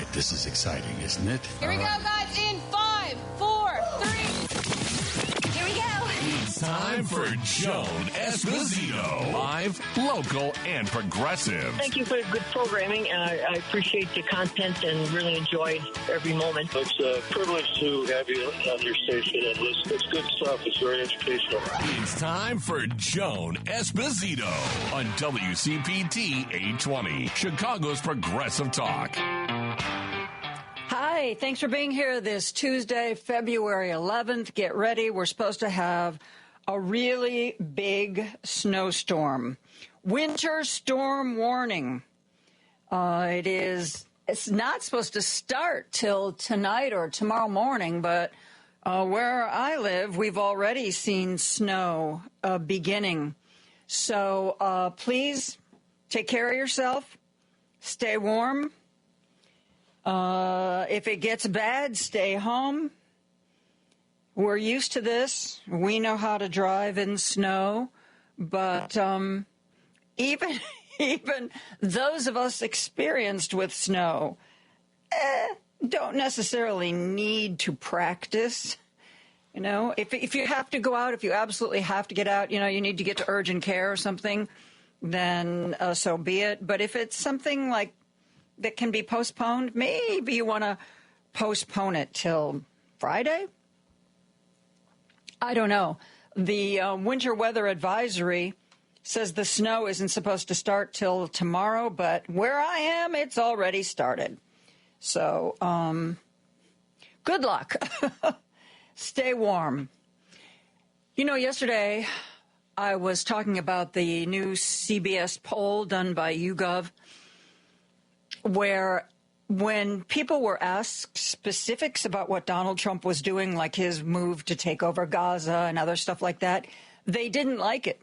right, this is exciting, isn't it? Here we go, guys, in 5, 4, 3. Here we go. It's time for Joan Esposito. Live, local, and progressive. Thank you for the good programming. I appreciate the content and really enjoyed every moment. It's a privilege to have you on your station and listen. It's good stuff. It's very educational. It's time for Joan Esposito on WCPT 820, Chicago's Progressive Talk. Hi, thanks for being here this Tuesday, February 11th. Get ready. We're supposed to have a really big snowstorm. Winter storm warning. It's not supposed to start till tonight or tomorrow morning, but where I live, we've already seen snow beginning. So please take care of yourself. Stay warm. If it gets bad, stay home. We're used to this. We know how to drive in snow. But even those of us experienced with snow don't necessarily need to practice. You know, if you have to go out, if you absolutely have to get out, you know, you need to get to urgent care or something, then so be it. But if it's something like that can be postponed, maybe you want to postpone it till Friday? I don't know. The winter weather advisory says the snow isn't supposed to start till tomorrow, but where I am, it's already started. So, good luck. Stay warm. You know, yesterday I was talking about the new CBS poll done by YouGov, where when people were asked specifics about what Donald Trump was doing, like his move to take over Gaza and other stuff like that, they didn't like it.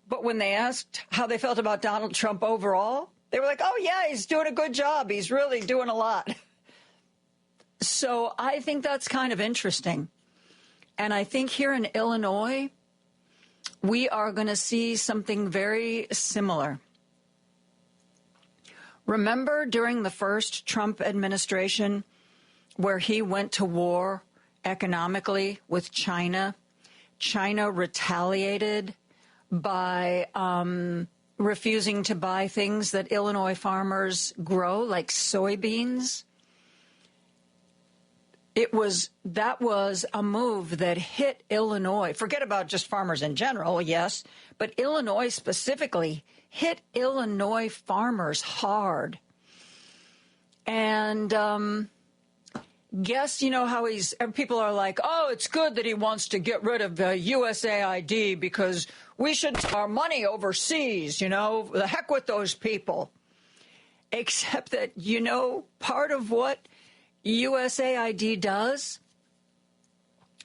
But when they asked how they felt about Donald Trump overall, they were like, oh, yeah, he's doing a good job. He's really doing a lot. So I think that's kind of interesting. And I think here in Illinois, we are going to see something very similar. Remember during the first Trump administration where he went to war economically with China? China retaliated by refusing to buy things that Illinois farmers grow, like soybeans. That was a move that hit Illinois. Forget about just farmers in general, yes, but Illinois specifically hit Illinois farmers hard. And guess, you know, how people are like, oh, it's good that he wants to get rid of the USAID because we should take our money overseas, you know, the heck with those people. Except that, you know, part of what USAID does,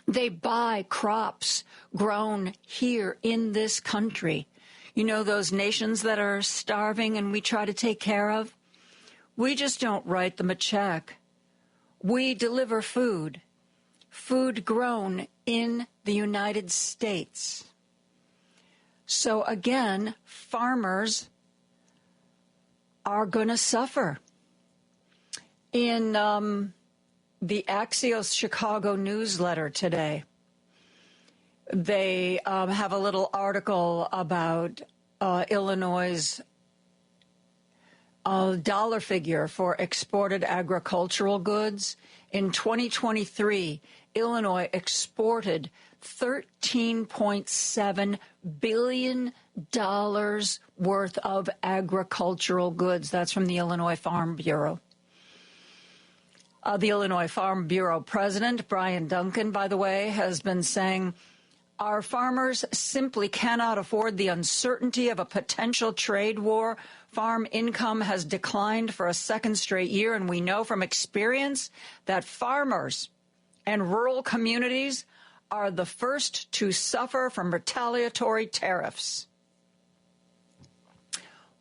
they buy crops grown here in this country. You know, those nations that are starving and we try to take care of? We just don't write them a check. We deliver food grown in the United States. So again, farmers are going to suffer. In the Axios Chicago newsletter today, they have a little article about Illinois' dollar figure for exported agricultural goods. In 2023, Illinois exported $13.7 billion worth of agricultural goods. That's from the Illinois Farm Bureau. The Illinois Farm Bureau president, Brian Duncan, by the way, has been saying, our farmers simply cannot afford the uncertainty of a potential trade war. Farm income has declined for a second straight year, and we know from experience that farmers and rural communities are the first to suffer from retaliatory tariffs.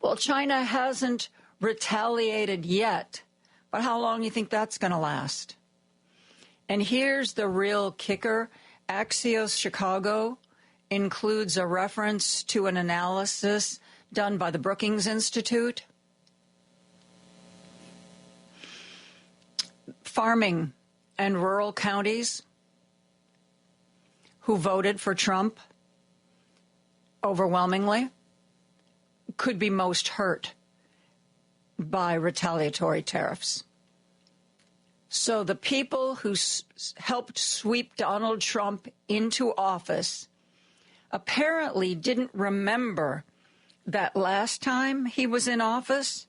Well, China hasn't retaliated yet, but how long do you think that's going to last? And here's the real kicker. Axios Chicago includes a reference to an analysis done by the Brookings Institute. farming and rural counties who voted for Trump overwhelmingly could be most hurt by retaliatory tariffs. So the people who helped sweep Donald Trump into office apparently didn't remember that last time he was in office,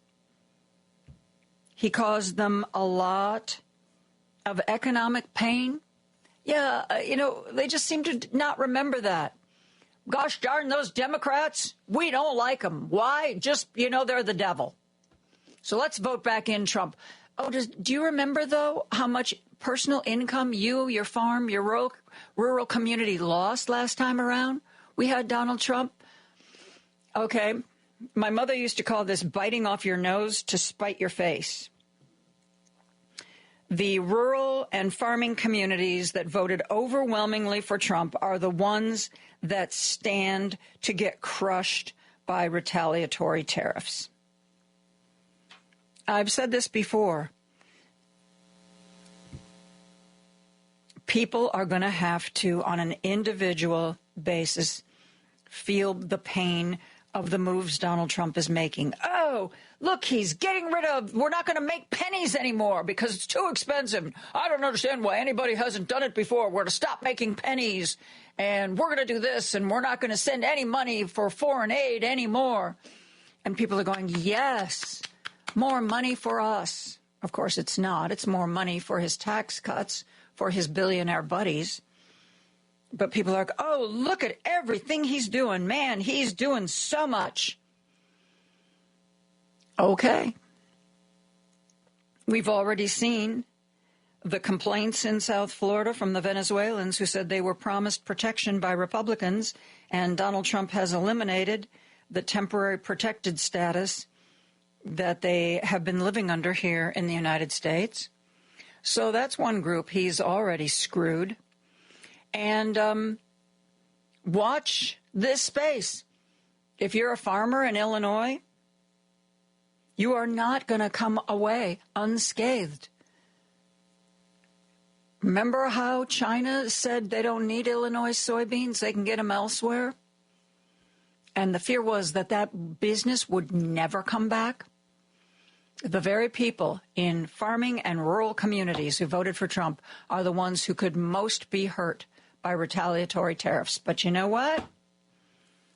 he caused them a lot of economic pain. Yeah, they just seem to not remember that. Gosh darn those Democrats, we don't like them. Why? Just, they're the devil. So let's vote back in Trump. Oh, do you remember, though, how much personal income you, your farm, your rural community lost last time around? We had Donald Trump. Okay. My mother used to call this biting off your nose to spite your face. The rural and farming communities that voted overwhelmingly for Trump are the ones that stand to get crushed by retaliatory tariffs. I've said this before. People are going to have to, on an individual basis, feel the pain of the moves Donald Trump is making. Oh, look, he's getting rid of, we're not going to make pennies anymore because it's too expensive. I don't understand why anybody hasn't done it before. We're to stop making pennies, and we're going to do this, and we're not going to send any money for foreign aid anymore. And people are going, yes, more money for us. Of course, it's not. It's more money for his tax cuts for his billionaire buddies. But people are like, oh, look at everything he's doing. Man, he's doing so much. Okay. We've already seen the complaints in South Florida from the Venezuelans who said they were promised protection by Republicans, and Donald Trump has eliminated the temporary protected status that they have been living under here in the United States. So that's one group he's already screwed. And watch this space. If you're a farmer in Illinois, you are not going to come away unscathed. Remember how China said they don't need Illinois soybeans, they can get them elsewhere? And the fear was that that business would never come back. The very people in farming and rural communities who voted for Trump are the ones who could most be hurt by retaliatory tariffs. But you know what?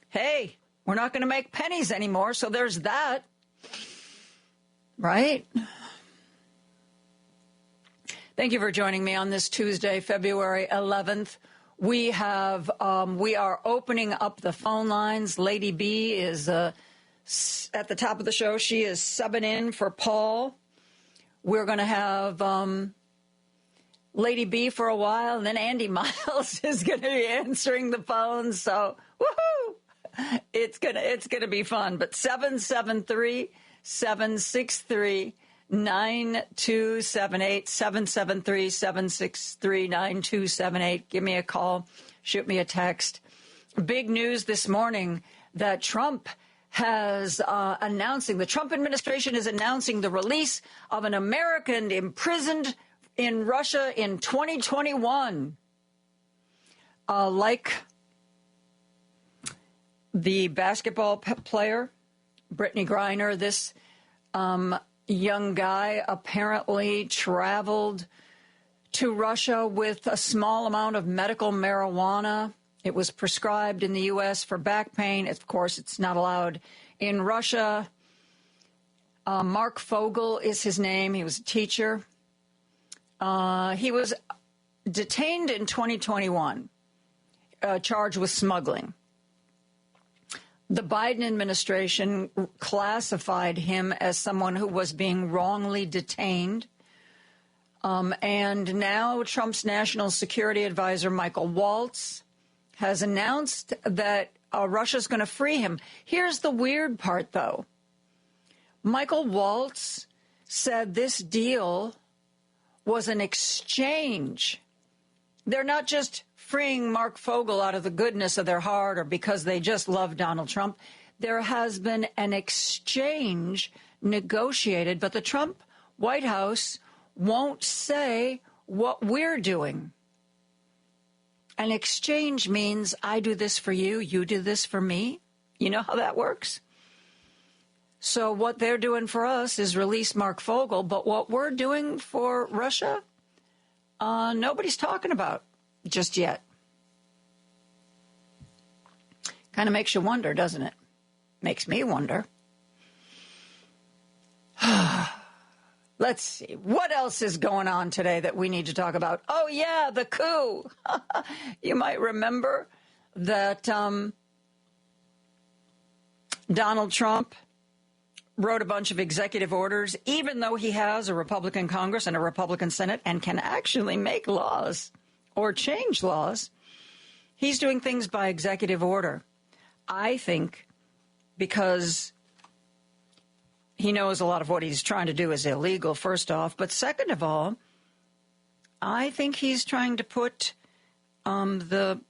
Hey, we're not going to make pennies anymore, so there's that. Right? Thank you for joining me on this Tuesday, February 11th. We are opening up the phone lines. Lady B is at the top of the show. She is subbing in for Paul. We're going to have Lady B for a while, and then Andy Miles is going to be answering the phone. So, woohoo! It's gonna be fun. But 773-763-9278, 773-763-9278. Give me a call. Shoot me a text. Big news this morning that Trump has the Trump administration is announcing the release of an American imprisoned in Russia in 2021. Like the basketball player, Brittany Griner, this young guy apparently traveled to Russia with a small amount of medical marijuana. It was prescribed in the U.S. for back pain. Of course, it's not allowed in Russia. Mark Fogel is his name. He was a teacher. He was detained in 2021, charged with smuggling. The Biden administration classified him as someone who was being wrongly detained. And now Trump's national security advisor, Michael Waltz, has announced that Russia's going to free him. Here's the weird part, though. Michael Waltz said this deal was an exchange. They're not just freeing Mark Fogel out of the goodness of their heart or because they just love Donald Trump. There has been an exchange negotiated, but the Trump White House won't say what we're doing. An exchange means I do this for you, you do this for me. You know how that works? So what they're doing for us is release Mark Fogel, but what we're doing for Russia, nobody's talking about just yet. Kind of makes you wonder, doesn't it? Makes me wonder. Let's see. What else is going on today that we need to talk about? Oh, yeah, the coup. You might remember that Donald Trump wrote a bunch of executive orders, even though he has a Republican Congress and a Republican Senate and can actually make laws or change laws. He's doing things by executive order. I think because he knows a lot of what he's trying to do is illegal, first off. But second of all, I think he's trying to put the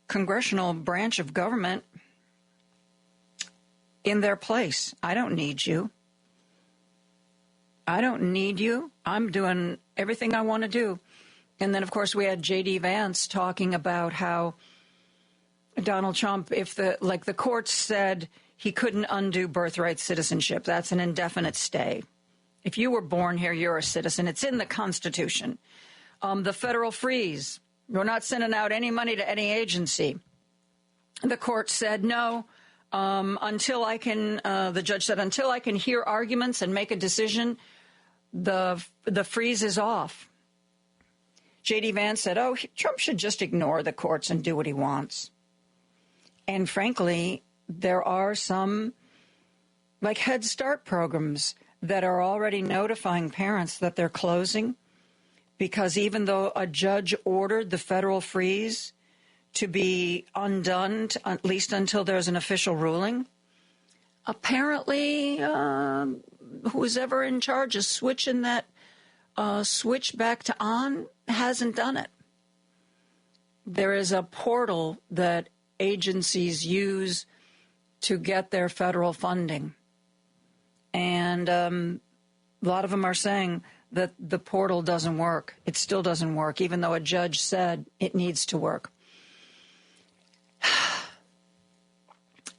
congressional branch of government in their place. I don't need you. I don't need you. I'm doing everything I want to do. And then, of course, we had J.D. Vance talking about how Donald Trump, if the courts said he couldn't undo birthright citizenship, that's an indefinite stay. If you were born here, you're a citizen. It's in the Constitution. The federal freeze, we're not sending out any money to any agency. The court said no. The judge said, until I can hear arguments and make a decision, the freeze is off. J.D. Vance said, Trump should just ignore the courts and do what he wants. And frankly, there are some, like Head Start programs, that are already notifying parents that they're closing because even though a judge ordered the federal freeze to be undone, at least until there's an official ruling, apparently who's ever in charge of switching that switch back to on hasn't done it. There is a portal that agencies use to get their federal funding. And a lot of them are saying that the portal doesn't work. It still doesn't work, even though a judge said it needs to work.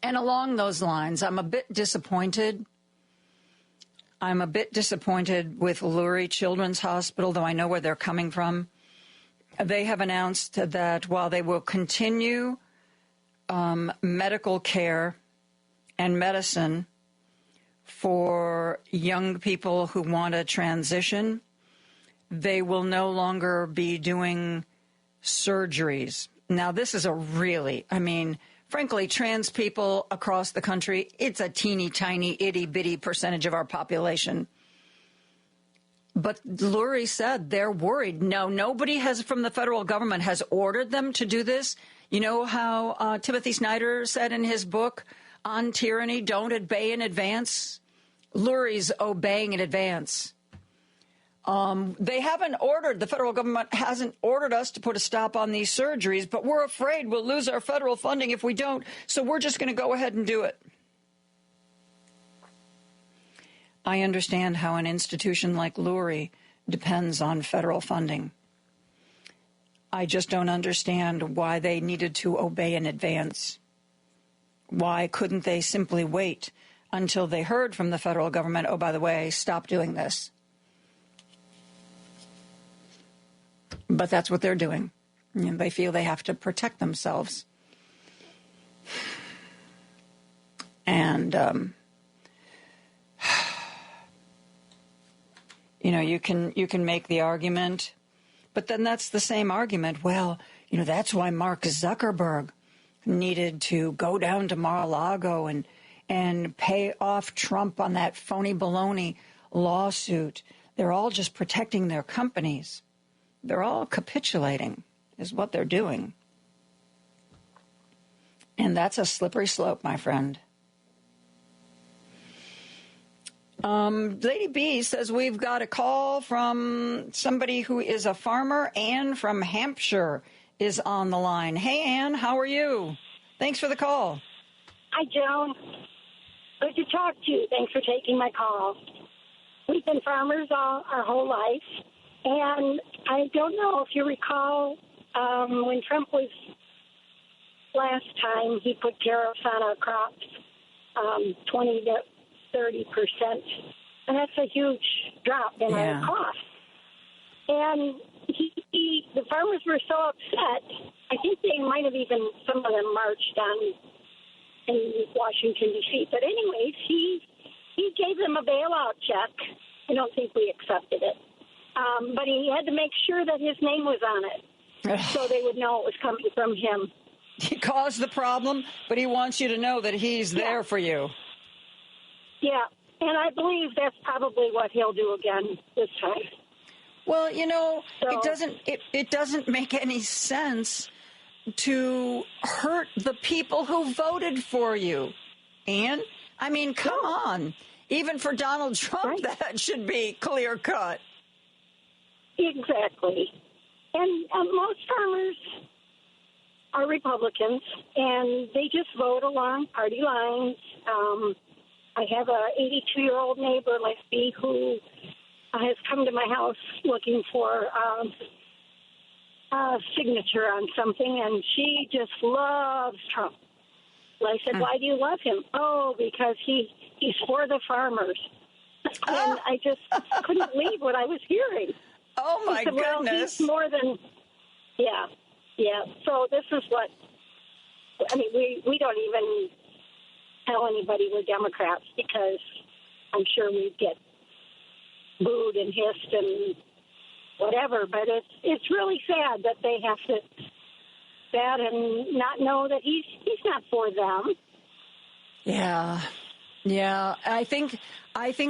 And along those lines, I'm a bit disappointed. I'm a bit disappointed with Lurie Children's Hospital, though I know where they're coming from. They have announced that while they will continue medical care and medicine for young people who want to transition, they will no longer be doing surgeries. Now, this is frankly, trans people across the country, it's a teeny tiny, itty bitty percentage of our population. But Lurie said they're worried. No, nobody from the federal government has ordered them to do this. You know how Timothy Snyder said in his book on tyranny, don't obey in advance? Lurie's obeying in advance. The federal government hasn't ordered us to put a stop on these surgeries, but we're afraid we'll lose our federal funding if we don't, so we're just going to go ahead and do it. I understand how an institution like Lurie depends on federal funding. I just don't understand why they needed to obey in advance. Why couldn't they simply wait until they heard from the federal government, oh, by the way, stop doing this? But that's what they're doing. And they feel they have to protect themselves. And, you can make the argument, but then that's the same argument. Well, that's why Mark Zuckerberg needed to go down to Mar-a-Lago and pay off Trump on that phony baloney lawsuit. They're all just protecting their companies. They're all capitulating is what they're doing. And that's a slippery slope, my friend. Lady B says we've got a call from somebody who is a farmer. Ann from Hampshire is on the line. Hey, Ann, how are you? Thanks for the call. Hi, Joan. Good to talk to you. Thanks for taking my call. We've been farmers all our whole life, And I don't know if you recall when Trump was last time, he put tariffs on our crops, 20 to 30%. And that's a huge drop in our costs. And the farmers were so upset. I think they might have even, some of them marched on in Washington, D.C. But anyways, he gave them a bailout check. I don't think we accepted it. But he had to make sure that his name was on it so they would know it was coming from him. He caused the problem, but he wants you to know that he's there for you. Yeah, and I believe that's probably what he'll do again this time. Well, you know, it doesn't make any sense to hurt the people who voted for you. And I mean, come on. Even for Donald Trump, that should be clear cut. Exactly. And most farmers are Republicans, and they just vote along party lines. I have a 82-year-old neighbor like me who has come to my house looking for a signature on something, and she just loves Trump. I said, why do you love him? Oh, because he's for the farmers. And I just couldn't believe what I was hearing. Oh, my goodness. Well, he's more than, yeah. So this is what, I mean, we don't even tell anybody we're Democrats because I'm sure we'd get booed and hissed and whatever. But it's really sad that they have to that and not know that he's not for them. Yeah. I think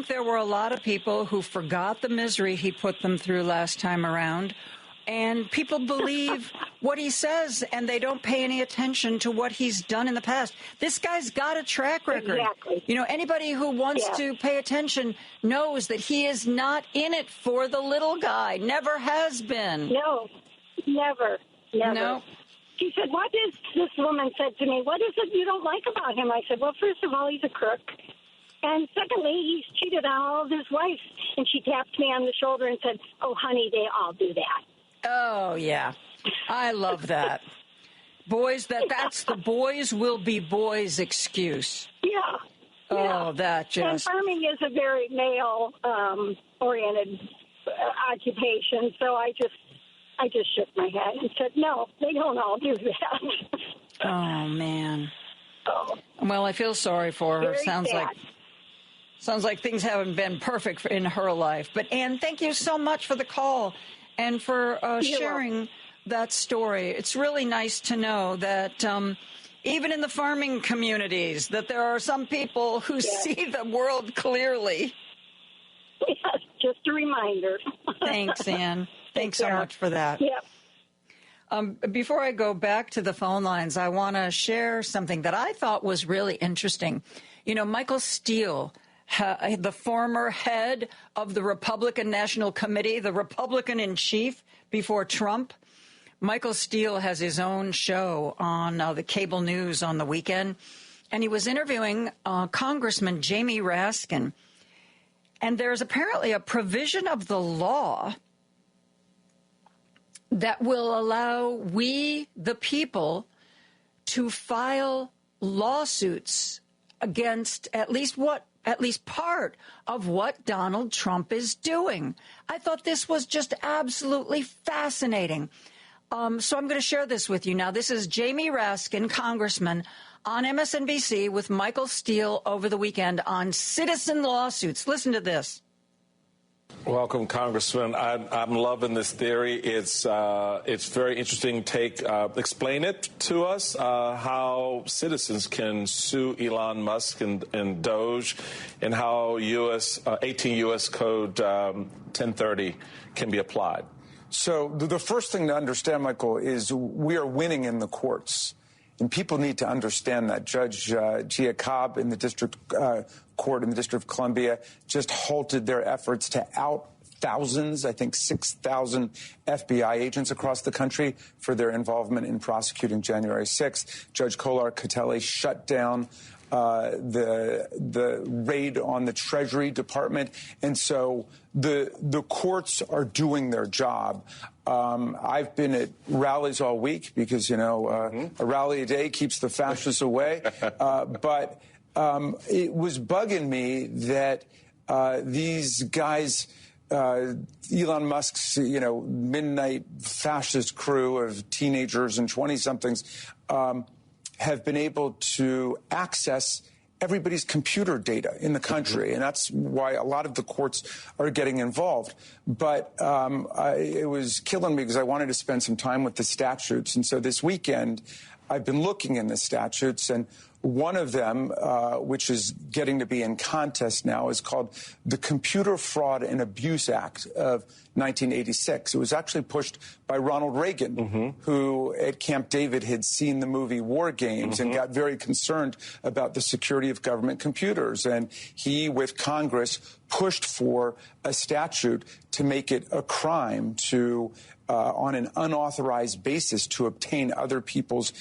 there were a lot of people who forgot the misery he put them through last time around. And people believe what he says, and they don't pay any attention to what he's done in the past. This guy's got a track record. Exactly. You know, anybody who wants to pay attention knows that he is not in it for the little guy. Never has been. No, never. No. She said, this woman said to me, what is it you don't like about him? I said, well, first of all, he's a crook. And secondly, he's cheated on all of his wives. And she tapped me on the shoulder and said, oh, honey, they all do that. Oh, yeah. I love that. Boys, that's the boys will be boys excuse. Yeah. Oh, that just... And farming is a very male-oriented occupation, so I just shook my head and said, no, they don't all do that. Oh, man. Oh. Well, I feel sorry for her. Very Sounds like things haven't been perfect in her life. But, Ann, thank you so much for the call and for sharing that story. It's really nice to know that even in the farming communities, that there are some people who see the world clearly. Yes, just a reminder. Thanks, Ann. Thanks so much for that. Yep. Before I go back to the phone lines, I want to share something that I thought was really interesting. You know, Michael Steele, the former head of the Republican National Committee, the Republican in chief before Trump, Michael Steele has his own show on the cable news on the weekend, and he was interviewing Congressman Jamie Raskin. And there's apparently a provision of the law that will allow we, the people, to file lawsuits against at least part of what Donald Trump is doing. I thought this was just absolutely fascinating. So I'm going to share this with you now. This is Jamie Raskin, congressman, on MSNBC with Michael Steele over the weekend on citizen lawsuits. Listen to this. Welcome, Congressman. I'm loving this theory. It's very interesting take. Explain it to us, how citizens can sue Elon Musk and Doge, and how 18 U.S. Code 1030 can be applied. So the first thing to understand, Michael, is we are winning in the courts. And people need to understand that. Judge Gia Cobb in the district court in the District of Columbia just halted their efforts to out thousands, I think 6,000 FBI agents across the country for their involvement in prosecuting January 6th. Judge Kolar Kateli shut down the raid on the Treasury Department. And so the courts are doing their job. I've been at rallies all week because, a rally a day keeps the fascists away. But it was bugging me that these guys, Elon Musk's, midnight fascist crew of teenagers and 20-somethings, have been able to access everybody's computer data in the country, and that's why a lot of the courts are getting involved. But it was killing me because I wanted to spend some time with the statutes, and so this weekend I've been looking in the statutes, and one of them, which is getting to be in contest now, is called the Computer Fraud and Abuse Act of 1986. It was actually pushed by Ronald Reagan, who at Camp David had seen the movie War Games and got very concerned about the security of government computers. And he, with Congress, pushed for a statute to make it a crime to on an unauthorized basis to obtain other people's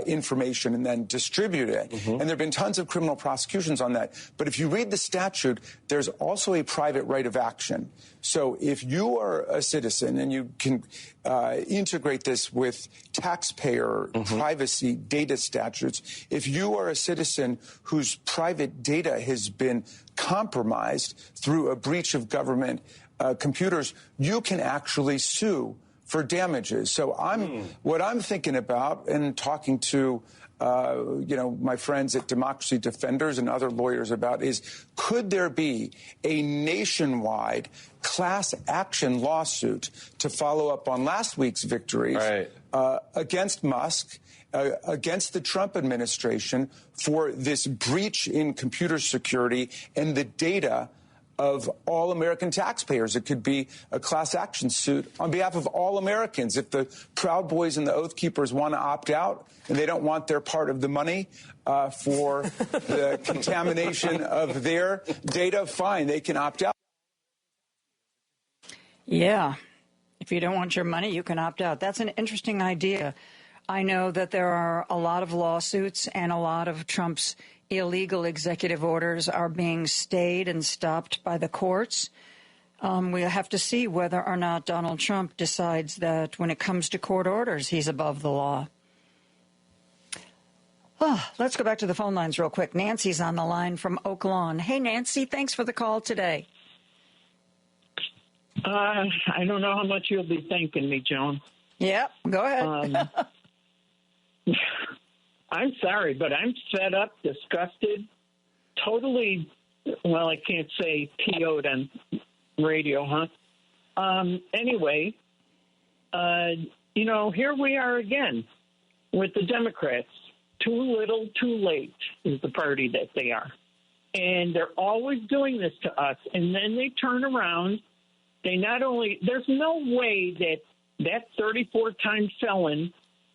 information and then distribute it. And there have been tons of criminal prosecutions on that. But if you read the statute, there's also a private right of action. So if you are a citizen, and you can integrate this with taxpayer privacy data statutes, if you are a citizen whose private data has been compromised through a breach of government computers, you can actually sue for damages. So what I'm thinking about, and talking to my friends at Democracy Defenders and other lawyers about, is could there be a nationwide class action lawsuit to follow up on last week's victories against Musk, against the Trump administration for this breach in computer security and the data of all American taxpayers? It could be a class action suit on behalf of all Americans. If the Proud Boys and the Oath Keepers want to opt out and they don't want their part of the money for the contamination of their data, fine, they can opt out. Yeah. If you don't want your money, you can opt out. That's an interesting idea. I know that there are a lot of lawsuits, and a lot of Trump's illegal executive orders are being stayed and stopped by the courts. We have to see whether or not Donald Trump decides that when it comes to court orders, he's above the law. Let's go back to the phone lines real quick. Nancy's on the line from Oak Lawn. Hey, Nancy, thanks for the call today. I don't know how much you'll be thanking me, Joan. Yep, go ahead. I'm sorry, but I'm fed up, disgusted, totally, well, I can't say PO'd on radio, huh? Anyway, here we are again with the Democrats. Too little, too late is the party that they are. And they're always doing this to us. And then they turn around. There's no way that 34-time felon,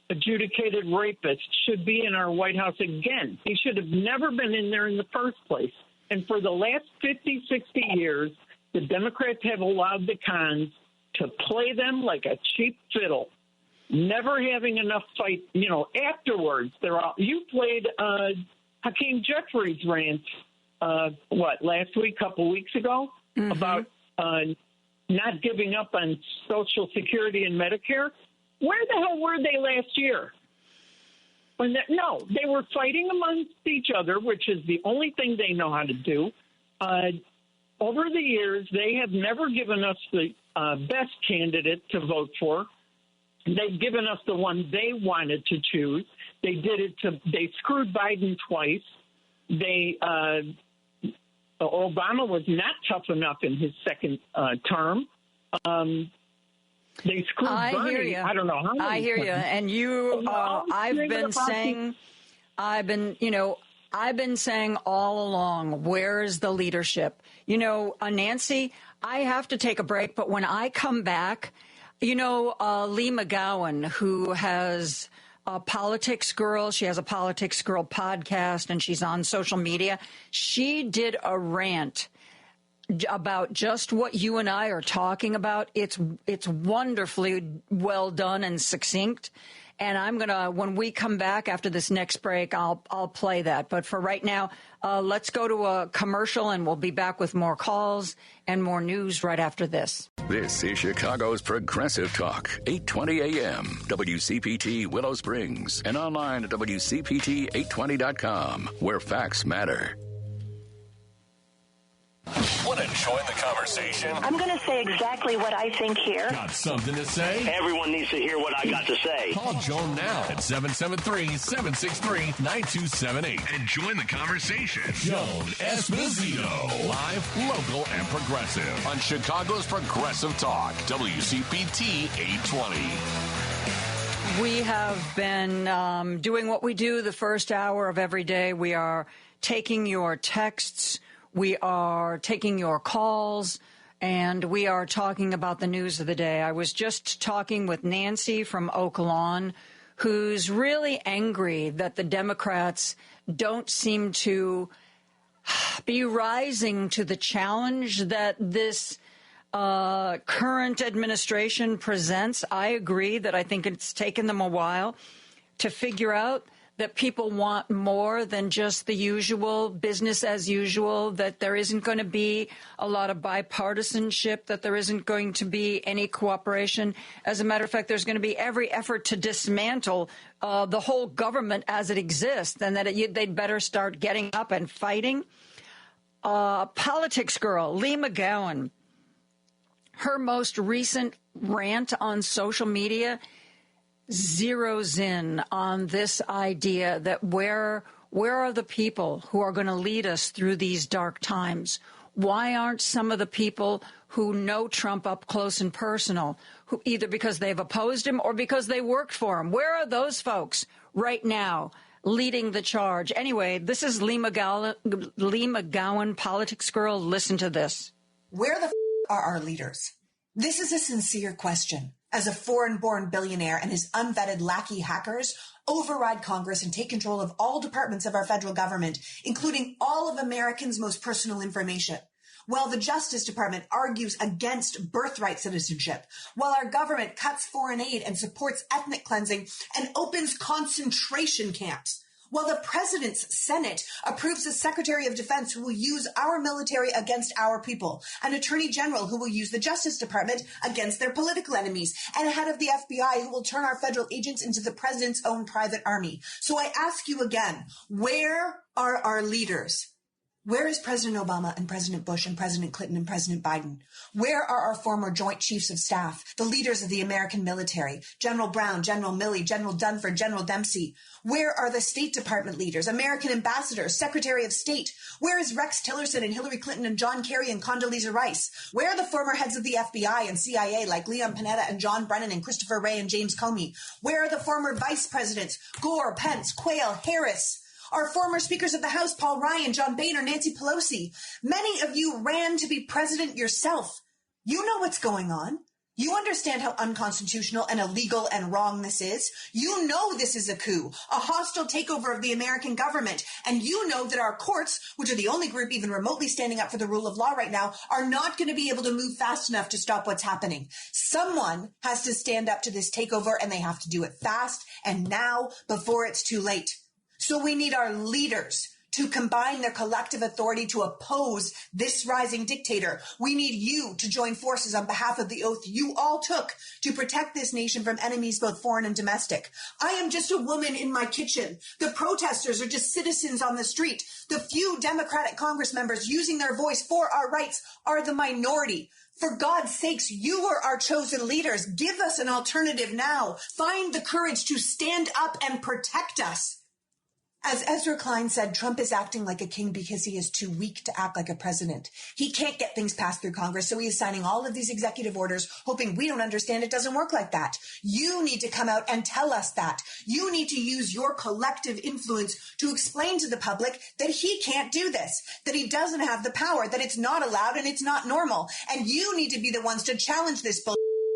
adjudicated rapist, should be in our White House again. He should have never been in there in the first place. And for the last 50, 60 years, the Democrats have allowed the cons to play them like a cheap fiddle, never having enough fight. Afterwards, you played Hakeem Jeffries' rant, last week, couple weeks ago, about not giving up on Social Security and Medicare. Where the hell were they last year? They were fighting amongst each other, which is the only thing they know how to do. Over the years, they have never given us the best candidate to vote for. They've given us the one they wanted to choose. They screwed Biden twice. Obama was not tough enough in his second term. They screwed Bernie. Hear you. I don't know how many I hear you. And I've been saying all along, where is the leadership? Nancy, I have to take a break, but when I come back, Lee McGowan, who has a Politics Girl, she has a Politics Girl podcast, and she's on social media. She did a rant about just what you and I are talking about. It's wonderfully well done and succinct. And I'm going to, when we come back after this next break, I'll play that. But for right now, let's go to a commercial, and we'll be back with more calls and more news right after this. This is Chicago's Progressive Talk, 820 AM, WCPT Willow Springs, and online at WCPT820.com, where facts matter. Want to join the conversation? I'm going to say exactly what I think here. Got something to say? Everyone needs to hear what I got to say. Call Joan now at 773-763-9278 and join the conversation. Joan Esposito, live, local, and progressive on Chicago's Progressive Talk, WCPT 820. We have been doing what we do the first hour of every day. We are taking your texts. We are taking your calls, and we are talking about the news of the day. I was just talking with Nancy from Oak Lawn, who's really angry that the Democrats don't seem to be rising to the challenge that this current administration presents. I agree that I think it's taken them a while to figure out that people want more than just the usual business as usual, that there isn't going to be a lot of bipartisanship, that there isn't going to be any cooperation. As a matter of fact, there's going to be every effort to dismantle the whole government as it exists, and that they'd better start getting up and fighting. Politics girl, Lee McGowan, her most recent rant on social media zeroes in on this idea that where are the people who are going to lead us through these dark times? Why aren't some of the people who know Trump up close and personal, who either because they've opposed him or because they worked for him? Where are those folks right now leading the charge? Anyway, this is Lee McGowan, politics girl. Listen to this. Where the are our leaders? This is a sincere question. As a foreign-born billionaire and his unvetted lackey hackers override Congress and take control of all departments of our federal government, including all of Americans' most personal information. While the Justice Department argues against birthright citizenship, while our government cuts foreign aid and supports ethnic cleansing and opens concentration camps, while the president's Senate approves a Secretary of Defense who will use our military against our people, an Attorney General who will use the Justice Department against their political enemies, and a head of the FBI who will turn our federal agents into the president's own private army. So I ask you again, where are our leaders? Where is President Obama and President Bush and President Clinton and President Biden? Where are our former Joint Chiefs of Staff, the leaders of the American military, General Brown, General Milley, General Dunford, General Dempsey? Where are the State Department leaders, American ambassadors, Secretary of State? Where is Rex Tillerson and Hillary Clinton and John Kerry and Condoleezza Rice? Where are the former heads of the FBI and CIA like Leon Panetta and John Brennan and Christopher Wray and James Comey? Where are the former vice presidents, Gore, Pence, Quayle, Harris? Our former speakers of the House, Paul Ryan, John Boehner, Nancy Pelosi. Many of you ran to be president yourself. You know what's going on. You understand how unconstitutional and illegal and wrong this is. You know this is a coup, a hostile takeover of the American government. And you know that our courts, which are the only group even remotely standing up for the rule of law right now, are not going to be able to move fast enough to stop what's happening. Someone has to stand up to this takeover, and they have to do it fast and now before it's too late. So we need our leaders to combine their collective authority to oppose this rising dictator. We need you to join forces on behalf of the oath you all took to protect this nation from enemies, both foreign and domestic. I am just a woman in my kitchen. The protesters are just citizens on the street. The few Democratic Congress members using their voice for our rights are the minority. For God's sakes, you are our chosen leaders. Give us an alternative now. Find the courage to stand up and protect us. As Ezra Klein said, Trump is acting like a king because he is too weak to act like a president. He can't get things passed through Congress, so he is signing all of these executive orders, hoping we don't understand it doesn't work like that. You need to come out and tell us that. You need to use your collective influence to explain to the public that he can't do this, that he doesn't have the power, that it's not allowed and it's not normal. And you need to be the ones to challenge this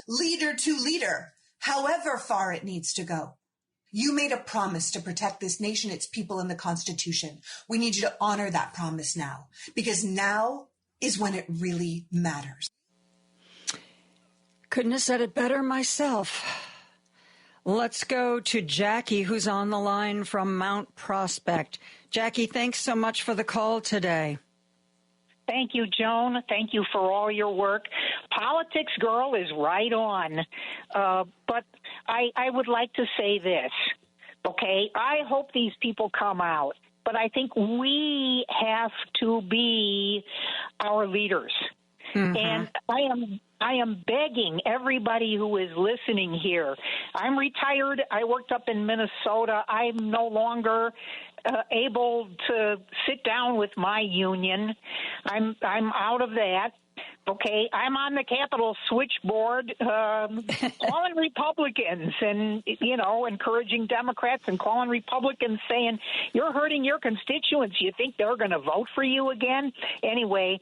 leader to leader, however far it needs to go. You made a promise to protect this nation, its people, and the Constitution. We need you to honor that promise now, because now is when it really matters. Couldn't have said it better myself. Let's go to Jackie, who's on the line from Mount Prospect. Jackie, thanks so much for the call today. Thank you, Joan. Thank you for all your work. Politics Girl is right on. But I would like to say this, okay? I hope these people come out, but I think we have to be our leaders. Mm-hmm. And I am begging everybody who is listening here. I'm retired. I worked up in Minnesota. I'm no longer able to sit down with my union. I'm out of that. Okay, I'm on the Capitol switchboard calling Republicans and, encouraging Democrats and calling Republicans saying, you're hurting your constituents. You think they're going to vote for you again? Anyway,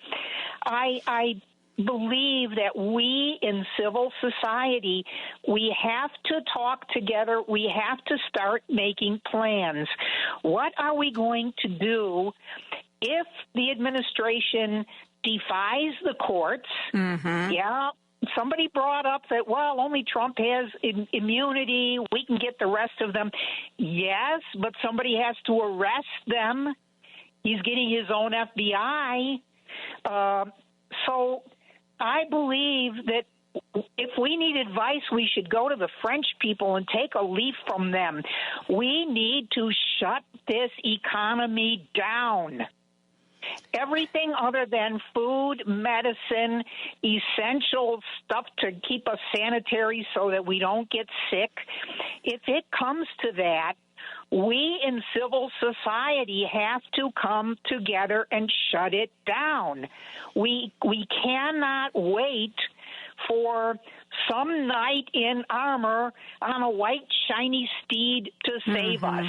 I believe that we in civil society, we have to talk together. We have to start making plans. What are we going to do if the administration defies the courts? Mm-hmm. Yeah. Somebody brought up that, well, only Trump has immunity. We can get the rest of them. Yes, but somebody has to arrest them. He's getting his own FBI. So I believe that if we need advice, we should go to the French people and take a leaf from them. We need to shut this economy down. Everything other than food, medicine, essential stuff to keep us sanitary so that we don't get sick. If it comes to that, we in civil society have to come together and shut it down. We cannot wait for some knight in armor on a white shiny steed to save us.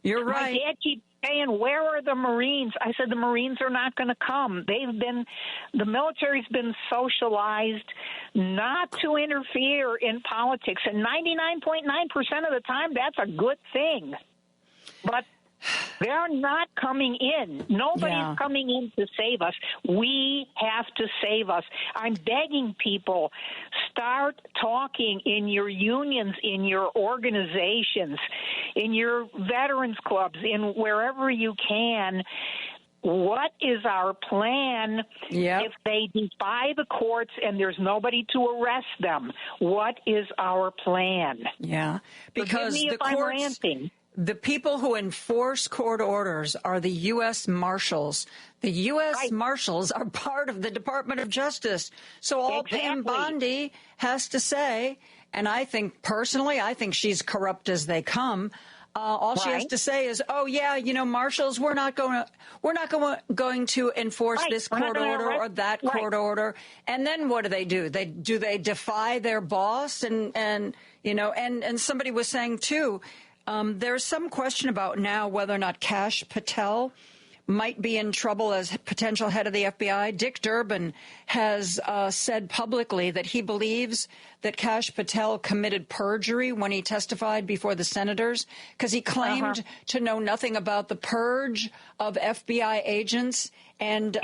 You're right. My dad keeps saying, where are the Marines? I said, the Marines are not going to come. The military's been socialized not to interfere in politics. And 99.9% of the time, that's a good thing. But they're not coming in. Nobody's coming in to save us. We have to save us. I'm begging people, start talking in your unions, in your organizations, in your veterans clubs, in wherever you can. What is our plan if they defy the courts and there's nobody to arrest them? What is our plan? Yeah, because Forgive me the if I'm courts... ranting. The people who enforce court orders are the U.S. Marshals. The U.S. Marshals are part of the Department of Justice. So all Pam Bondi has to say, and I think personally, I think she's corrupt as they come. All she has to say is, "Oh yeah, Marshals, we're not going to enforce this court order or that court order." And then what do? They defy their boss? And somebody was saying too. There's some question about now whether or not Kash Patel might be in trouble as potential head of the FBI. Dick Durbin has said publicly that he believes that Kash Patel committed perjury when he testified before the senators because he claimed to know nothing about the purge of FBI agents. And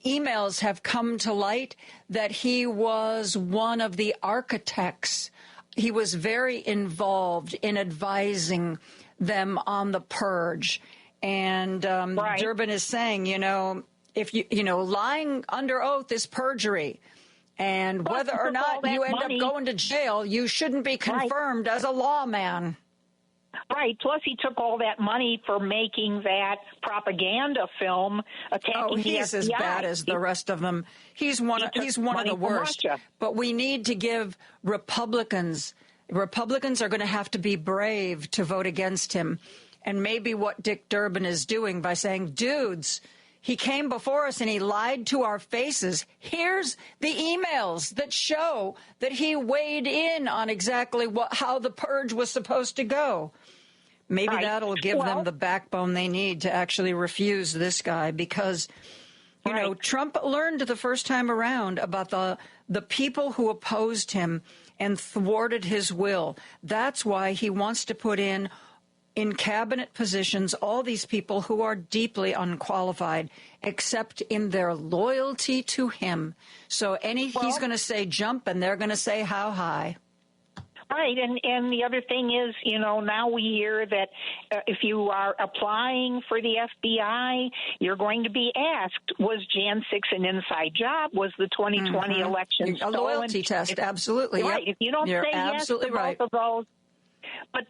emails have come to light that he was one of the architects. He was very involved in advising them on the purge. And Durbin is saying, if lying under oath is perjury. And whether or not you end up going to jail, you shouldn't be confirmed as a lawman. Right. Plus, he took all that money for making that propaganda film attacking the FBI. He's as bad as the rest of them. He's one of the worst. But we need to give Republicans are going to have to be brave to vote against him. And maybe what Dick Durbin is doing by saying, dudes, he came before us and he lied to our faces. Here's the emails that show that he weighed in on exactly how the purge was supposed to go. Maybe that'll give them the backbone they need to actually refuse this guy because, Trump learned the first time around about the people who opposed him and thwarted his will. That's why he wants to put in cabinet positions all these people who are deeply unqualified, except in their loyalty to him. So he's going to say jump, and they're going to say how high. Right, and the other thing is, now we hear that if you are applying for the FBI, you're going to be asked, was Jan 6 an inside job? Was the 2020 election stolen? A loyalty test, absolutely. Right, if you don't say yes to both of those. But,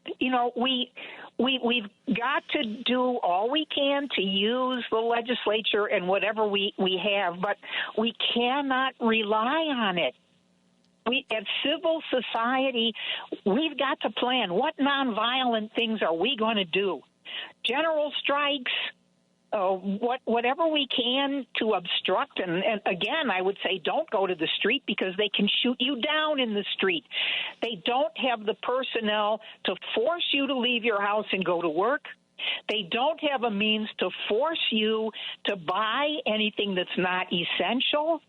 we've got to do all we can to use the legislature and whatever we have, but we cannot rely on it. We, as civil society, we've got to plan. What nonviolent things are we going to do? General strikes, whatever we can to obstruct. And again, I would say don't go to the street because they can shoot you down in the street. They don't have the personnel to force you to leave your house and go to work. They don't have a means to force you to buy anything that's not essential.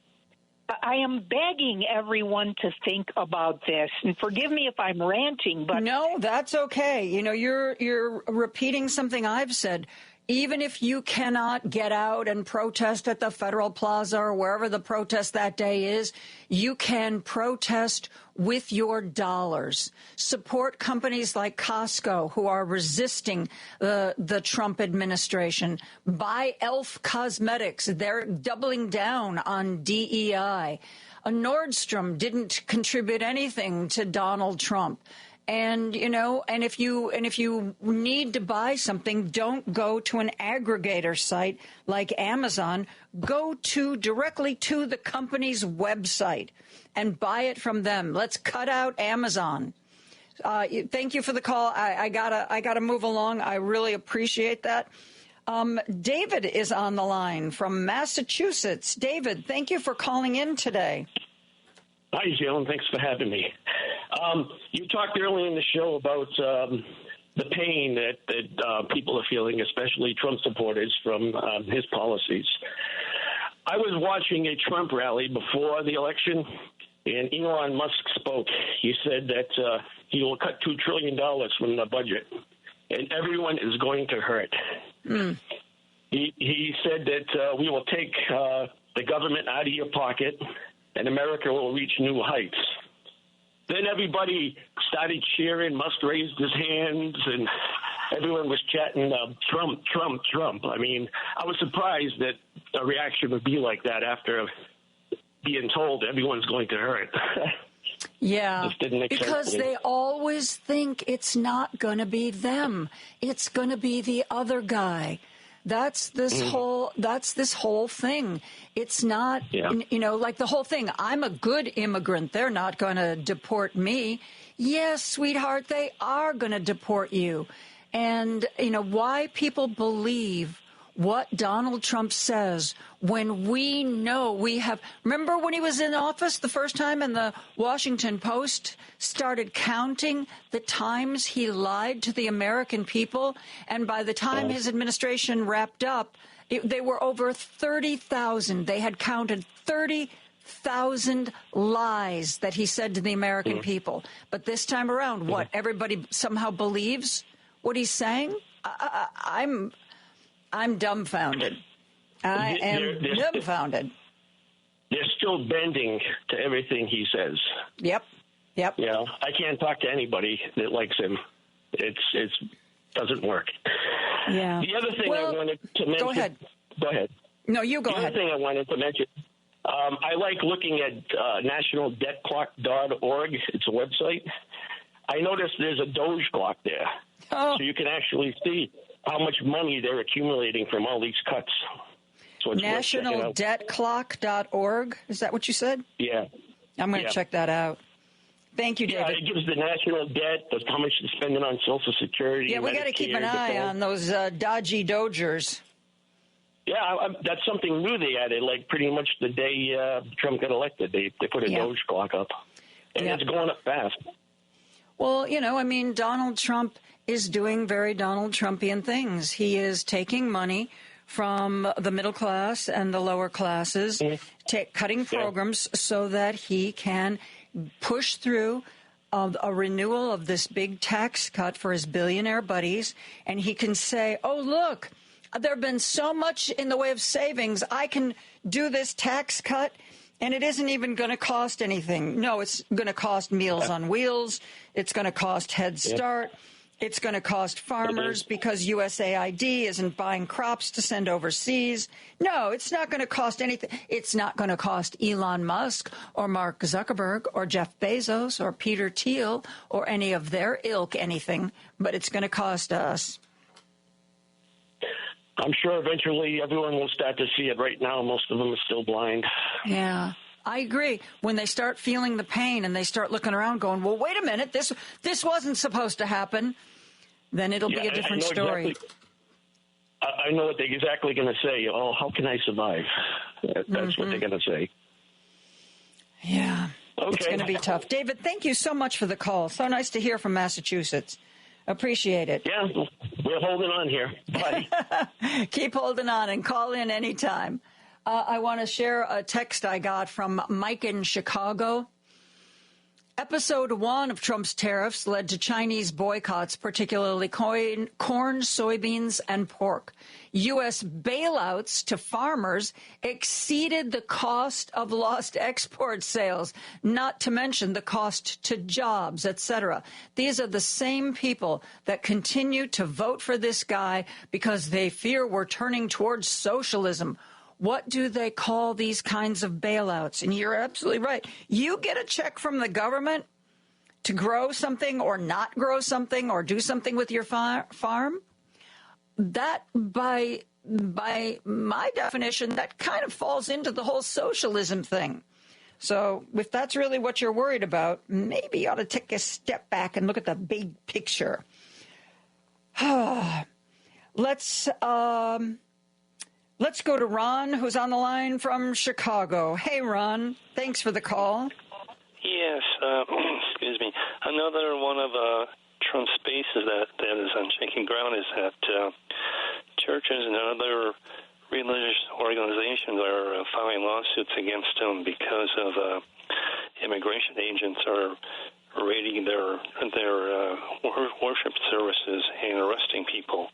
I am begging everyone to think about this, and forgive me if I'm ranting, but no, that's okay. You're repeating something I've said. Even if you cannot get out and protest at the Federal Plaza or wherever the protest that day is, you can protest with your dollars. Support companies like Costco who are resisting the Trump administration. Buy Elf Cosmetics. They're doubling down on DEI. Nordstrom didn't contribute anything to Donald Trump. And, and if you need to buy something, don't go to an aggregator site like Amazon. Go directly to the company's website and buy it from them. Let's cut out Amazon. Thank you for the call. I gotta move along. I really appreciate that. David is on the line from Massachusetts. David, thank you for calling in today. Hi, Joan. Thanks for having me. You talked earlier in the show about the pain that people are feeling, especially Trump supporters, from his policies. I was watching a Trump rally before the election, and Elon Musk spoke. He said that he will cut $2 trillion from the budget, and everyone is going to hurt. He said that we will take the government out of your pocket, and America will reach new heights. Then everybody started cheering. Musk raised his hands, and everyone was chatting Trump, Trump, Trump. I mean, I was surprised that a reaction would be like that after being told everyone's going to hurt. Yeah, because they always think it's not going to be them. It's going to be the other guy. That's this whole thing. It's not, like the whole thing. I'm a good immigrant. They're not going to deport me. Yes, sweetheart, they are going to deport you. And, why people believe what Donald Trump says when we know we have. Remember when he was in office the first time and the Washington Post started counting the times he lied to the American people? And by the time his administration wrapped up, they were over 30,000. They had counted 30,000 lies that he said to the American people. But this time around, what? Everybody somehow believes what he's saying? I'm dumbfounded. I am dumbfounded. They're still bending to everything he says. Yep. I can't talk to anybody that likes him. It doesn't work. Yeah. The other thing I wanted to mention. Go ahead. No, you go ahead. The other thing I wanted to mention. I like looking at nationaldebtclock.org. It's a website. I noticed there's a Doge clock there. So you can actually see how much money they're accumulating from all these cuts. So it's nationaldebtclock.org. Is that what you said? Yeah. I'm going to check that out. Thank you, David. Yeah, it gives the national debt, how much they're spending on Social Security. Yeah, we got to keep an eye on those dodgy Dodgers. Yeah, that's something new they added, like pretty much the day Trump got elected. They put a Doge clock up, and it's going up fast. Well, Donald Trump is doing very Donald Trumpian things. He is taking money from the middle class and the lower classes, cutting programs so that he can push through a renewal of this big tax cut for his billionaire buddies. And he can say, oh, look, there have been so much in the way of savings. I can do this tax cut And it isn't even going to cost anything. No, it's going to cost Meals on Wheels. It's going to cost Head Start. It's going to cost farmers because USAID isn't buying crops to send overseas. No, it's not going to cost anything. It's not going to cost Elon Musk or Mark Zuckerberg or Jeff Bezos or Peter Thiel or any of their ilk anything, but it's going to cost us. I'm sure eventually everyone will start to see it. Right now, most of them are still blind. Yeah, I agree. When they start feeling the pain and they start looking around going, well, wait a minute, this wasn't supposed to happen, then it'll be a different story. Exactly, I know what they're exactly going to say. Oh, how can I survive? That's what they're going to say. Yeah, okay. It's going to be tough. David, thank you so much for the call. So nice to hear from Massachusetts. Appreciate it. Yeah, we're holding on here. Bye. Keep holding on and call in anytime. I want to share a text I got from Mike in Chicago. Episode 1 of Trump's tariffs led to Chinese boycotts, particularly corn, soybeans, and pork. U.S. bailouts to farmers exceeded the cost of lost export sales, not to mention the cost to jobs, etc. These are the same people that continue to vote for this guy because they fear we're turning towards socialism. What do they call these kinds of bailouts? And you're absolutely right. You get a check from the government to grow something or not grow something or do something with your farm. That, by my definition, that kind of falls into the whole socialism thing. So if that's really what you're worried about, maybe you ought to take a step back and look at the big picture. Let's go to Ron, who's on the line from Chicago. Hey, Ron. Thanks for the call. Yes. Excuse me. Another one of Trump's bases that is on shaky ground is that churches and other religious organizations are filing lawsuits against him because of immigration agents are raiding their worship services and arresting people.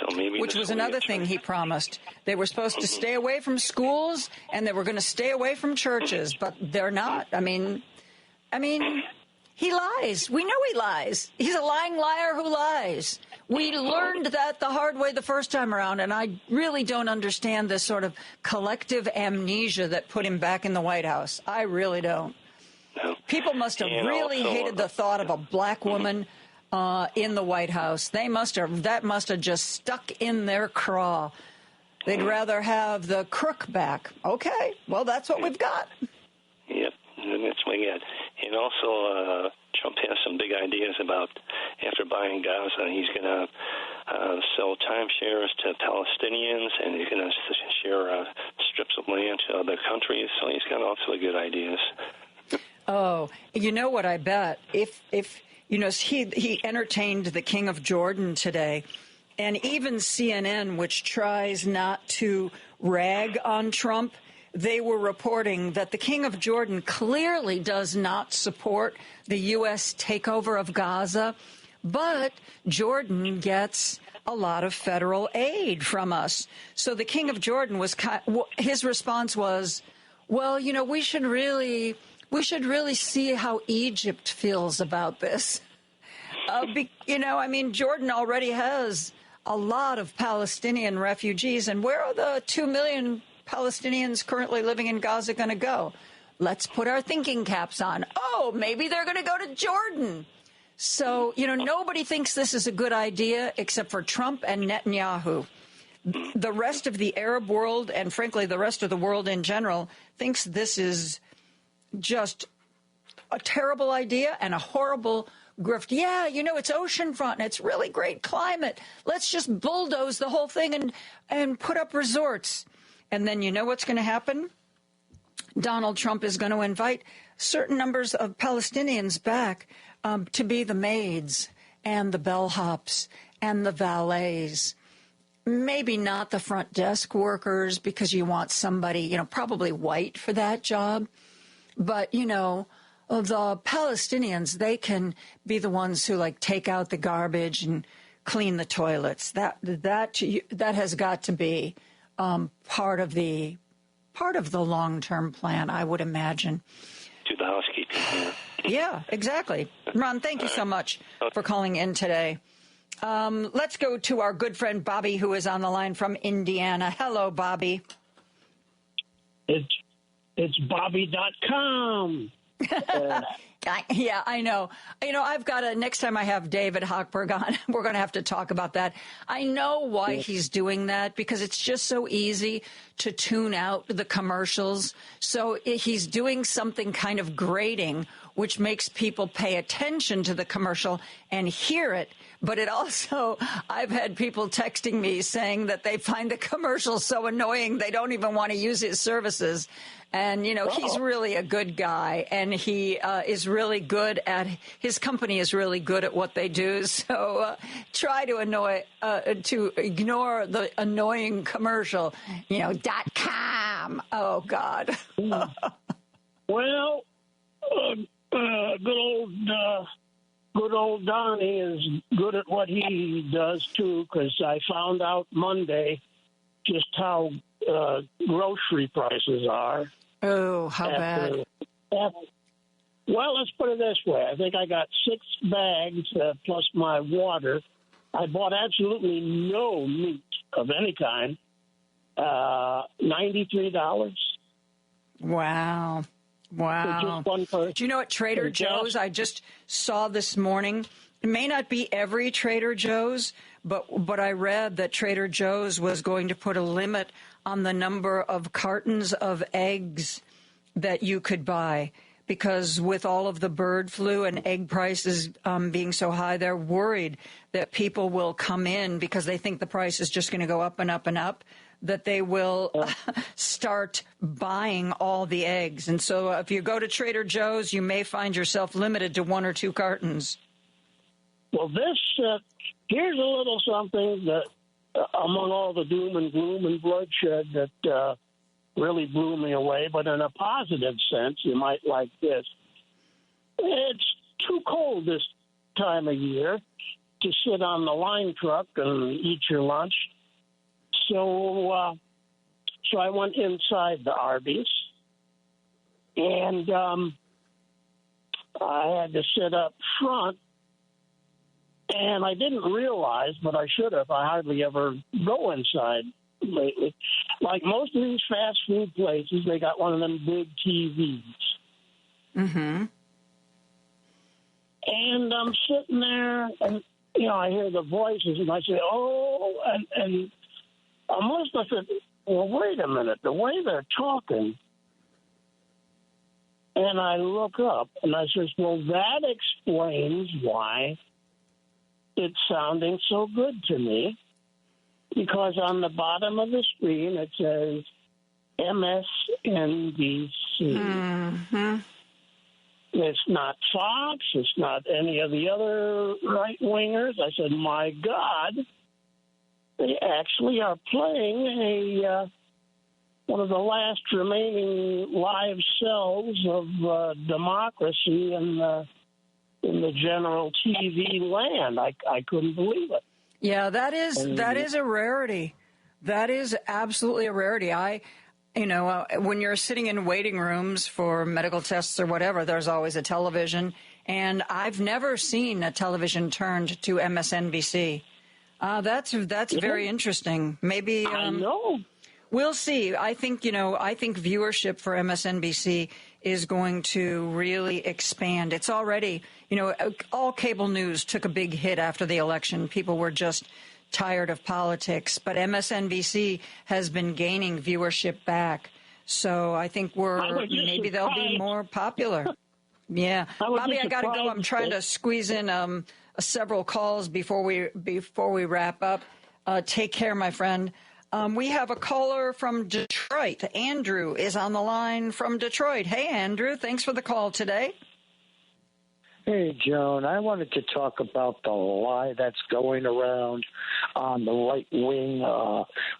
So maybe which was another thing he promised. They were supposed to stay away from schools and they were going to stay away from churches, but they're not. I mean, he lies. We know he lies. He's a lying liar who lies. We learned that the hard way the first time around, and I really don't understand this sort of collective amnesia that put him back in the White House. I really don't. People must have really hated the thought of a black woman in the White House. That must have just stuck in their craw. They'd rather have the crook back. Okay, well, that's what we've got. Yep, that's what we got. And also, Trump has some big ideas about, after buying Gaza, he's going to sell timeshares to Palestinians, and he's going to share strips of land to other countries. So he's got also good ideas. Oh, you know what I bet? If you know, he entertained the King of Jordan today, and even CNN, which tries not to rag on Trump, they were reporting that the King of Jordan clearly does not support the U.S. takeover of Gaza, but Jordan gets a lot of federal aid from us. So the King of Jordan his response was, well, you know, we should really see how Egypt feels about this. Jordan already has a lot of Palestinian refugees, and where are the 2 million Palestinians currently living in Gaza going to go? Let's put our thinking caps on. Oh, maybe they're going to go to Jordan. So, nobody thinks this is a good idea except for Trump and Netanyahu. The rest of the Arab world, and frankly, the rest of the world in general, thinks this is just a terrible idea and a horrible grift. Yeah, it's oceanfront and it's really great climate. Let's just bulldoze the whole thing and put up resorts. And then you know what's going to happen? Donald Trump is going to invite certain numbers of Palestinians back to be the maids and the bellhops and the valets. Maybe not the front desk workers, because you want somebody, probably white for that job. But, the Palestinians, they can be the ones who take out the garbage and clean the toilets. That has got to be part of the part of the long-term plan, I would imagine. Do the housekeeping. Yeah, exactly. Ron, thank you so much for calling in today. Let's go to our good friend Bobby, who is on the line from Indiana. Hello, Bobby. It's Bobby.com. Yeah, I know. I've got next time I have David Hochberg on, we're going to have to talk about that. I know why he's doing that, because it's just so easy to tune out the commercials. So he's doing something kind of grating, which makes people pay attention to the commercial and hear it. But it also, I've had people texting me saying that they find the commercials so annoying they don't even want to use his services. And, he's really a good guy, and he is really good at, his company is really good at what they do. So try to ignore the annoying commercial, .com. Oh, God. Well, good old Donnie is good at what he does, too, because I found out Monday just how grocery prices are. Oh, how bad. Well, let's put it this way. I think I got 6 bags plus my water. I bought absolutely no meat of any kind. $93. Wow. Do you know what Trader Joe's I just saw this morning? It may not be every Trader Joe's, but I read that Trader Joe's was going to put a limit on the number of cartons of eggs that you could buy, because with all of the bird flu and egg prices being so high, they're worried that people will come in because they think the price is just going to go up and up and up, that they will start buying all the eggs. And so if you go to Trader Joe's, you may find yourself limited to 1 or 2 cartons. Well, here's a little something that, among all the doom and gloom and bloodshed that really blew me away, but in a positive sense, you might like this. It's too cold this time of year to sit on the line truck and eat your lunch. So I went inside the Arby's, and I had to sit up front. And I didn't realize, but I should have. I hardly ever go inside lately. Like most of these fast food places, they got one of them big TVs. Mm-hmm. And I'm sitting there, and, I hear the voices, and I say, oh, and I must have said, well, wait a minute, the way they're talking. And I look up, and I says, well, that explains why it's sounding so good to me, because on the bottom of the screen it says MSNBC. Mm-hmm. It's not Fox. It's not any of the other right-wingers. I said, my God, they actually are playing one of the last remaining live cells of democracy in the general TV land. I couldn't believe it. Yeah, that is a rarity. That is absolutely a rarity. When you're sitting in waiting rooms for medical tests or whatever, there's always a television, and I've never seen a television turned to MSNBC. That's very interesting. Maybe I know. We'll see. I think viewership for MSNBC is going to really expand. It's already, all cable news took a big hit after the election. People were just tired of politics, but MSNBC has been gaining viewership back. So I think maybe they'll be more popular. Yeah. Bobby, I got to go. I'm trying to squeeze in several calls before we wrap up. Take care, my friend. We have a caller from Detroit. Andrew is on the line from Detroit. Hey, Andrew, thanks for the call today. Hey, Joan, I wanted to talk about the lie that's going around on the right-wing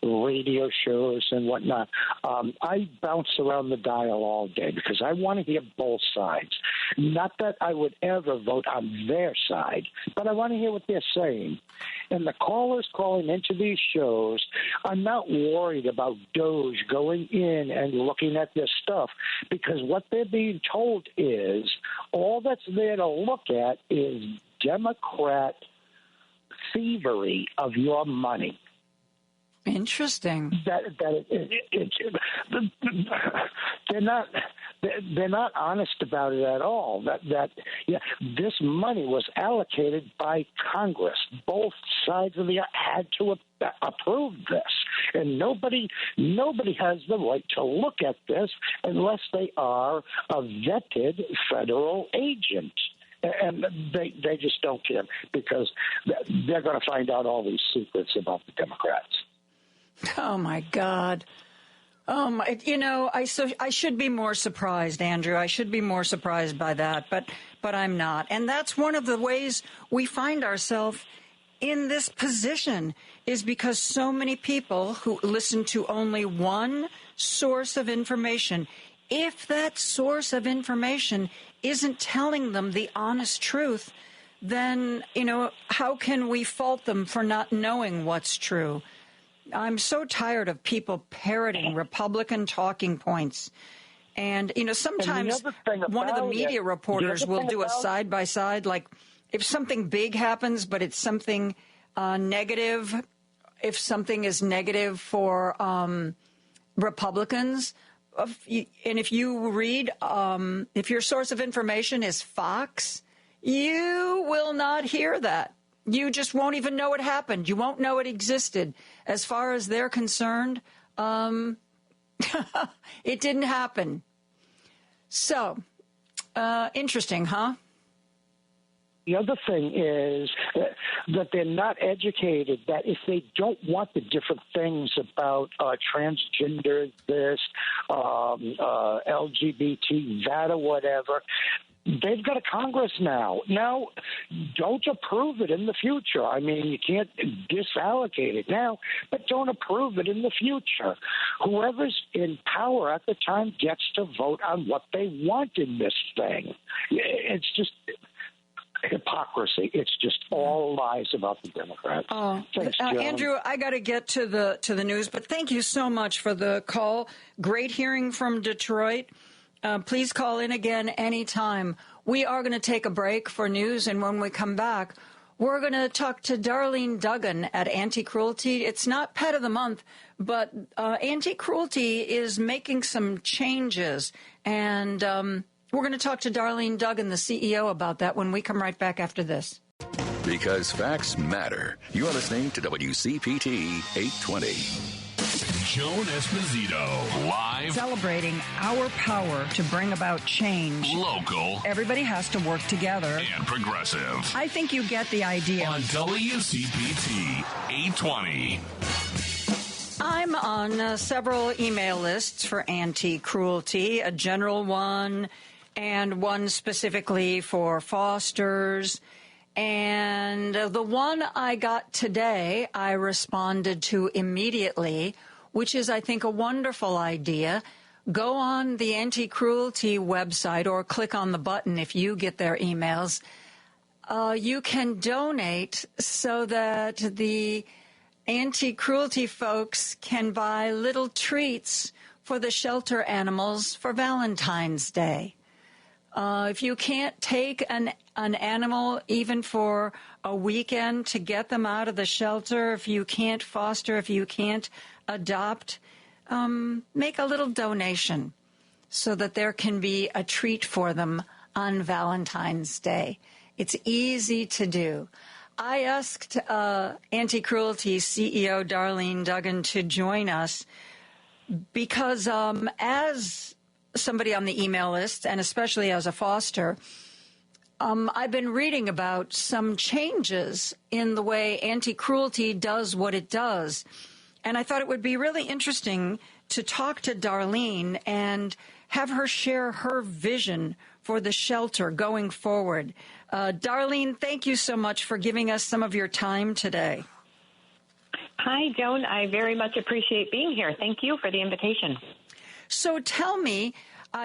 radio shows and whatnot. I bounce around the dial all day because I want to hear both sides. Not that I would ever vote on their side, but I want to hear what they're saying. And the callers calling into these shows are not worried about Doge going in and looking at this stuff because what they're being told is all that's there to look at is Democrat thievery of your money. Interesting. They're not honest about it at all. This money was allocated by Congress. Both sides of the had to approve this, and nobody has the right to look at this unless they are a vetted federal agent. And they just don't care because they're going to find out all these secrets about the Democrats. Oh, my God. I should be more surprised, Andrew. I should be more surprised by that, but I'm not. And that's one of the ways we find ourselves in this position is because so many people who listen to only one source of information, if that source of information isn't telling them the honest truth, then, how can we fault them for not knowing what's true? I'm so tired of people parroting Republican talking points. And, sometimes one of the media reporters will do a side-by-side, like if something big happens, but it's something negative, if something is negative for Republicans, and if you read, if your source of information is Fox, you will not hear that. You just won't even know it happened. You won't know it existed. As far as they're concerned, it didn't happen. So, interesting, huh? The other thing is that they're not educated, that if they don't want the different things about transgender, this, LGBT, that, or whatever, they've got a Congress now. Now, don't approve it in the future. I mean, you can't disallocate it now, but don't approve it in the future. Whoever's in power at the time gets to vote on what they want in this thing. It's just hypocrisy. It's just all lies about the Democrats. Thanks, Andrew, I got to get to the news, but thank you so much for the call. Great hearing from Detroit. Please call in again anytime. We are going to take a break for news, and when we come back, we're going to talk to Darlene Duggan at Anti-Cruelty. It's not Pet of the Month, but Anti-Cruelty is making some changes, and we're going to talk to Darlene Duggan, the CEO, about that when we come right back after this. Because facts matter. You're listening to WCPT 820. Joan Esposito, live. Celebrating our power to bring about change. Local. Everybody has to work together. And progressive. I think you get the idea. On WCPT 820. I'm on several email lists for anti-cruelty, a general one, and one specifically for fosters. And the one I got today, I responded to immediately, which is, I think, a wonderful idea. Go on the anti-cruelty website or click on the button if you get their emails. You can donate so that the anti-cruelty folks can buy little treats for the shelter animals for Valentine's Day. If you can't take an animal even for a weekend to get them out of the shelter, if you can't foster, if you can't adopt, make a little donation so that there can be a treat for them on Valentine's Day. It's easy to do. I asked Anti-Cruelty CEO Darlene Duggan to join us because as somebody on the email list, and especially as a foster, I've been reading about some changes in the way anti-cruelty does what it does. And I thought it would be really interesting to talk to Darlene and have her share her vision for the shelter going forward. Darlene, thank you so much for giving us some of your time today. Hi, Joan. I very much appreciate being here. Thank you for the invitation. So tell me,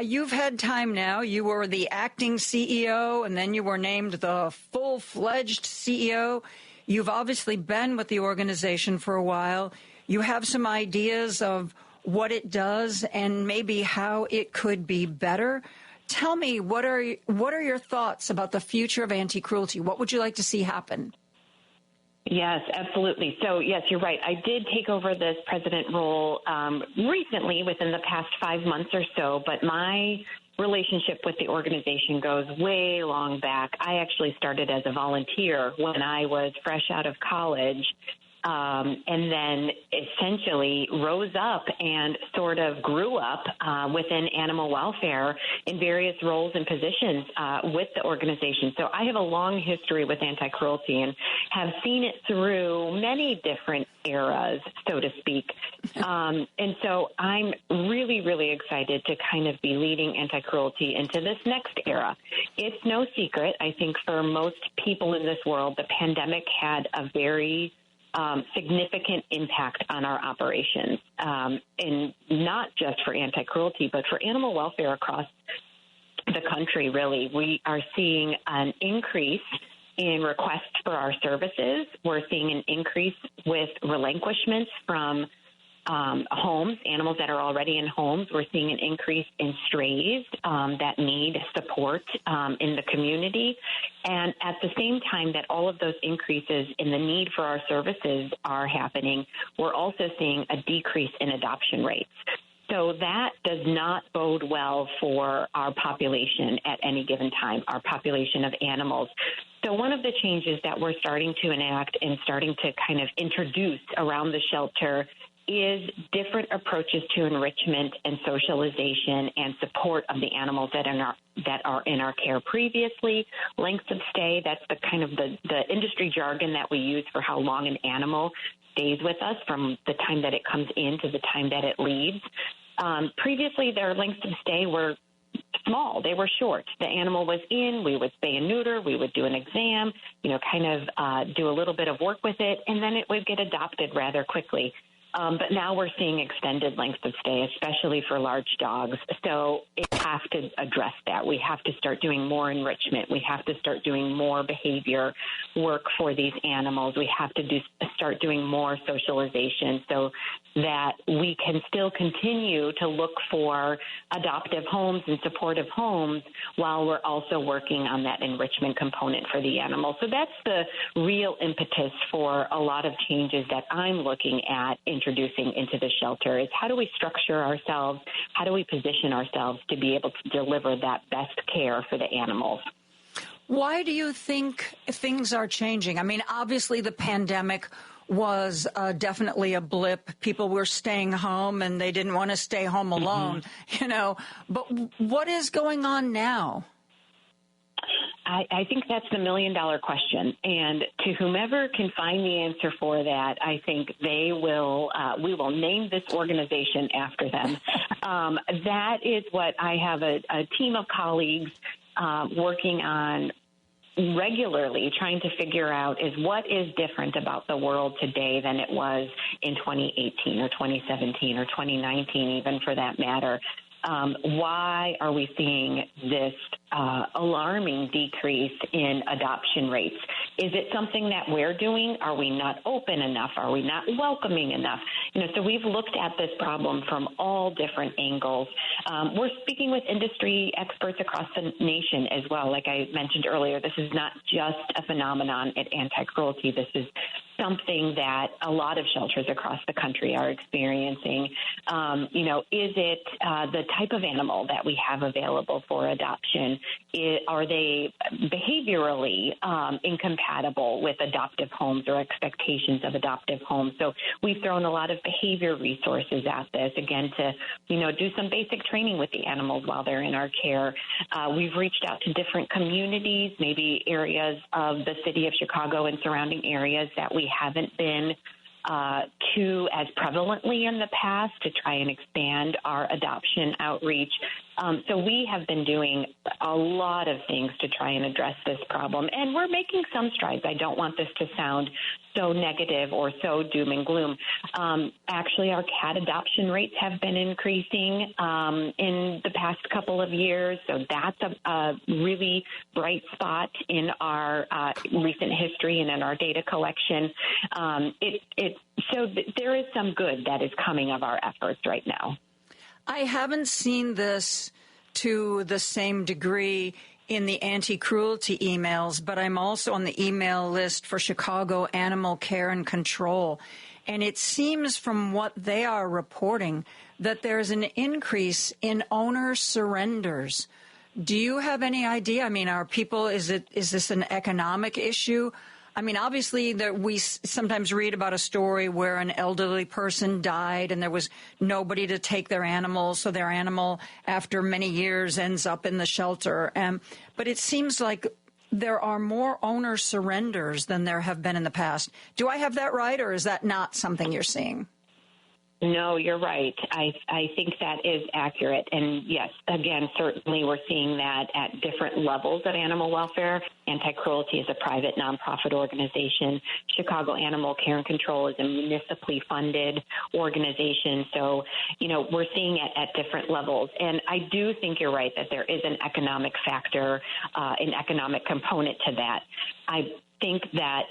you've had time now. You were the acting CEO, and then you were named the full-fledged CEO. You've obviously been with the organization for a while. You have some ideas of what it does and maybe how it could be better. Tell me, what are your thoughts about the future of anti-cruelty? What would you like to see happen? Yes, absolutely. So, yes, you're right. I did take over this president role recently, within the past 5 months or so, but my relationship with the organization goes way long back. I actually started as a volunteer when I was fresh out of college, and then essentially rose up and sort of grew up within animal welfare in various roles and positions with the organization. So I have a long history with anti-cruelty and have seen it through many different eras, so to speak. And so I'm really, really excited to kind of be leading anti-cruelty into this next era. It's no secret, I think, for most people in this world, the pandemic had a very significant impact on our operations, and not just for anti-cruelty, but for animal welfare across the country, really. We are seeing an increase in requests for our services. We're seeing an increase with relinquishments from homes, animals that are already in homes. We're seeing an increase in strays that need support in the community. And at the same time that all of those increases in the need for our services are happening, we're also seeing a decrease in adoption rates. So that does not bode well for our population at any given time, our population of animals. So one of the changes that we're starting to enact and starting to kind of introduce around the shelter is different approaches to enrichment and socialization and support of the animals that are in our care previously. Lengths of stay, that's the kind of the industry jargon that we use for how long an animal stays with us from the time that it comes in to the time that it leaves. Previously, their lengths of stay were small. They were short. The animal was in, we would spay and neuter, we would do an exam, kind of do a little bit of work with it, and then it would get adopted rather quickly. But now we're seeing extended lengths of stay, especially for large dogs. So we have to address that. We have to start doing more enrichment. We have to start doing more behavior work for these animals. We have to start doing more socialization so that we can still continue to look for adoptive homes and supportive homes while we're also working on that enrichment component for the animal. So that's the real impetus for a lot of changes that I'm looking at introducing into the shelter is how do we structure ourselves, how do we position ourselves to be able to deliver that best care for the animals. Why do you think things are changing? I mean, obviously the pandemic was definitely a blip. People were staying home and they didn't want to stay home alone, But what is going on now? I think that's the million-dollar question. And to whomever can find the answer for that, I think they will, we will name this organization after them. That is what I have a team of colleagues working on regularly, trying to figure out is what is different about the world today than it was in 2018 or 2017 or 2019, even for that matter. Why are we seeing this alarming decrease in adoption rates? Is it something that we're doing? Are we not open enough? Are we not welcoming enough? So we've looked at this problem from all different angles. We're speaking with industry experts across the nation as well. Like I mentioned earlier, this is not just a phenomenon at anti-cruelty. This is something that a lot of shelters across the country are experiencing. Is it the type of animal that we have available for adoption? Are they behaviorally incompatible with adoptive homes or expectations of adoptive homes? So we've thrown a lot of behavior resources at this, again, to, do some basic training with the animals while they're in our care. We've reached out to different communities, maybe areas of the city of Chicago and surrounding areas that we haven't been to as prevalently in the past to try and expand our adoption outreach. So we have been doing a lot of things to try and address this problem, and we're making some strides. I don't want this to sound so negative or so doom and gloom. Actually, our cat adoption rates have been increasing in the past couple of years, so that's a really bright spot in our recent history and in our data collection. So there is some good that is coming of our efforts right now. I haven't seen this to the same degree in the anti-cruelty emails, but I'm also on the email list for Chicago Animal Care and Control. And it seems from what they are reporting that there's an increase in owner surrenders. Do you have any idea? I mean, is this an economic issue? I mean, obviously, we sometimes read about a story where an elderly person died and there was nobody to take their animal, so their animal, after many years, ends up in the shelter. But it seems like there are more owner surrenders than there have been in the past. Do I have that right, or is that not something you're seeing? No, you're right. I think that is accurate. And yes, again, certainly we're seeing that at different levels of animal welfare. Anti-Cruelty is a private nonprofit organization. Chicago Animal Care and Control is a municipally funded organization. So, we're seeing it at different levels. And I do think you're right that there is an economic factor, an economic component to that. I think that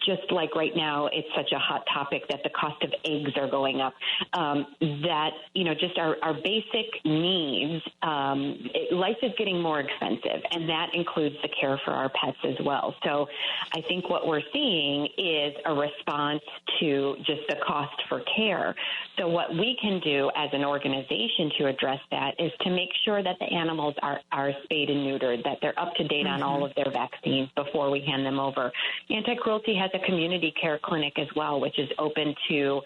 just like right now, it's such a hot topic that the cost of eggs are going up, that, just our basic needs, life is getting more expensive, and that includes the care for our pets as well. So I think what we're seeing is a response to just the cost for care. So what we can do as an organization to address that is to make sure that the animals are spayed and neutered, that they're up to date on all of their vaccines before we hand them over. Anti-Cruelty has a community care clinic as well, which is open to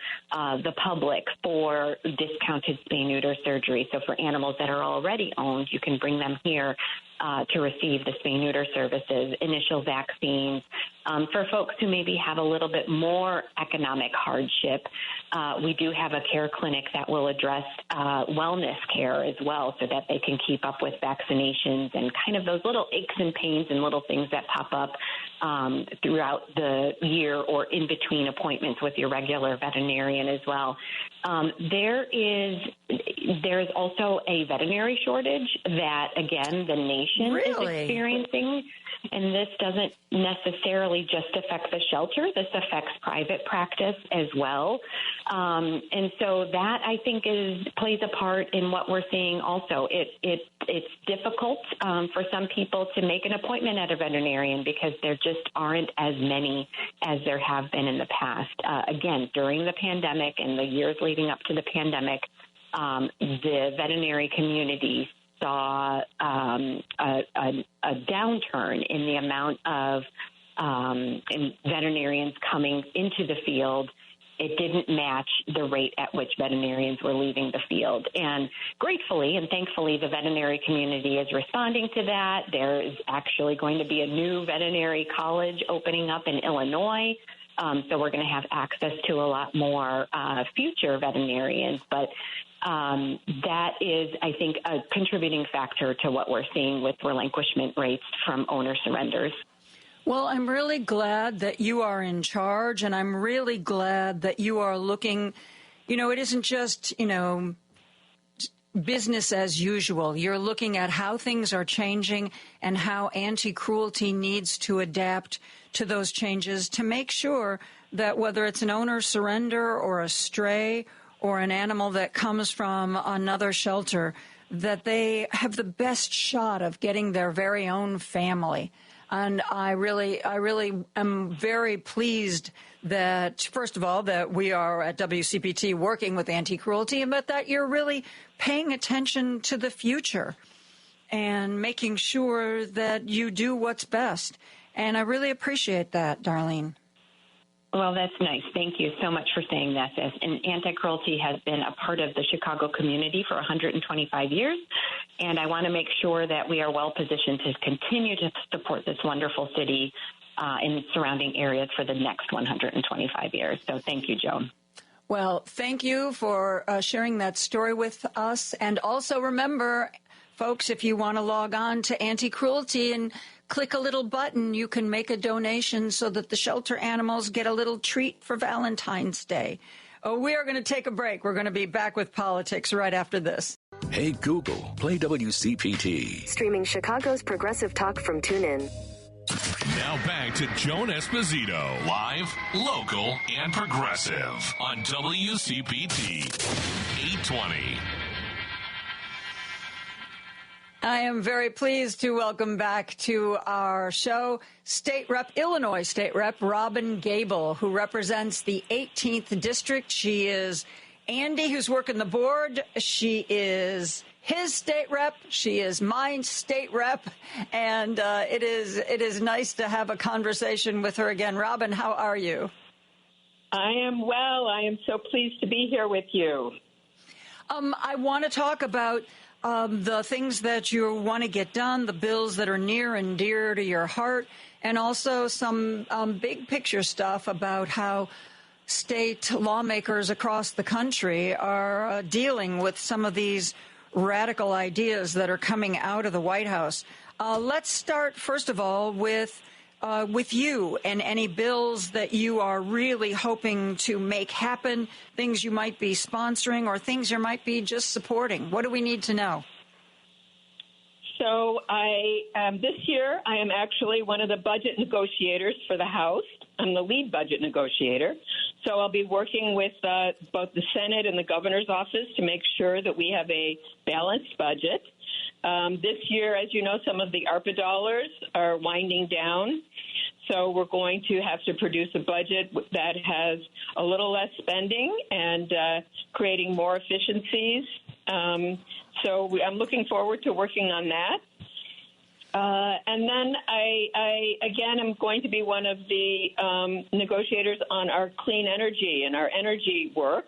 the public for discounted spay-neuter surgery. So for animals that are already owned, you can bring them here to receive the spay-neuter services, initial vaccines. For folks who maybe have a little bit more economic hardship, we do have a care clinic that will address wellness care as well, so that they can keep up with vaccinations and kind of those little aches and pains and little things that pop up throughout the year or in between appointments with your regular veterinarian as well. There is also a veterinary shortage that, again, the nation is experiencing. And this doesn't necessarily just affect the shelter. This affects private practice as well. And so that, I think, plays a part in what we're seeing also. It's difficult for some people to make an appointment at a veterinarian because there just aren't as many as there have been in the past. Again, during the pandemic and the years leading up to the pandemic, the veterinary community saw a downturn in the amount of veterinarians coming into the field. It didn't match the rate at which veterinarians were leaving the field. And gratefully and thankfully, the veterinary community is responding to that. There is actually going to be a new veterinary college opening up in Illinois. So we're going to have access to a lot more future veterinarians. But that is, I think, a contributing factor to what we're seeing with relinquishment rates from owner surrenders. Well, I'm really glad that you are in charge, and I'm really glad that you are looking, it isn't just, business as usual. You're looking at how things are changing and how anti-cruelty needs to adapt to those changes to make sure that whether it's an owner surrender or a stray or an animal that comes from another shelter, that they have the best shot of getting their very own family. And I really am very pleased that, first of all, that we are at WCPT working with anti-cruelty, but that you're really paying attention to the future and making sure that you do what's best. And I really appreciate that, Darlene. Well, that's nice. Thank you so much for saying that. And anti-cruelty has been a part of the Chicago community for 125 years, and I want to make sure that we are well positioned to continue to support this wonderful city in surrounding areas for the next 125 years. So thank you, Joan. Well, thank you for sharing that story with us. And also remember, folks, if you want to log on to Anti-Cruelty and click a little button, you can make a donation so that the shelter animals get a little treat for Valentine's Day. We are going to take a break. We're going to be back with politics right after this. Hey, Google, play WCPT. Streaming Chicago's Progressive Talk from TuneIn. Now back to Joan Esposito, live, local, and progressive on WCPT 820. I am very pleased to welcome back to our show Illinois State Rep Robyn Gabel, who represents the 18th District. She is Andy, who's working the board. She is his state rep. She is my state rep. And it is nice to have a conversation with her again. Robyn, how are you? I am well. I am so pleased to be here with you. I want to talk about the things that you want to get done, the bills that are near and dear to your heart, and also some big picture stuff about how state lawmakers across the country are dealing with some of these radical ideas that are coming out of the White House. Let's start, first of all, with you and any bills that you are really hoping to make happen, things you might be sponsoring or things you might be just supporting. What do we need to know? So this year, I am actually one of the budget negotiators for the House. I'm the lead budget negotiator. So I'll be working with both the Senate and the governor's office to make sure that we have a balanced budget. This year, as you know, some of the ARPA dollars are winding down. So we're going to have to produce a budget that has a little less spending and creating more efficiencies. So I'm looking forward to working on that. And then I again, am going to be one of the negotiators on our clean energy and our energy work.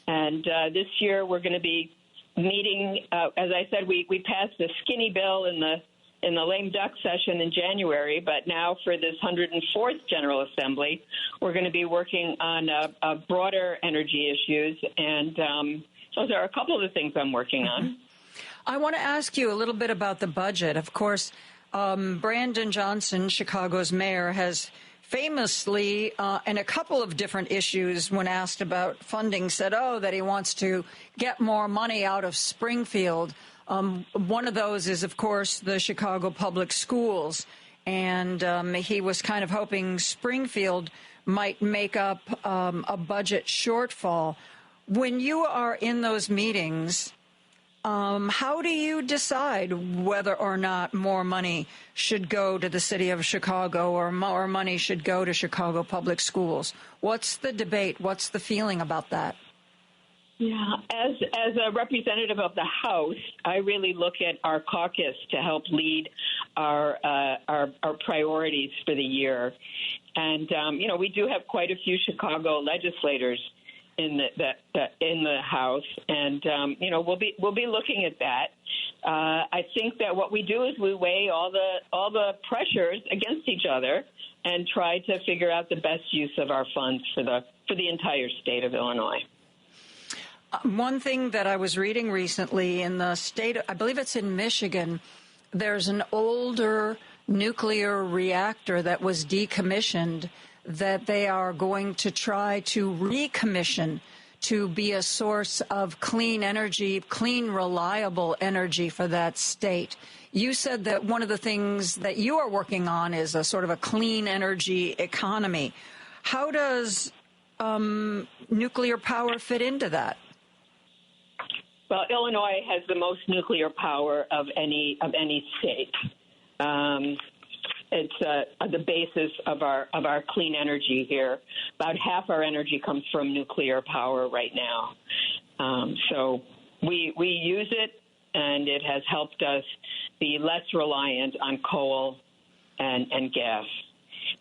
And this year we're going to be meeting, as I said, we passed a skinny bill in the lame duck session in January, but now for this 104th General Assembly, we're going to be working on broader energy issues. And those are a couple of the things I'm working on. I want to ask you a little bit about the budget. Of course, Brandon Johnson, Chicago's mayor, has famously, in a couple of different issues, when asked about funding, said, that he wants to get more money out of Springfield. One of those is, of course, the Chicago Public Schools. And he was kind of hoping Springfield might make up a budget shortfall. When you are in those meetings, how do you decide whether or not more money should go to the city of Chicago or more money should go to Chicago Public Schools? What's the debate? What's the feeling about that? Yeah, as a representative of the House, I really look at our caucus to help lead our priorities for the year. And, we do have quite a few Chicago legislators in the House, and we'll be looking at that. I think that what we do is we weigh all the pressures against each other and try to figure out the best use of our funds for the entire state of Illinois. One thing that I was reading recently in the state, I believe it's in Michigan, there's an older nuclear reactor that was decommissioned that they are going to try to recommission to be a source of clean energy, clean, reliable energy for that state. You said that one of the things that you are working on is a sort of a clean energy economy. How does nuclear power fit into that? Well, Illinois has the most nuclear power of any state. It's the basis of our clean energy here. About half our energy comes from nuclear power right now. So we use it, and it has helped us be less reliant on coal and gas.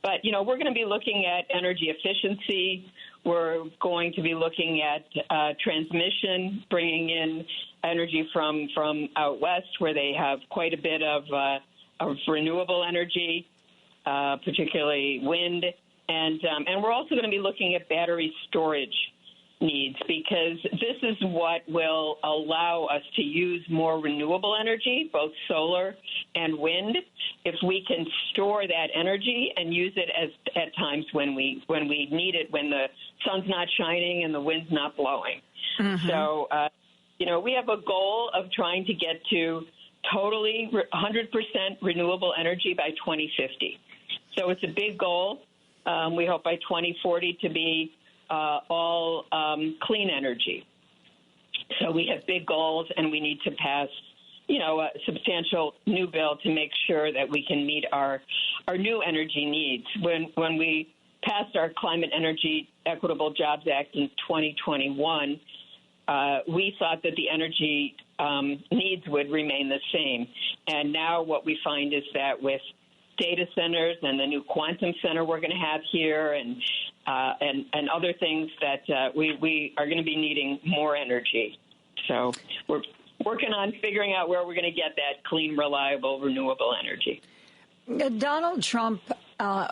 But, we're going to be looking at energy efficiency. We're going to be looking at transmission, bringing in energy from out west where they have quite a bit of renewable energy, particularly wind. And we're also going to be looking at battery storage needs, because this is what will allow us to use more renewable energy, both solar and wind, if we can store that energy and use it at times when we need it, when the sun's not shining and the wind's not blowing. Mm-hmm. So, we have a goal of trying to get to totally 100% renewable energy by 2050. So it's a big goal. We hope by 2040 to be all clean energy. So we have big goals, and we need to pass, a substantial new bill to make sure that we can meet our new energy needs. When we passed our Climate Energy Equitable Jobs Act in 2021, we thought that the energy needs would remain the same. And now what we find is that with data centers and the new quantum center we're going to have here and other things that we are going to be needing more energy. So we're working on figuring out where we're going to get that clean, reliable, renewable energy. Donald Trump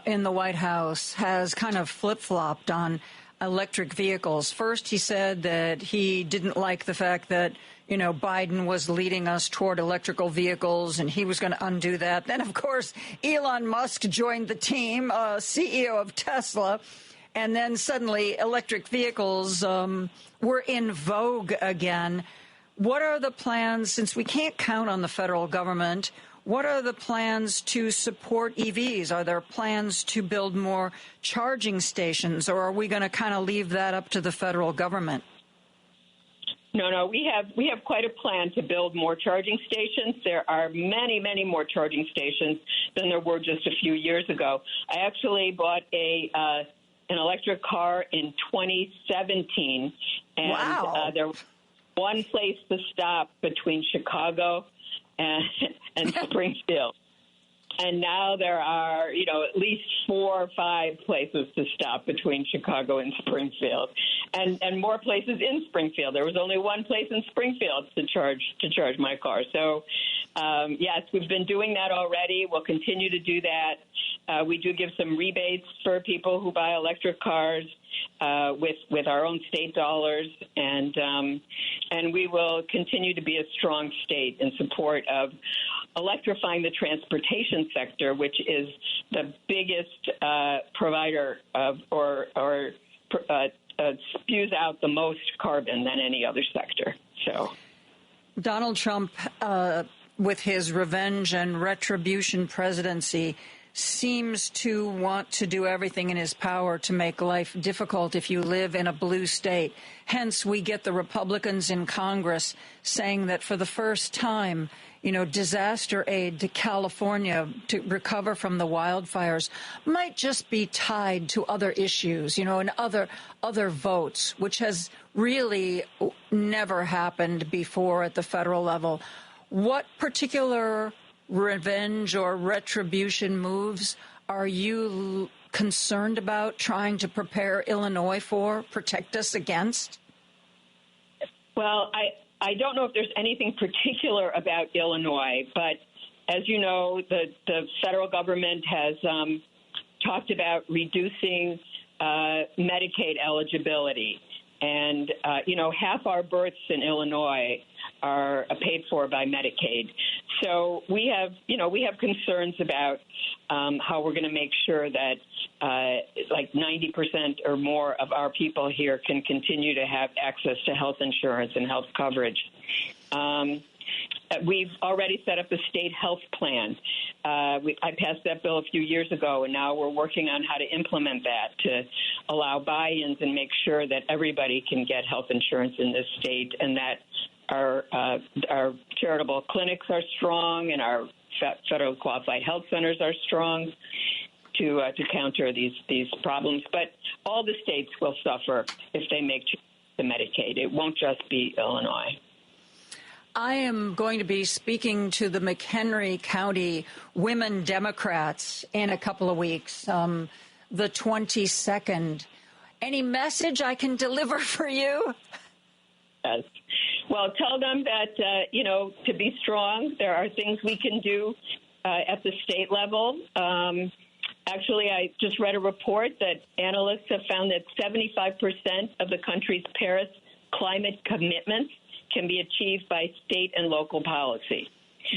in the White House has kind of flip-flopped on electric vehicles. First, he said that he didn't like the fact that, Biden was leading us toward electrical vehicles and he was going to undo that. Then, of course, Elon Musk joined the team, CEO of Tesla. And then suddenly electric vehicles were in vogue again. What are the plans, since we can't count on the federal government, what are the plans to support EVs? Are there plans to build more charging stations, or are we going to kind of leave that up to the federal government? No, we have quite a plan to build more charging stations. There are many, many more charging stations than there were just a few years ago. I actually bought an electric car in 2017, and wow. There was one place to stop between Chicago and Springfield. And now there are, at least 4 or 5 places to stop between Chicago and Springfield, and more places in Springfield. There was only one place in Springfield to charge my car. So, yes, we've been doing that already. We'll continue to do that. We do give some rebates for people who buy electric cars with our own state dollars, and we will continue to be a strong state in support of electrifying the transportation sector, which is the biggest provider of or spews out the most carbon than any other sector. So, Donald Trump, with his revenge and retribution presidency, seems to want to do everything in his power to make life difficult if you live in a blue state. Hence, we get the Republicans in Congress saying that for the first time, disaster aid to California to recover from the wildfires might just be tied to other issues, and other votes, which has really never happened before at the federal level. What particular revenge or retribution moves are you concerned about trying to prepare Illinois for, protect us against? Well, I don't know if there's anything particular about Illinois, but as you know, the federal government has talked about reducing Medicaid eligibility. And, half our births in Illinois are paid for by Medicaid. So we have concerns about how we're going to make sure that like 90% or more of our people here can continue to have access to health insurance and health coverage. We've already set up a state health plan. I passed that bill a few years ago, and now we're working on how to implement that to allow buy-ins and make sure that everybody can get health insurance in this state, and that our charitable clinics are strong and our federal qualified health centers are strong to counter these problems. But all the states will suffer if they make changes to Medicaid. It won't just be Illinois. I am going to be speaking to the McHenry County Women Democrats in a couple of weeks, the 22nd. Any message I can deliver for you? Yes. Well, tell them that, to be strong, there are things we can do at the state level. Actually, I just read a report that analysts have found that 75% of the country's Paris climate commitments can be achieved by state and local policy.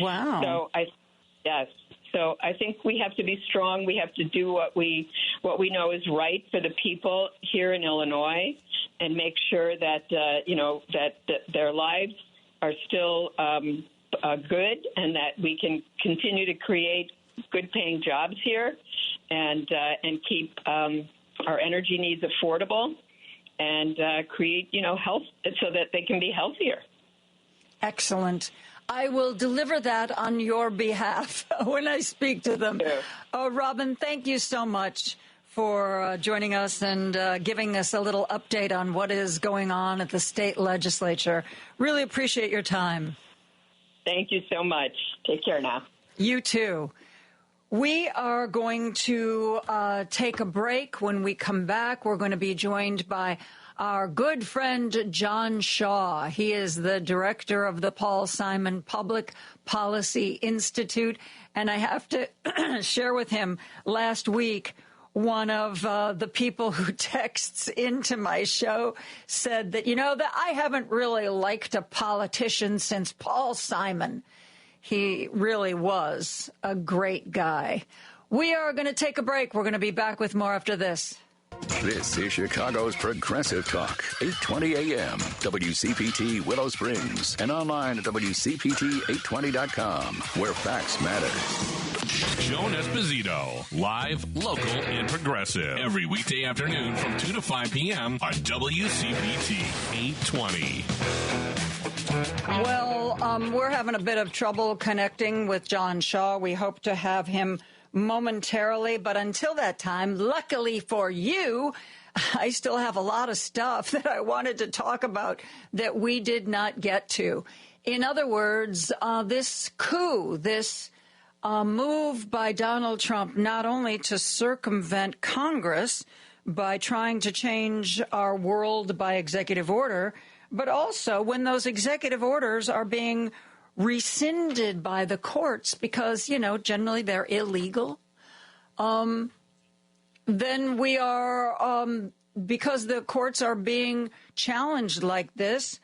Wow. So I think we have to be strong. We have to do what we know is right for the people here in Illinois, and make sure that that their lives are still good, and that we can continue to create good-paying jobs here, and keep our energy needs affordable, and create health so that they can be healthier. Excellent. I will deliver that on your behalf when I speak to them. Robyn, thank you so much for joining us and giving us a little update on what is going on at the state legislature. Really appreciate your time. Thank you so much. Take care now. You too. We are going to take a break. When we come back, we're going to be joined by our good friend John Shaw. He is the director of the Paul Simon Public Policy Institute. And I have to share with him, last week, one of the people who texts into my show said that, that I haven't really liked a politician since Paul Simon. He really was a great guy. We are going to take a break. We're going to be back with more after this. This is Chicago's Progressive Talk, 820 AM, WCPT Willow Springs, and online at WCPT820.com, where facts matter. Joan Esposito, live, local, and progressive. Every weekday afternoon from 2 to 5 p.m. on WCPT 820. Well, we're having a bit of trouble connecting with John Shaw. We hope to have him momentarily, but until that time, luckily for you, I still have a lot of stuff that I wanted to talk about that we did not get to. In other words, this coup, this move by Donald Trump, not only to circumvent Congress by trying to change our world by executive order, but also when those executive orders are being rescinded by the courts because, generally they're illegal. Then we are, because the courts are being challenged like this,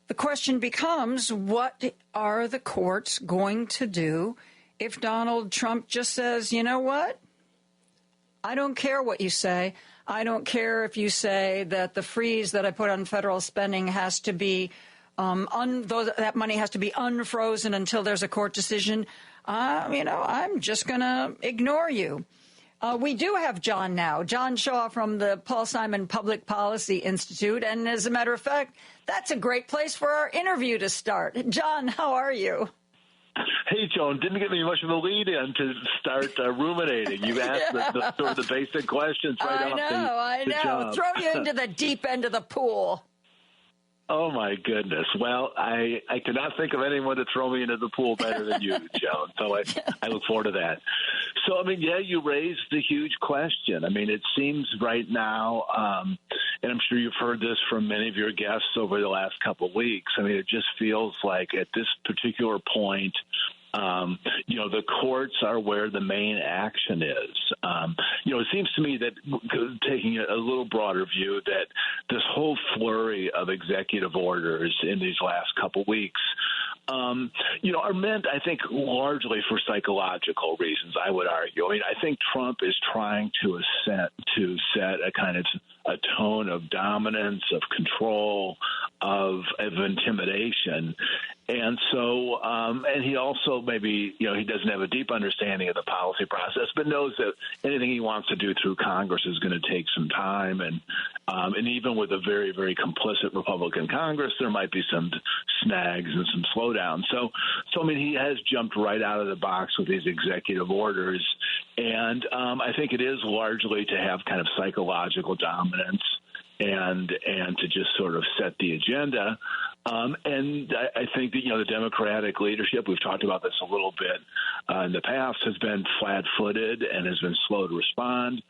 the question becomes, what are the courts going to do if Donald Trump just says, you know what? I don't care what you say. I don't care if you say that the freeze that I put on federal spending has to be that money has to be unfrozen until there's a court decision. I'm just going to ignore you. We do have John now, John Shaw from the Paul Simon Public Policy Institute. And as a matter of fact, that's a great place for our interview to start. John, how are you? Hey, Joan, didn't give me much of a lead-in to start ruminating. You asked the sort of the basic questions right off I know. Throw you into the deep end of the pool. Oh, my goodness. Well, I could not think of anyone to throw me into the pool better than you, Joan. So I look forward to that. So, you raised the huge question. It seems right now, and I'm sure you've heard this from many of your guests over the last couple of weeks, it just feels like at this particular point, the courts are where the main action is. It seems to me that taking a little broader view that this whole flurry of executive orders in these last couple weeks, are meant, I think, largely for psychological reasons, I would argue. I think Trump is trying to set a kind of a tone of dominance, of control, of intimidation. And so, and he also maybe, he doesn't have a deep understanding of the policy process, but knows that anything he wants to do through Congress is going to take some time. And even with a very, very complicit Republican Congress, there might be some snags and some slowdowns. So he has jumped right out of the box with these executive orders. And I think it is largely to have kind of psychological dominance and to just sort of set the agenda. And I think that, the Democratic leadership, we've talked about this a little bit in the past, has been flat-footed and has been slow to respond.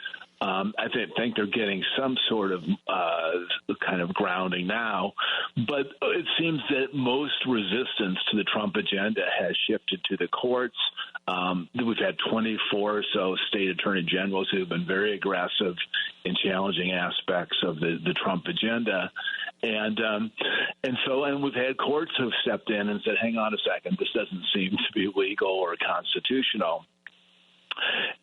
I think they're getting some sort of kind of grounding now, but it seems that most resistance to the Trump agenda has shifted to the courts. We've had 24 or so state attorney generals who have been very aggressive in challenging aspects of the Trump agenda. And we've had courts who've stepped in and said, hang on a second, this doesn't seem to be legal or constitutional.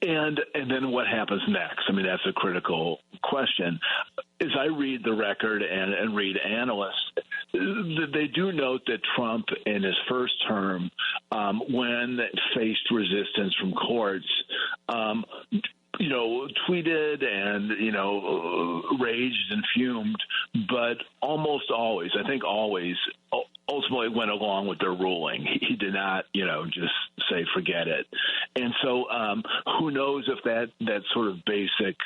And then what happens next? I mean, that's a critical question. As I read the record and read analysts, they do note that Trump in his first term, when faced resistance from courts, tweeted and, raged and fumed, but almost always, I think always, ultimately went along with their ruling. He did not, just say, forget it. And so who knows if that sort of basic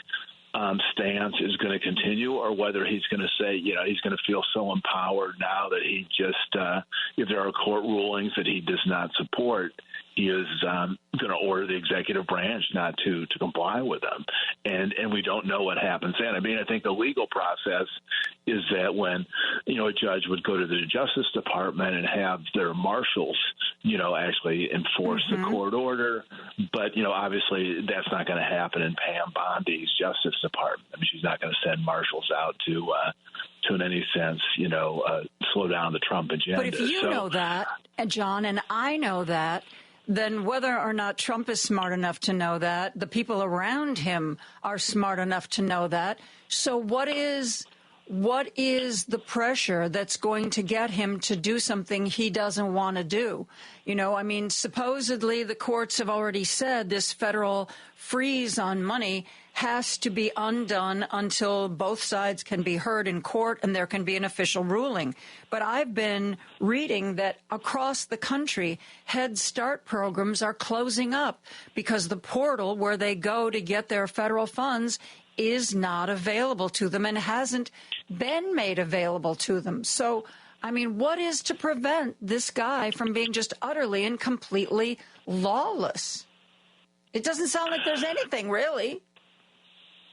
stance is going to continue, or whether he's going to say, he's going to feel so empowered now that he just, if there are court rulings that he does not support, he is going to order the executive branch not to comply with them. And we don't know what happens then. I mean, I think the legal process is that when, a judge would go to the Justice Department and have their marshals, actually enforce the court order. But, obviously that's not going to happen in Pam Bondi's Justice Department. I mean, she's not going to send marshals out to in any sense, slow down the Trump agenda. But if you know that, John, and I know that, then whether or not Trump is smart enough to know that, the people around him are smart enough to know that. So what is the pressure that's going to get him to do something he doesn't want to do? Supposedly the courts have already said this federal freeze on money has to be undone until both sides can be heard in court and there can be an official ruling. But I've been reading that across the country, Head Start programs are closing up because the portal where they go to get their federal funds is not available to them and hasn't been made available to them. So, what is to prevent this guy from being just utterly and completely lawless? It doesn't sound like there's anything, really.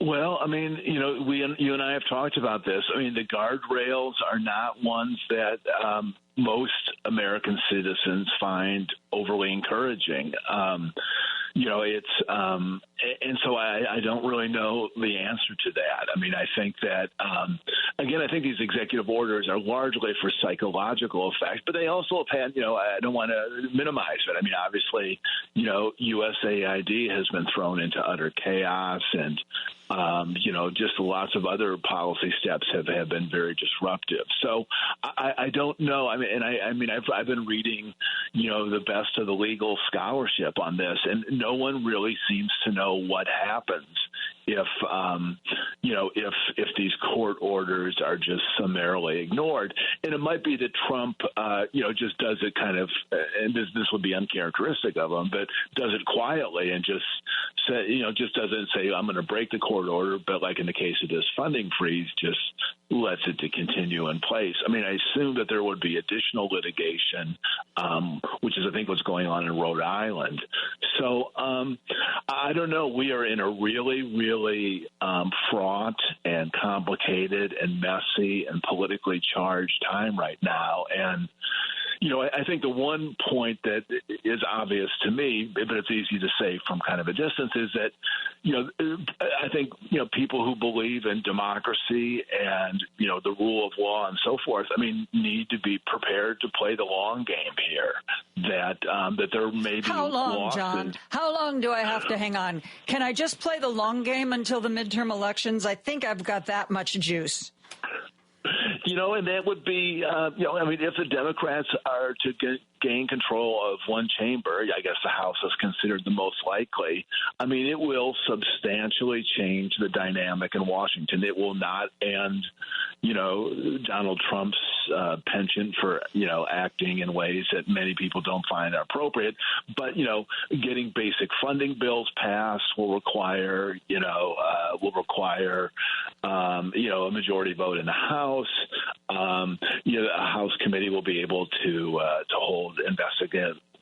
Well, you and I have talked about this. The guardrails are not ones that most American citizens find overly encouraging. And so I don't really know the answer to that. I think that, again, I think these executive orders are largely for psychological effects, but they also have had, I don't want to minimize it. Obviously, USAID has been thrown into utter chaos, and, just lots of other policy steps have been very disruptive. So I don't know. I've been reading, the best of the legal scholarship on this, and no one really seems to know what happens if these court orders are just summarily ignored. And it might be that Trump, just does it kind of, and this would be uncharacteristic of him, but does it quietly and just say, just doesn't say, I'm going to break the court order, but like in the case of this funding freeze, just lets it to continue in place. I assume that there would be additional litigation, which is, I think, what's going on in Rhode Island. So I don't know. We are in a really, really fraught and complicated and messy and politically charged time right now. And I think the one point that is obvious to me, but it's easy to say from kind of a distance, is that, I think, people who believe in democracy and, the rule of law and so forth, need to be prepared to play the long game here, that there may be How long, losses. John? How long do I have to hang on? Can I just play the long game until the midterm elections? I think I've got that much juice. And that would be, if the Democrats are to gain control of one chamber, I guess the House is considered the most likely. It will substantially change the dynamic in Washington. It will not end, Donald Trump's penchant for, acting in ways that many people don't find appropriate. But, getting basic funding bills passed will require, a majority vote in the House. A House committee will be able to hold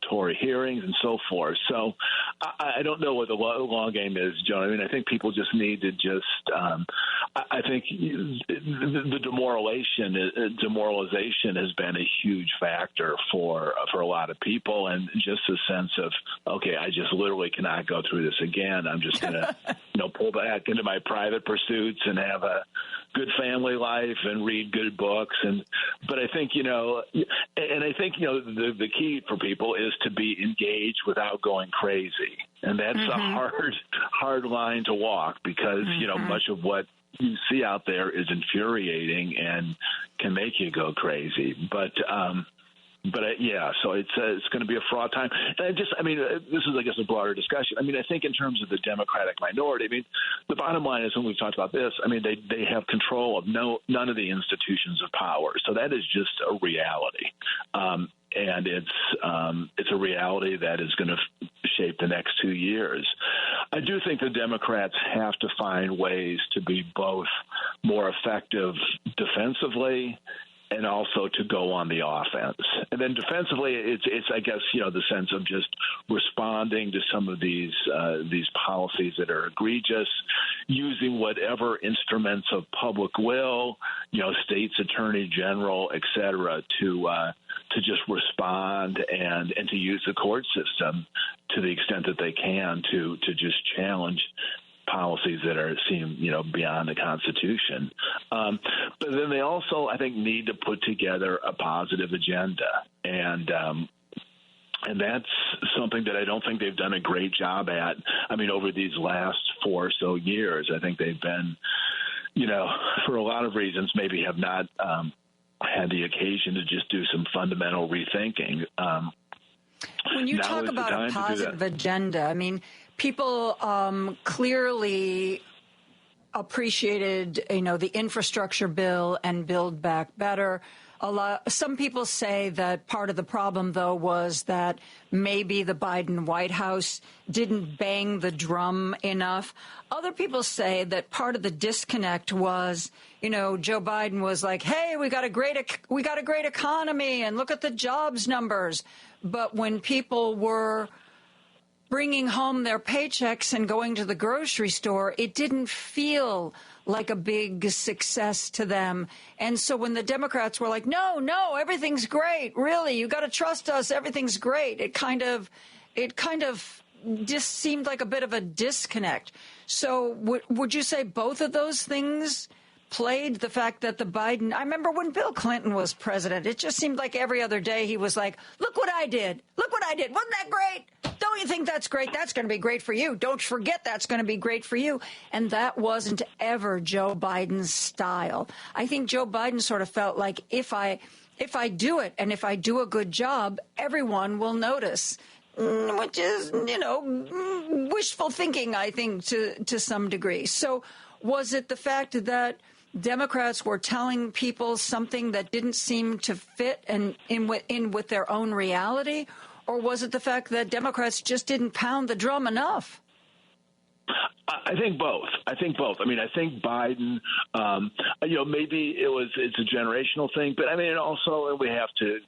exploratory hearings and so forth. So I don't know what the long game is, Joan. I mean, I think people just need to I think the demoralization has been a huge factor for a lot of people, and just a sense of, okay, I just literally cannot go through this again. I'm just going to, pull back into my private pursuits and have a good family life and read good books. But I think, the key for people is to be engaged without going crazy. And that's a hard line to walk because, much of what you see out there is infuriating and can make you go crazy. So it's going to be a fraught time. And this is, I guess, a broader discussion. I mean, I think in terms of the Democratic minority, the bottom line is, when we've talked about this, they have control of none of the institutions of power. So that is just a reality. And it's a reality that is going to shape the next 2 years. I do think the Democrats have to find ways to be both more effective defensively and also to go on the offense. And then defensively, it's I guess, the sense of just responding to some of these policies that are egregious, using whatever instruments of public will, state's attorney general, et cetera, to just respond and to use the court system to the extent that they can to just challenge policies that seem beyond the Constitution. But then they also, I think, need to put together a positive agenda. And that's something that I don't think they've done a great job at. Over these last 4 or so years, I think they've been, for a lot of reasons, maybe have not had the occasion to just do some fundamental rethinking. When you talk about a positive agenda, people clearly appreciated, the infrastructure bill and Build Back Better. Some people say that part of the problem, though, was that maybe the Biden White House didn't bang the drum enough. Other people say that part of the disconnect was, Joe Biden was like, "Hey, we got a great economy, and look at the jobs numbers." But when people were bringing home their paychecks and going to the grocery store, it didn't feel like a big success to them. And so when the Democrats were like, no, everything's great, really, you got to trust us, everything's great, it kind of just seemed like a bit of a disconnect. So would you say both of those things played? The fact that I remember when Bill Clinton was president, it just seemed like every other day he was like, look what I did. Wasn't that great? Don't you think that's great? That's going to be great for you. Don't forget that's going to be great for you. And that wasn't ever Joe Biden's style. I think Joe Biden sort of felt like if I do it and if I do a good job, everyone will notice, which is, wishful thinking, I think, to some degree. So was it the fact that Democrats were telling people something that didn't seem to fit in with their own reality? Or was it the fact that Democrats just didn't pound the drum enough? I think both. I think Biden, maybe it's a generational thing, but also we have to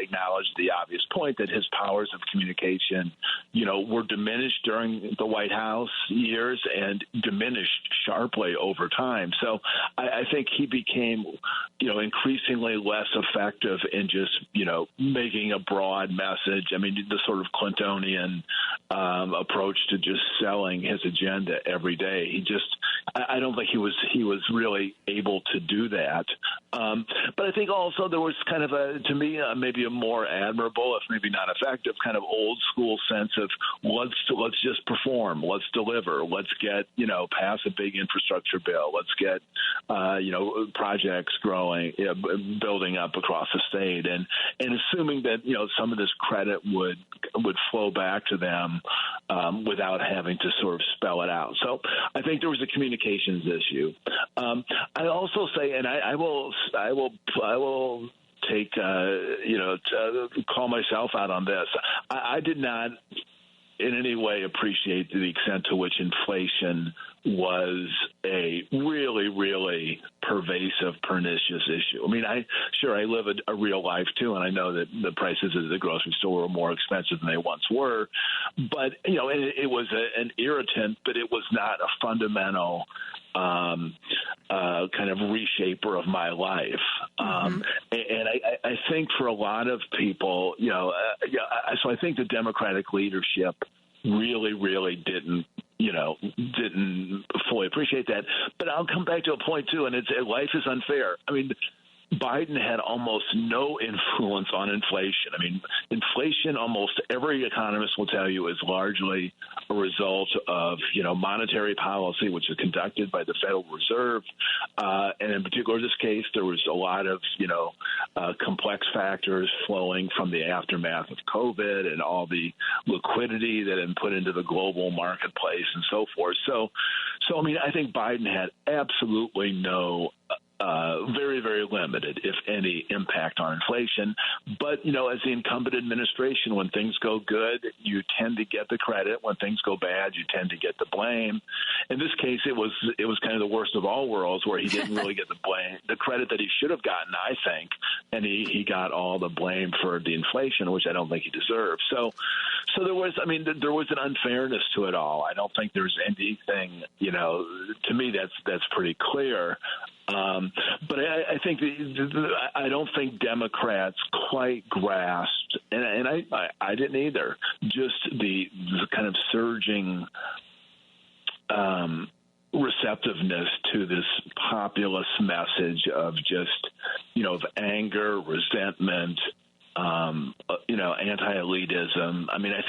acknowledge the obvious point that his powers of communication, were diminished during the White House years and diminished sharply over time. So I think he became, increasingly less effective in just, making a broad message. The sort of Clintonian approach to just selling his agenda every day. I don't think he was really able to do that. But I think also there was kind of to me, maybe a more admirable, if maybe not effective, kind of old school sense of let's just perform, let's deliver, let's get, pass a big infrastructure bill, let's get, projects growing, building up across the state, and assuming that, some of this credit would flow back to them without having to sort of spell it out. So I think there was a communications issue. I also say, and I will take, call myself out on this. I did not in any way appreciate the extent to which inflation was a really, really pervasive, pernicious issue. I mean, I live a real life, too, and I know that the prices at the grocery store were more expensive than they once were. But, it was an irritant, but it was not a fundamental kind of reshaper of my life. And I think for a lot of people, so I think the Democratic leadership really, really didn't fully appreciate that. But I'll come back to a point, too, and life is unfair. I mean, Biden had almost no influence on inflation. I mean, inflation, almost every economist will tell you, is largely a result of, monetary policy, which is conducted by the Federal Reserve. And in particular, in this case, there was a lot of, complex factors flowing from the aftermath of COVID and all the liquidity that had been put into the global marketplace and so forth. So I mean, I think Biden had absolutely no very, very limited, if any, impact on inflation. But, as the incumbent administration, when things go good, you tend to get the credit. When things go bad, you tend to get the blame. In this case, it was kind of the worst of all worlds, where he didn't really get the credit that he should have gotten, I think, and he got all the blame for the inflation, which I don't think he deserved. So there was an unfairness to it all. I don't think there's anything, to me that's pretty clear. But I think I don't think Democrats quite grasped, and I didn't either, just the kind of surging receptiveness to this populist message of just, of anger, resentment, anti-elitism. I mean, I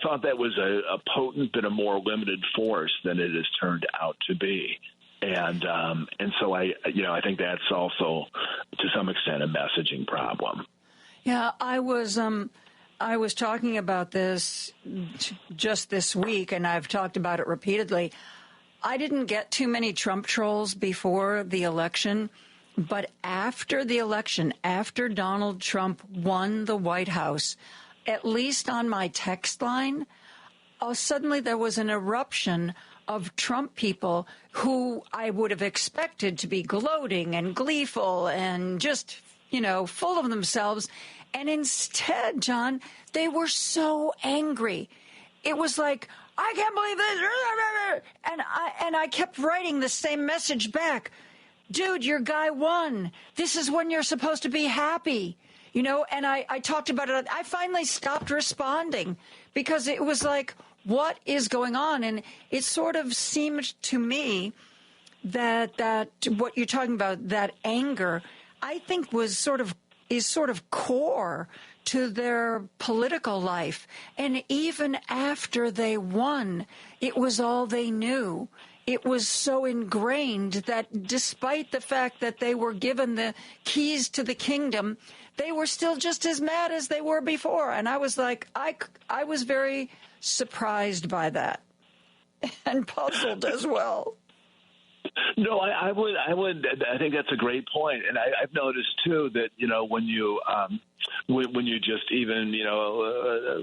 thought that was a potent but a more limited force than it has turned out to be. And so I think that's also to some extent a messaging problem. Yeah, I was talking about this just this week, and I've talked about it repeatedly. I didn't get too many Trump trolls before the election, but after the election, after Donald Trump won the White House, at least on my text line, suddenly there was an eruption of Trump people who I would have expected to be gloating and gleeful and just, full of themselves. And instead, John, they were so angry. It was like, I can't believe this. And I kept writing the same message back. Dude, your guy won. This is when you're supposed to be happy. And I talked about it. I finally stopped responding because it was like, what is going on? And it sort of seemed to me that what you're talking about, that anger, I think is sort of core to their political life. And even after they won, it was all they knew. It was so ingrained that despite the fact that they were given the keys to the kingdom, they were still just as mad as they were before. And I was like, I was very surprised by that and puzzled as well. No, I would. I think that's a great point, and I've noticed too that when you just even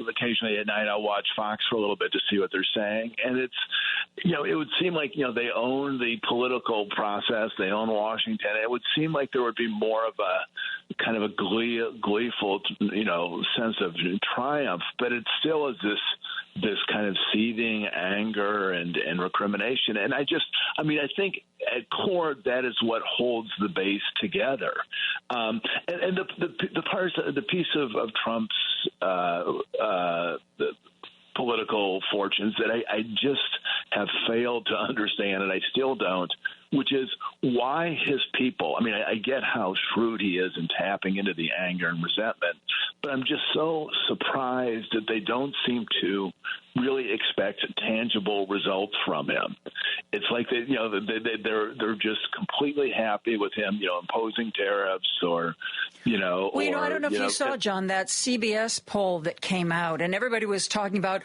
occasionally at night I'll watch Fox for a little bit to see what they're saying, and it's it would seem like they own the political process, they own Washington. It would seem like there would be more of a kind of a gleeful sense of triumph, but it still is this kind of seething anger and recrimination. And I think at core, that is what holds the base together. And the piece of Trump's the political fortunes that I just have failed to understand, and I still don't, which is why his people, I get how shrewd he is in tapping into the anger and resentment, but I'm just so surprised that they don't seem to really expect tangible results from him. It's like they're just completely happy with him, imposing tariffs or. I don't know if you saw, John, that CBS poll that came out, and everybody was talking about,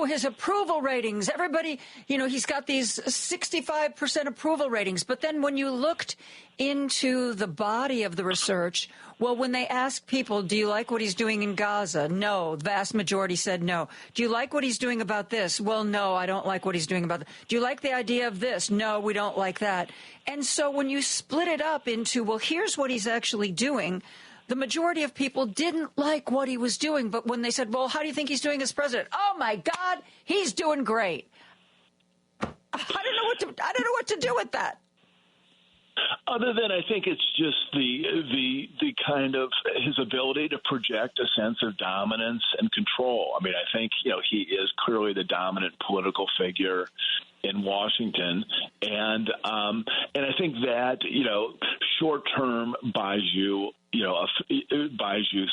his approval ratings. Everybody, he's got these 65% approval ratings. But then when you looked into the body of the research, well, when they asked people, do you like what he's doing in Gaza? No. The vast majority said no. Do you like what he's doing about this? Well, no, I don't like what he's doing about that. Do you like the idea of this? No, we don't like that. And so when you split it up into, well, here's what he's actually doing, the majority of people didn't like what he was doing. But when they said, well, how do you think he's doing as president? Oh, my God, he's doing great. I don't know what to do with that. Other than I think it's just the kind of his ability to project a sense of dominance and control. I mean, I think, he is clearly the dominant political figure in Washington. And I think that, short term buys you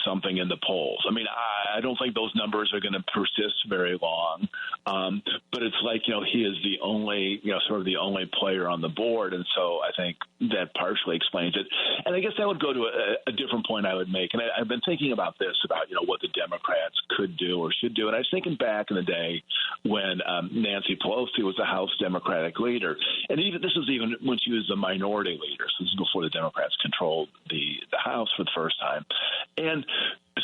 something in the polls. I mean, I don't think those numbers are going to persist very long. But it's like, he is the only, sort of the only player on the board. And so I think that partially explains it. And I guess that would go to a different point I would make. And I've been thinking about this, about, what the Democrats could do or should do. And I was thinking back in the day when Nancy Pelosi was the House Democratic leader. And this was even when she was the minority leader. So this is before the Democrats controlled the House for the first time. And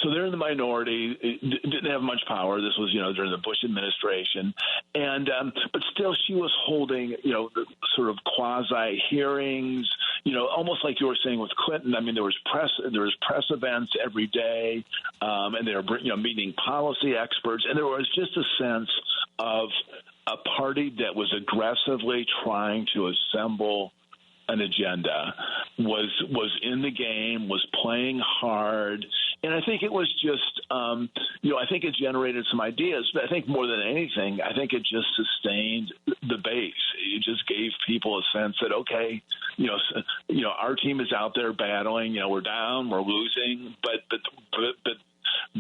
so they're in the minority, didn't have much power. This was, during the Bush administration. And but still she was holding, the sort of quasi hearings, almost like you were saying with Clinton. I mean, there was press events every day, and they were, meeting policy experts. And there was just a sense of a party that was aggressively trying to assemble an agenda, was in the game, was playing hard. And I think it was just, I think it generated some ideas. But I think more than anything, I think it just sustained the base. It just gave people a sense that, okay, our team is out there battling. We're down, we're losing, but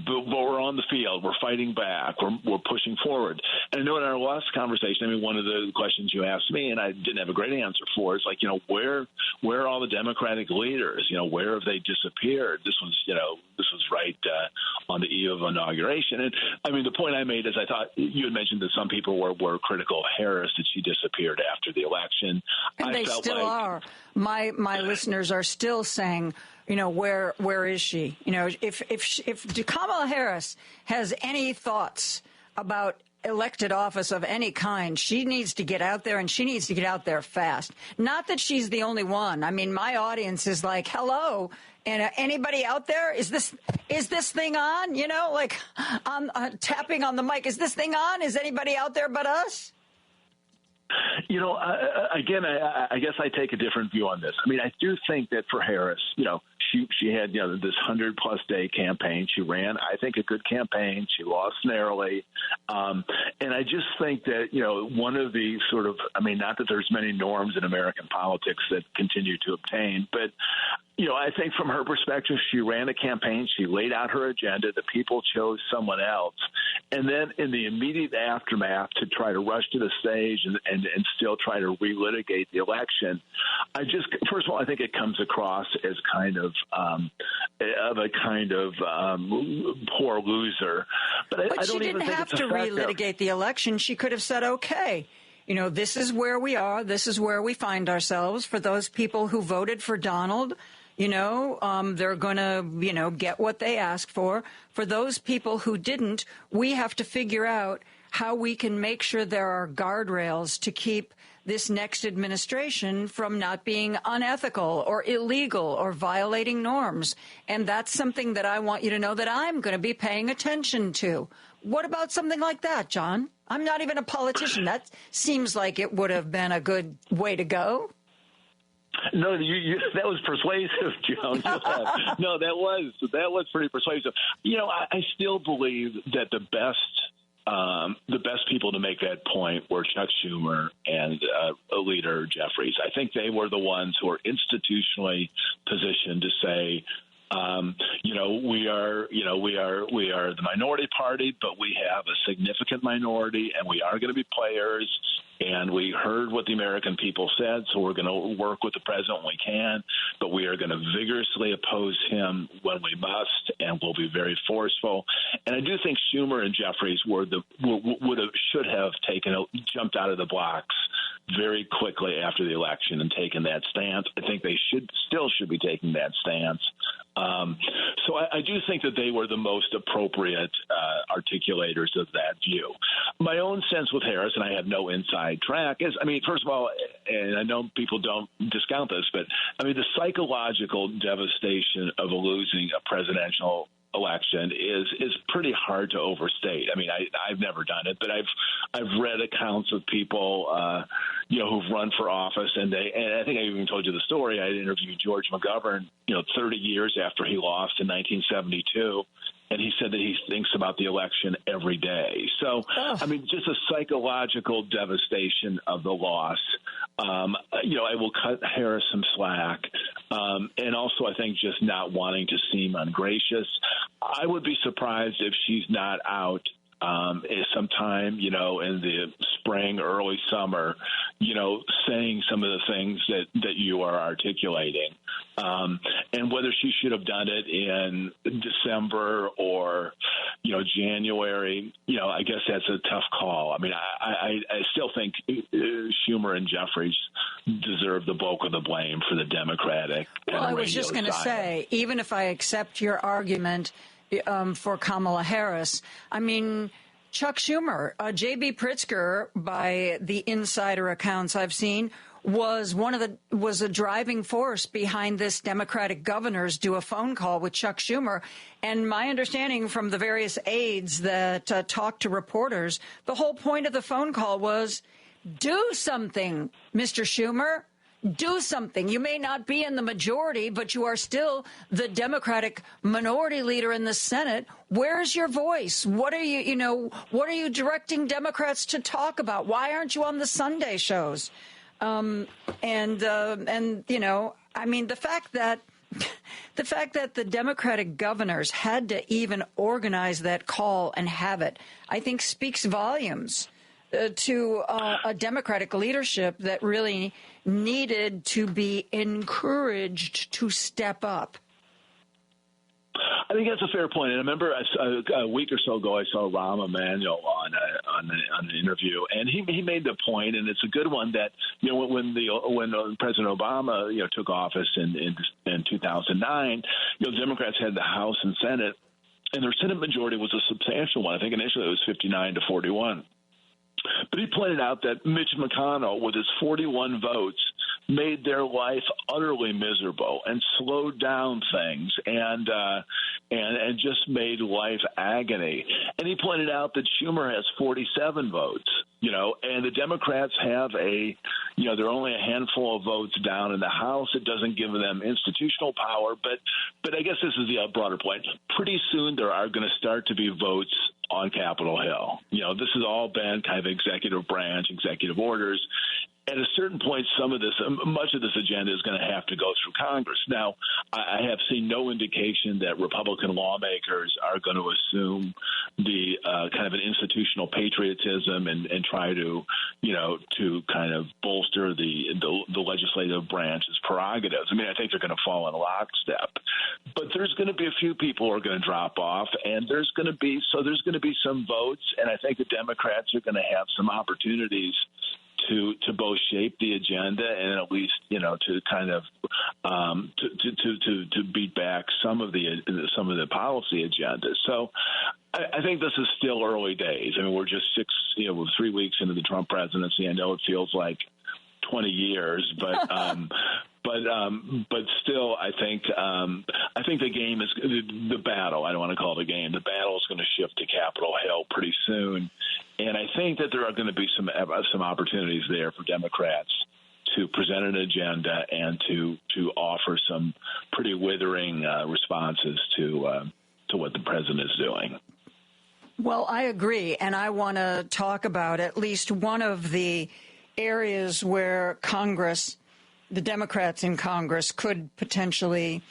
we're on the field. We're fighting back. We're pushing forward. And I know in our last conversation, I mean, one of the questions you asked me, and I didn't have a great answer for, is like, where are all the Democratic leaders? Where have they disappeared? This was right on the eve of inauguration. And I mean, the point I made is I thought you had mentioned that some people were critical of Harris, that she disappeared after the election. And they still are. My listeners are still saying, where is she? If Kamala Harris has any thoughts about elected office of any kind, she needs to get out there, and she needs to get out there fast. Not that she's the only one. I mean, my audience is like, hello, and anybody out there? Is this thing on? I'm tapping on the mic. Is this thing on? Is anybody out there but us? Again, I guess I take a different view on this. I mean, I do think that for Harris, she had, this 100+ day campaign. She ran, I think, a good campaign. She lost narrowly. And I just think that, one of the sort of, I mean, not that there's many norms in American politics that continue to obtain, but I think from her perspective, she ran a campaign. She laid out her agenda. The people chose someone else. And then in the immediate aftermath, to try to rush to the stage and still try to relitigate the election, first of all, I think it comes across as kind of poor loser. But I don't she didn't even have think to relitigate the election. She could have said, okay, this is where we are. This is where we find ourselves. For those people who voted for Donald, they're going to, get what they asked for. For those people who didn't, we have to figure out how we can make sure there are guardrails to keep this next administration from not being unethical or illegal or violating norms. And that's something that I want you to know that I'm going to be paying attention to. What about something like that, John? I'm not even a politician. That seems like it would have been a good way to go. No, that was persuasive, Joan. No, that was pretty persuasive. I still believe that the best people to make that point were Chuck Schumer and Leader Jeffries. I think they were the ones who were institutionally positioned to say, we are the minority party, but we have a significant minority, and we are going to be players. And we heard what the American people said, so we're going to work with the president when we can, but we are going to vigorously oppose him when we must, and we'll be very forceful. And I do think Schumer and Jeffries should have jumped out of the blocks very quickly after the election and taken that stance. I think they should be taking that stance. So I do think that they were the most appropriate articulators of that view. My own sense with Harris, and I have no inside track, is, I mean, first of all, and I know people don't discount this, but I mean, the psychological devastation of losing a presidential election is pretty hard to overstate. I mean, I've never done it, but I've read accounts of people, who've run for office, and I think I even told you the story. I interviewed George McGovern, 30 years after he lost in 1972. And he said that he thinks about the election every day. So, I mean, just a psychological devastation of the loss. I will cut Harris some slack. And also, I think just not wanting to seem ungracious. I would be surprised if she's not out sometime, in the spring, early summer, saying some of the things that you are articulating. And whether she should have done it in December or, January, I guess that's a tough call. I mean, I still think Schumer and Jeffries deserve the bulk of the blame for the Democratic. Well, I was just going to say, even if I accept your argument for Kamala Harris, I mean, Chuck Schumer, J.B. Pritzker, by the insider accounts I've seen, was a driving force behind this Democratic governor's do a phone call with Chuck Schumer. And my understanding from the various aides that talked to reporters, the whole point of the phone call was, do something, Mr. Schumer. Do something. You may not be in the majority, but you are still the Democratic minority leader in the Senate. Where's your voice? What are you directing Democrats to talk about? Why aren't you on the Sunday shows? I mean, the fact that the Democratic governors had to even organize that call and have it, I think speaks volumes to a Democratic leadership that really needed to be encouraged to step up. I think that's a fair point. And I remember a week or so ago, I saw Rahm Emanuel on an interview, and he made the point, and it's a good one, that when President Obama took office in 2009, Democrats had the House and Senate, and their Senate majority was a substantial one. I think initially it was 59-41. But he pointed out that Mitch McConnell, with his 41 votes, made their life utterly miserable and slowed down things and just made life agony. And he pointed out that Schumer has 47 votes, and the Democrats have they're only a handful of votes down in the House. It doesn't give them institutional power, but I guess this is the broader point. Pretty soon there are going to start to be votes on Capitol Hill. This has all been kind of executive branch, executive orders. At a certain point, much of this agenda is going to have to go through Congress. Now, I have seen no indication that Republican lawmakers are going to assume the kind of an institutional patriotism and try to kind of bolster the legislative branch's prerogatives. I mean, I think they're going to fall in lockstep. But there's going to be a few people who are going to drop off, and there's going to be some votes, and I think the Democrats are going to have some opportunities to both shape the agenda and at least to kind of to beat back some of the policy agendas. So I think this is still early days. I mean, we're just 3 weeks into the Trump presidency. I know it feels like 20 years, but still, I think the game is the battle. I don't want to call it a game. The battle is going to shift to Capitol Hill pretty soon, and I think that there are going to be some opportunities there for Democrats to present an agenda and to offer some pretty withering responses to what the president is doing. Well, I agree, and I want to talk about at least one of the areas where Congress, the Democrats in Congress, could potentially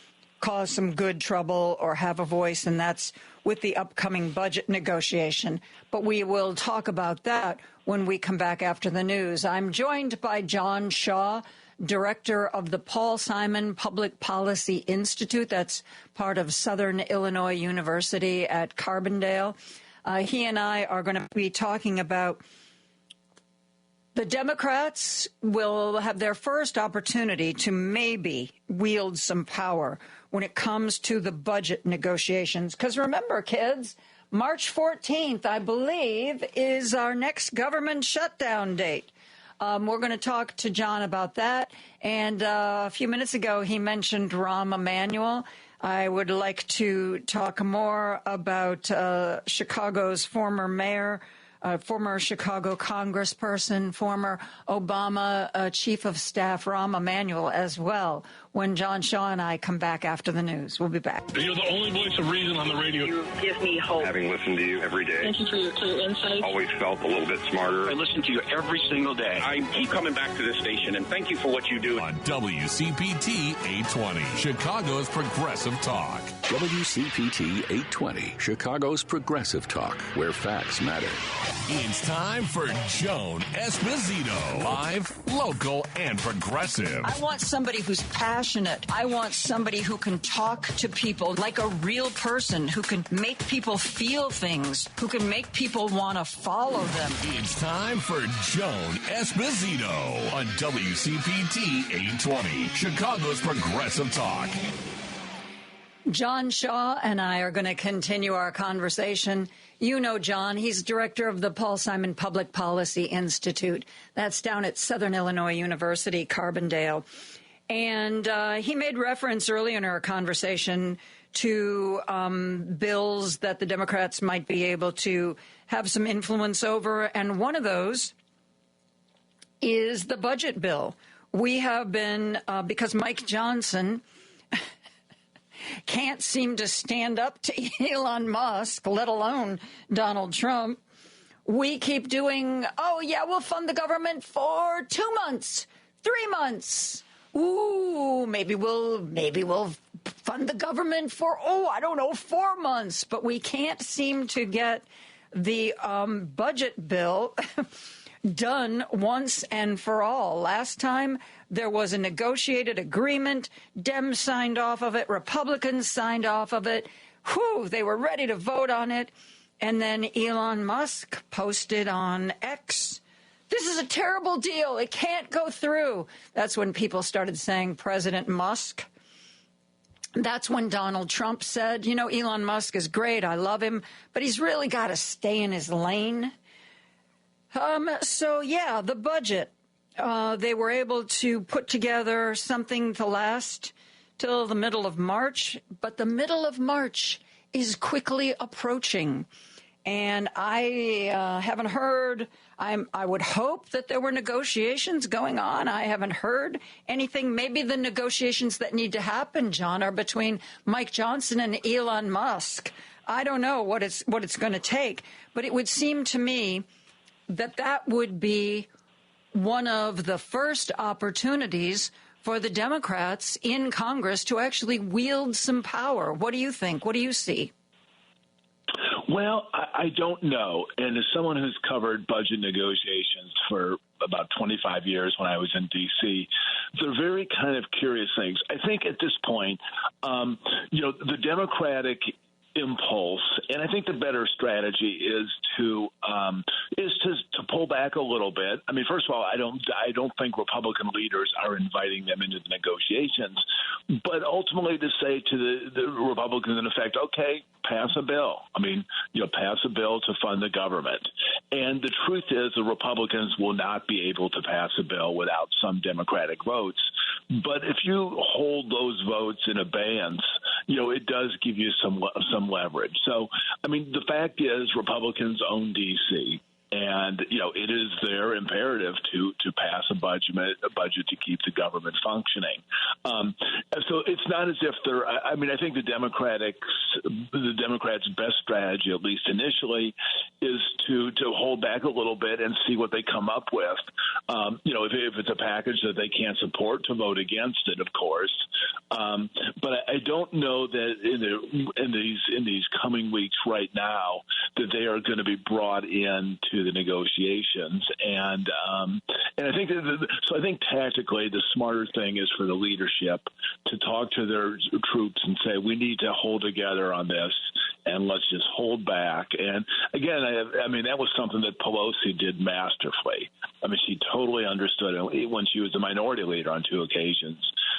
cause some good trouble or have a voice, and that's with the upcoming budget negotiation. But we will talk about that when we come back after the news. I'm joined by John Shaw, director of the Paul Simon Public Policy Institute. That's part of Southern Illinois University at Carbondale. He and I are going to be talking about the Democrats will have their first opportunity to maybe wield some power when it comes to the budget negotiations. Because remember, kids, March 14th, I believe, is our next government shutdown date. We're going to talk to John about that. And a few minutes ago, he mentioned Rahm Emanuel. I would like to talk more about Chicago's former mayor, former Chicago congressperson, former Obama chief of staff, Rahm Emanuel, as well, when John Shaw and I come back after the news. We'll be back. You're the only voice of reason on the radio. You give me hope. Having listened to you every day. Thank you for your clear insight. Always felt a little bit smarter. I listen to you every single day. I keep coming back to this station, and thank you for what you do. On WCPT 820, Chicago's Progressive Talk. WCPT 820, Chicago's Progressive Talk, where facts matter. It's time for Joan Esposito. Live, local, and progressive. I want somebody who's passionate. I want somebody who can talk to people like a real person, who can make people feel things, who can make people want to follow them. It's time for Joan Esposito on WCPT 820, Chicago's Progressive Talk. John Shaw and I are going to continue our conversation. You know John. He's director of the Paul Simon Public Policy Institute. That's down at Southern Illinois University, Carbondale. And he made reference early in our conversation to bills that the Democrats might be able to have some influence over. And one of those is the budget bill. We have been, because Mike Johnson can't seem to stand up to Elon Musk, let alone Donald Trump. We keep doing, oh, yeah, we'll fund the government for 2 months, 3 months. Ooh, maybe we'll fund the government for, 4 months. But we can't seem to get the budget bill done once and for all. Last time, there was a negotiated agreement. Dems signed off of it. Republicans signed off of it. Whew, they were ready to vote on it. And then Elon Musk posted on X, this is a terrible deal. It can't go through. That's when people started saying President Musk. That's when Donald Trump said, Elon Musk is great. I love him, but he's really got to stay in his lane. The budget. They were able to put together something to last till the middle of March, but the middle of March is quickly approaching. And I haven't heard, I would hope that there were negotiations going on. I haven't heard anything. Maybe the negotiations that need to happen, John, are between Mike Johnson and Elon Musk. I don't know what it's going to take, but it would seem to me that would be one of the first opportunities for the Democrats in Congress to actually wield some power. What do you think? What do you see? Well, I don't know. And as someone who's covered budget negotiations for about 25 years when I was in D.C., they're very kind of curious things. I think at this point, the Democratic impulse, and I think the better strategy is to pull back a little bit. I mean, first of all, I don't think Republican leaders are inviting them into the negotiations, but ultimately to say to the Republicans, in effect, okay, pass a bill. I mean, pass a bill to fund the government. And the truth is the Republicans will not be able to pass a bill without some Democratic votes. But if you hold those votes in abeyance, it does give you some leverage. So, I mean, the fact is Republicans own D.C., and, it is their imperative to pass a budget to keep the government functioning. So it's not as if I think the Democrats' best strategy, at least initially, is to hold back a little bit and see what they come up with. If it's a package that they can't support, to vote against it, of course. But I don't know that in these coming weeks right now that they are going to be brought in to through the negotiations. And I think I think tactically the smarter thing is for the leadership to talk to their troops and say, we need to hold together on this, and let's just hold back. And again, I mean, that was something that Pelosi did masterfully. I mean, she totally understood it when she was the minority leader on 2 occasions.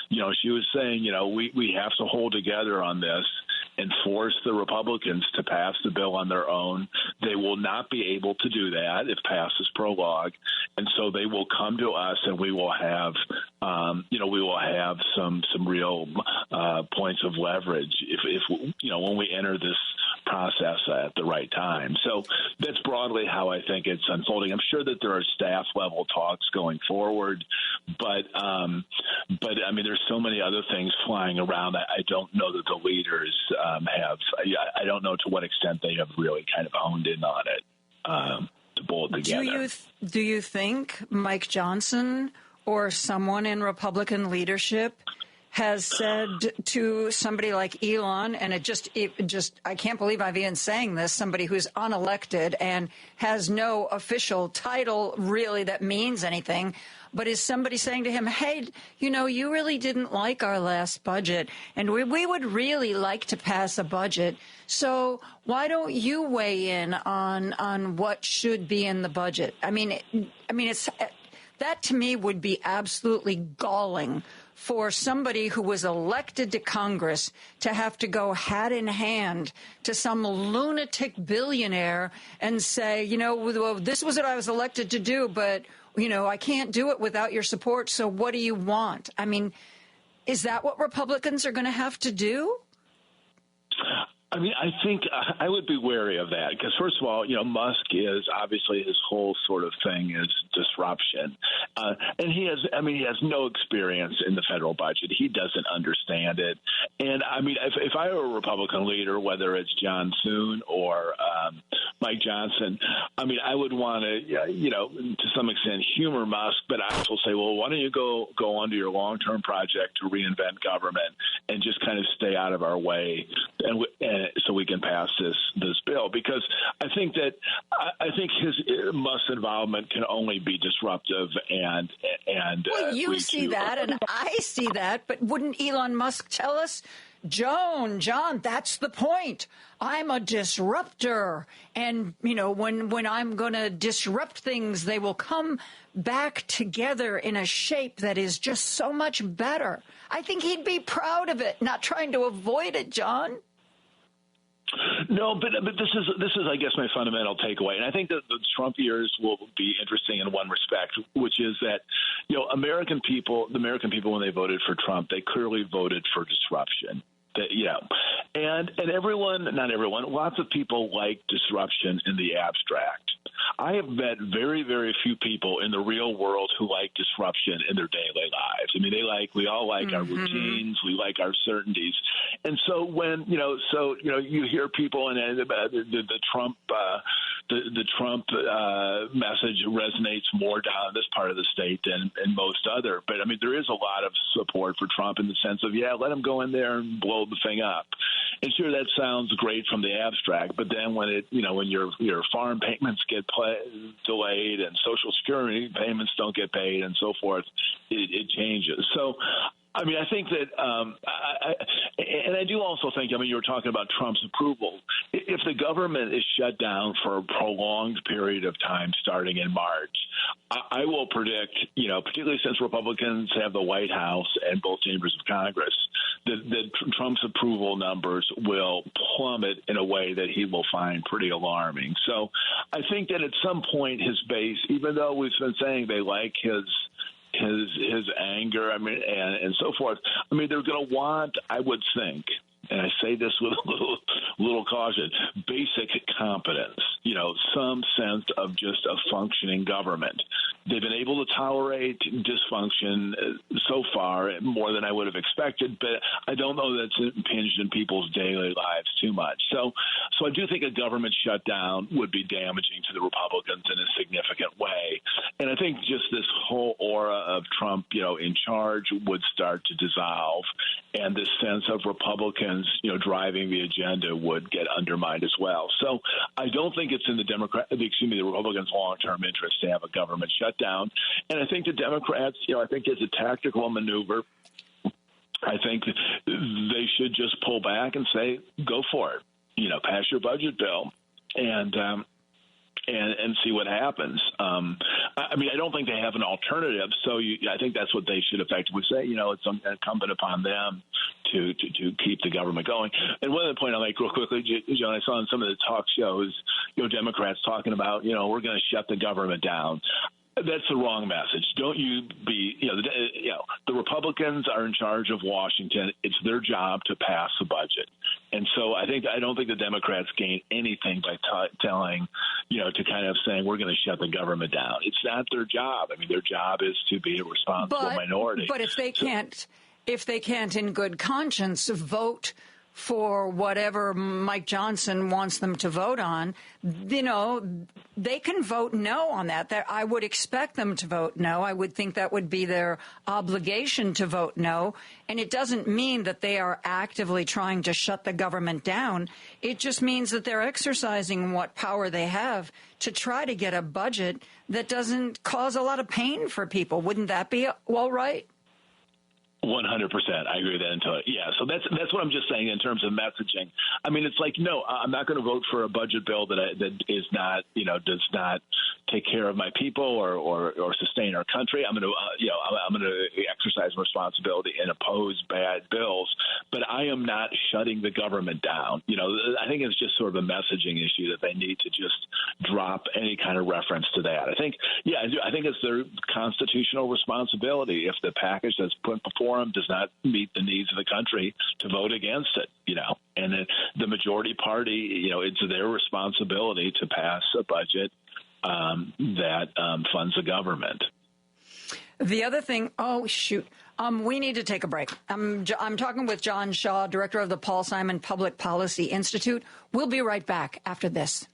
You know, she was saying, you know, we have to hold together on this and force the Republicans to pass the bill on their own. They will not be able to do that if passed as prologue, and so they will come to us, and we will have, we will have some real points of leverage if when we enter this process at the right time. So that's broadly how I think it's unfolding. I'm sure that there are staff level talks going forward, but I mean, there's so many other things flying around. I don't know that the leaders I don't know to what extent they have really kind of honed in on it to pull it together. Do you think Mike Johnson or someone in Republican leadership has said to somebody like Elon, and it just I can't believe I'm even saying this, somebody who's unelected and has no official title really that means anything, but is somebody saying to him, hey, you really didn't like our last budget, and we would really like to pass a budget, so why don't you weigh in on what should be in the budget? I mean, it's that to me would be absolutely galling for somebody who was elected to Congress to have to go hat in hand to some lunatic billionaire and say, well, this was what I was elected to do, but, I can't do it without your support. So what do you want? I mean, is that what Republicans are going to have to do? I mean, I think I would be wary of that because, first of all, Musk is obviously his whole sort of thing is disruption. And he has no experience in the federal budget. He doesn't understand it. And I mean, if I were a Republican leader, whether it's John Thune or Mike Johnson, I mean, I would want to, to some extent humor Musk, but I also say, well, why don't you go on to your long-term project to reinvent government and just kind of stay out of our way and so we can pass this bill, because I think his Musk's involvement can only be disruptive and well, you see that and I see that, but wouldn't Elon Musk tell us, John, that's the point. I'm a disruptor, and when I'm going to disrupt things, they will come back together in a shape that is just so much better. I think he'd be proud of it, not trying to avoid it, John. No, but this is I guess my fundamental takeaway, and I think that the Trump years will be interesting in one respect, which is that the American people when they voted for Trump, they clearly voted for disruption. And everyone, not everyone, lots of people like disruption in the abstract. I have met very, very few people in the real world who like disruption in their daily lives. I mean, we all like our routines, we like our certainties. And so when, you hear people and the Trump message resonates more down in this part of the state than in most other. But I mean, there is a lot of support for Trump in the sense of, let him go in there and blow the thing up. And sure, that sounds great from the abstract, but then when when your farm payments get delayed and Social Security payments don't get paid and so forth, it changes. So, I mean, I think that, and I do also think, you were talking about Trump's approval. If the government is shut down for a prolonged period of time starting in March, I will predict, particularly since Republicans have the White House and both chambers of Congress, that Trump's approval numbers will plummet in a way that he will find pretty alarming. So I think that at some point his base, even though we've been saying they like his anger, and so forth, they're going to want, I would think, and I say this with a little caution, basic competence, some sense of just a functioning government. They've been able to tolerate dysfunction so far more than I would have expected, but I don't know that's impinged in people's daily lives too much. So I do think a government shutdown would be damaging to the Republicans in a significant way. And I think just this whole aura of Trump, in charge would start to dissolve, and this sense of Republicans, driving the agenda would get undermined as well. So I don't think it's in the Republicans' long-term interest to have a government shutdown. And I think the Democrats, I think as a tactical maneuver, I think they should just pull back and say, go for it. Pass your budget bill and see what happens. I don't think they have an alternative, so I think that's what they should effectively say. It's incumbent upon them to keep the government going. And one other point I'll make real quickly, Joan, I saw on some of the talk shows, Democrats talking about, we're going to shut the government down. That's the wrong message. Don't you be, the Republicans are in charge of Washington. It's their job to pass the budget. And so I don't think the Democrats gain anything by telling, to kind of saying we're going to shut the government down. It's not their job. Their job is to be a responsible minority. But if they can't in good conscience vote for whatever Mike Johnson wants them to vote on, they can vote no on that. I would expect them to vote no. I would think that would be their obligation to vote no. And it doesn't mean that they are actively trying to shut the government down. It just means that they're exercising what power they have to try to get a budget that doesn't cause a lot of pain for people. Wouldn't that be all right? 100%. I agree with that. Yeah. So that's what I'm just saying in terms of messaging. It's like, no, I'm not going to vote for a budget bill that is not, does not take care of my people or sustain our country. I'm going to exercise responsibility and oppose bad bills, but I am not shutting the government down. I think it's just sort of a messaging issue that they need to just drop any kind of reference to that. I think it's their constitutional responsibility if the package that's put before them does not meet the needs of the country to vote against it, and the majority party, it's their responsibility to pass a budget that funds the government. The other thing, we need to take a break. I'm talking with John Shaw, director of the Paul Simon Public Policy Institute. We'll be right back after this.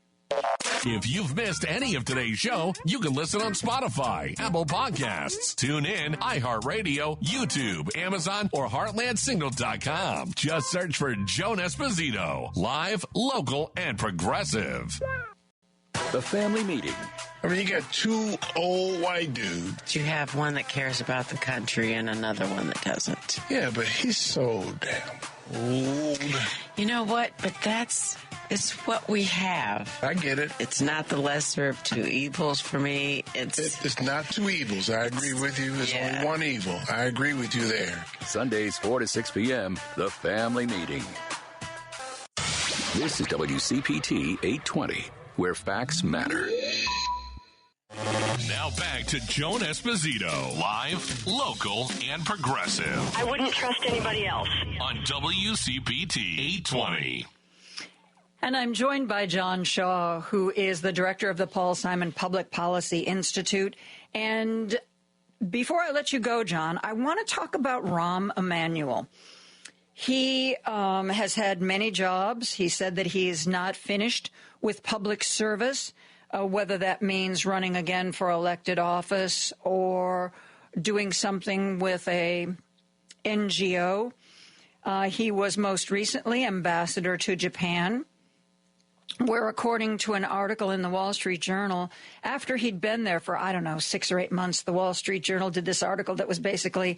If you've missed any of today's show, you can listen on Spotify, Apple Podcasts, TuneIn, iHeartRadio, YouTube, Amazon, or HeartlandSignal.com. Just search for Joan Esposito, live, local, and progressive. The family meeting. You got two old white dudes. You have one that cares about the country and another one that doesn't. Yeah, but he's so damn old. You know what? But it's what we have. I get it. It's not the lesser of two evils for me. It's not two evils. I agree with you. It's only one evil. I agree with you there. Sundays 4 to 6 p.m., The Family Meeting. This is WCPT 820, where facts matter. Now back to Joan Esposito, live, local, and progressive. I wouldn't trust anybody else. On WCPT 820. And I'm joined by John Shaw, who is the director of the Paul Simon Public Policy Institute. And before I let you go, John, I want to talk about Rahm Emanuel. He has had many jobs. He said that he is not finished with public service, whether that means running again for elected office or doing something with a NGO. He was most recently ambassador to Japan, where, according to an article in the Wall Street Journal, after he'd been there for, 6 or 8 months, the Wall Street Journal did this article that was basically,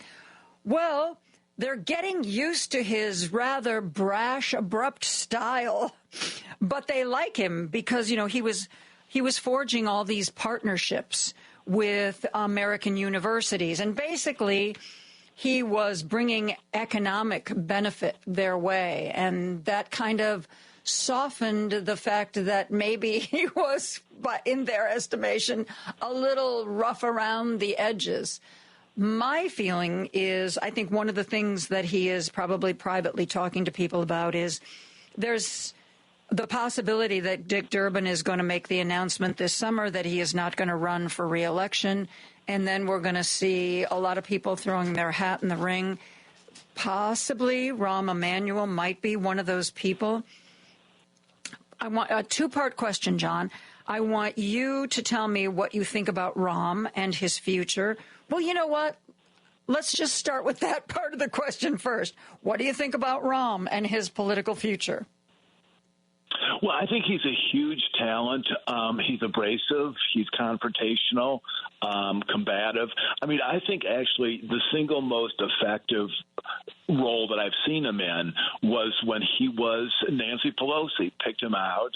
well, they're getting used to his rather brash, abrupt style, but they like him because, he was forging all these partnerships with American universities, and basically he was bringing economic benefit their way, and that kind of softened the fact that maybe he was, in their estimation, a little rough around the edges. My feeling is, I think one of the things that he is probably privately talking to people about is there's the possibility that Dick Durbin is going to make the announcement this summer that he is not going to run for re-election, and then we're going to see a lot of people throwing their hat in the ring. Possibly Rahm Emanuel might be one of those people. I want a two-part question, John. I want you to tell me what you think about Rahm and his future. Well, you know what? Let's just start with that part of the question first. What do you think about Rahm and his political future? Well, I think he's a huge talent. He's abrasive. He's confrontational, combative. I mean, I think actually the single most effective role that I've seen him in was when he was Nancy Pelosi picked him out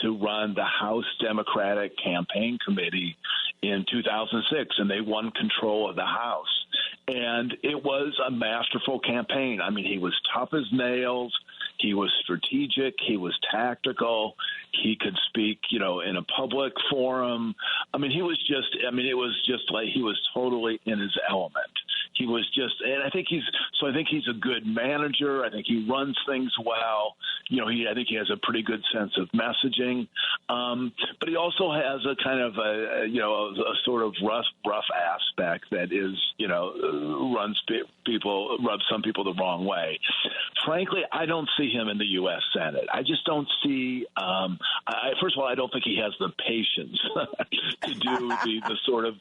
to run the House Democratic Campaign Committee in 2006, and they won control of the House. And it was a masterful campaign. I mean, he was tough as nails. He was strategic. He was tactical. He could speak, in a public forum. I mean, it was just like he was totally in his element. He was just, and I think he's a good manager. I think he runs things well. I think he has a pretty good sense of messaging. But he also has a kind of a sort of rough aspect that is, rubs some people the wrong way. Frankly, I don't see him in the U.S. Senate. I just don't see. First of all, I don't think he has the patience to do the sort of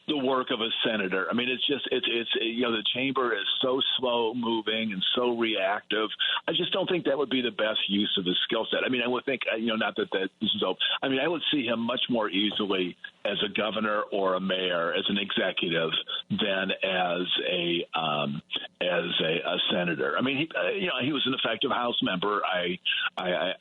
the work of a senator. I mean, it's the chamber is so slow moving and so reactive. I just don't think that would be the best use of his skill set. I mean, I would think, not that this is open. I mean, I would see him much more easily as a governor or a mayor, as an executive, than as a senator. I mean, he was an effective House member. I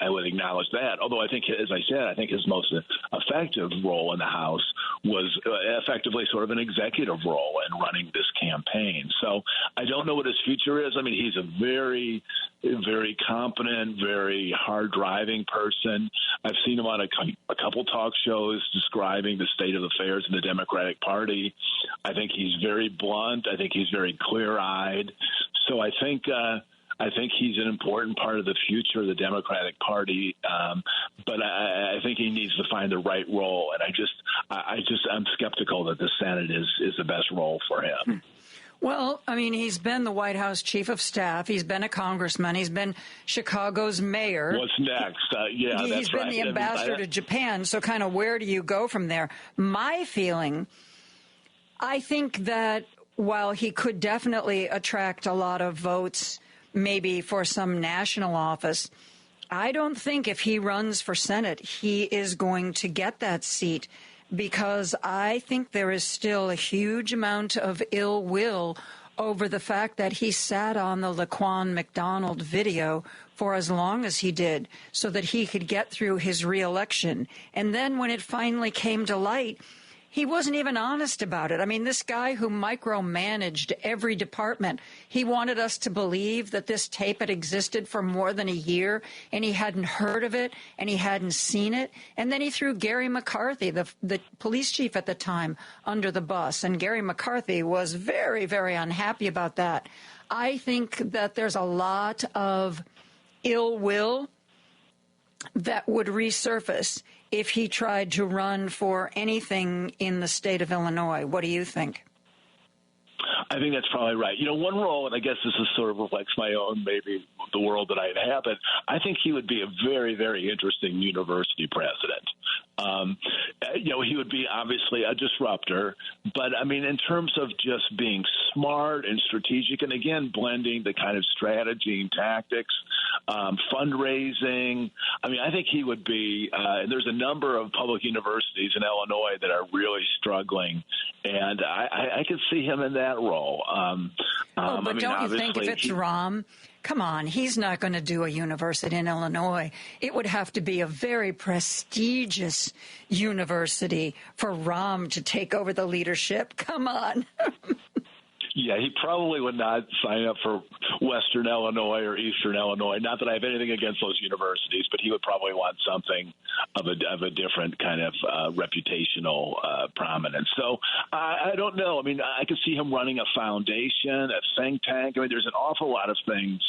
would acknowledge that. Although I think, as I said, I think his most effective role in the House was effectively sort of an executive role in running this campaign. So I don't know what his future is. I mean, he's a very, very competent, very hard-driving person. I've seen him on a couple talk shows describing the state of affairs in the Democratic Party. I think he's very blunt. I think he's very clear-eyed. So I think he's an important part of the future of the Democratic Party, but I think he needs to find the right role. And I'm skeptical that the Senate is the best role for him. Well, I mean, he's been the White House chief of staff. He's been a congressman. He's been Chicago's mayor. What's next? He's been the ambassador to Japan. So kind of where do you go from there? My feeling, I think that while he could definitely attract a lot of votes, maybe for some national office, I don't think if he runs for Senate, he is going to get that seat, because I think there is still a huge amount of ill will over the fact that he sat on the Laquan McDonald video for as long as he did so that he could get through his reelection. And then when it finally came to light, he wasn't even honest about it. I mean, this guy who micromanaged every department, he wanted us to believe that this tape had existed for more than a year, and he hadn't heard of it, and he hadn't seen it. And then he threw Gary McCarthy, the police chief at the time, under the bus. And Gary McCarthy was very, very unhappy about that. I think that there's a lot of ill will that would resurface if he tried to run for anything in the state of Illinois. What do you think? I think that's probably right. One role, and I guess this is sort of reflects my own, maybe the world that I inhabit, I think he would be a very, very interesting university president. He would be obviously a disruptor, but I mean, in terms of just being smart and strategic, and again, blending the kind of strategy and tactics, fundraising. I mean, I think he would be, there's a number of public universities in Illinois that are really struggling, and I could see him in that role. But don't you think if it's Rahm, come on, he's not going to do a university in Illinois. It would have to be a very prestigious university for Rahm to take over the leadership. Come on. Yeah, he probably would not sign up for Western Illinois or Eastern Illinois. Not that I have anything against those universities, but he would probably want something of a different kind of reputational prominence. So I don't know. I mean, I could see him running a foundation, a think tank. I mean, there's an awful lot of things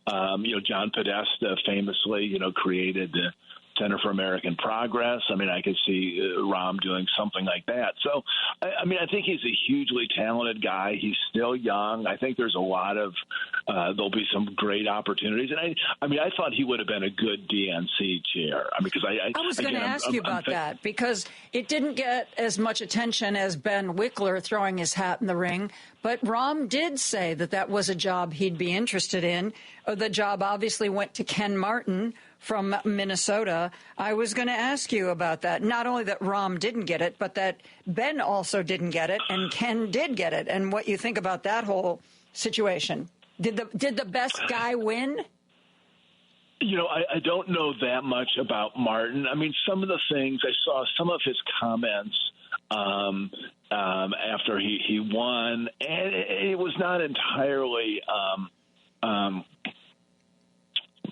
John Podesta famously, created the Center for American Progress. I mean, I could see Rahm doing something like that. So, I think he's a hugely talented guy. He's still young. I think there's a lot of there'll be some great opportunities. And I thought he would have been a good DNC chair. Because I was going to ask you about that because it didn't get as much attention as Ben Wickler throwing his hat in the ring. But Rahm did say that was a job he'd be interested in. The job obviously went to Ken Martin from Minnesota. I was going to ask you about that. Not only that Rahm didn't get it, but that Ben also didn't get it and Ken did get it. And what you think about that whole situation. Did the best guy win? I don't know that much about Martin. I mean, some of the things I saw, some of his comments after he won, and it was not entirely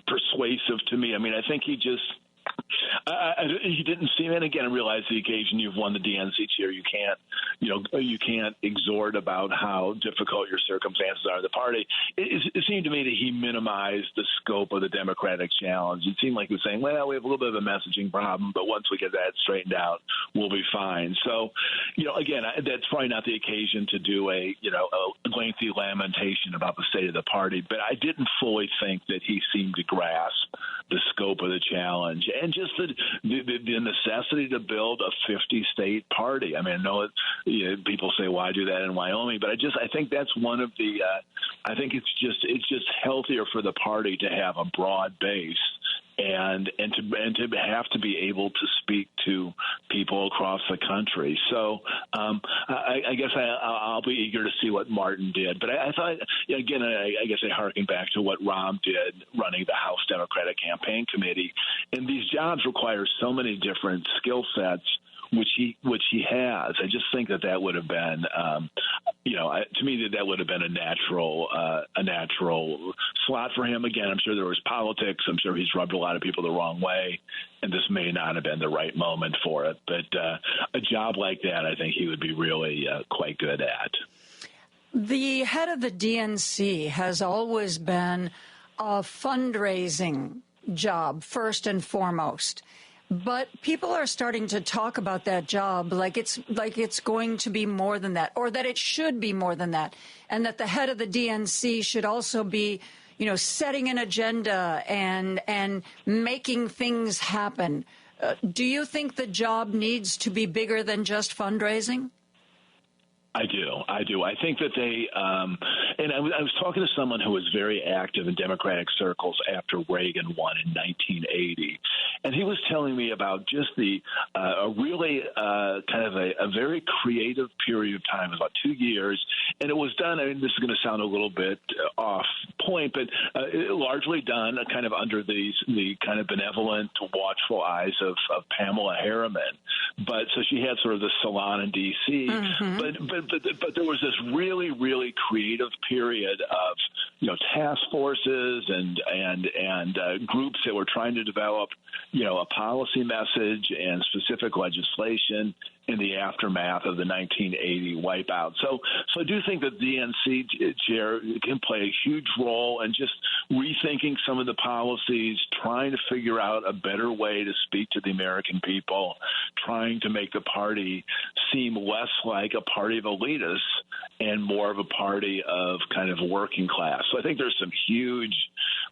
persuasive to me. I mean, I think he just he didn't seem. And again, I realize the occasion you've won the DNC chair, you can't exhort about how difficult your circumstances are in the party. It seemed to me that he minimized the scope of the Democratic challenge. It seemed like he was saying, "Well, we have a little bit of a messaging problem, but once we get that straightened out, we'll be fine." So, again, that's probably not the occasion to do a lengthy lamentation about the state of the party. But I didn't fully think that he seemed to grasp the scope of the challenge and just the necessity to build a 50-state party. I mean, I know people say, why do that in Wyoming? But I think that's one of the I think it's just healthier for the party to have a broad base and to have to be able to speak to people across the country. So I guess I'll be eager to see what Martin did. But I thought, again, I guess I harken back to what Rahm did running the House Democratic Campaign Committee. And these jobs require so many different skill sets, which he has. I just think that would have been, to me, that would have been a natural slot for him. Again, I'm sure there was politics. I'm sure he's rubbed a lot of people the wrong way, and this may not have been the right moment for it. But a job like that, I think he would be really quite good at. The head of the DNC has always been a fundraising job, first and foremost. But people are starting to talk about that job like it's going to be more than that, or that it should be more than that, and that the head of the DNC should also be, setting an agenda and making things happen. Do you think the job needs to be bigger than just fundraising? I do. I think that they, and I was talking to someone who was very active in Democratic circles after Reagan won in 1980, and he was telling me about just a really kind of a very creative period of time, about 2 years, and it was done. I mean, this is going to sound a little bit off point, but largely done kind of under the kind of benevolent, watchful eyes of Pamela Harriman. But so she had sort of the salon in D.C., but there was this really, really creative period of, task forces and groups that were trying to develop, a policy message and specific legislation in the aftermath of the 1980 wipeout. So I do think that the DNC chair can play a huge role in just rethinking some of the policies, trying to figure out a better way to speak to the American people, trying to make the party seem less like a party of elitists and more of a party of kind of working class. So I think there's some huge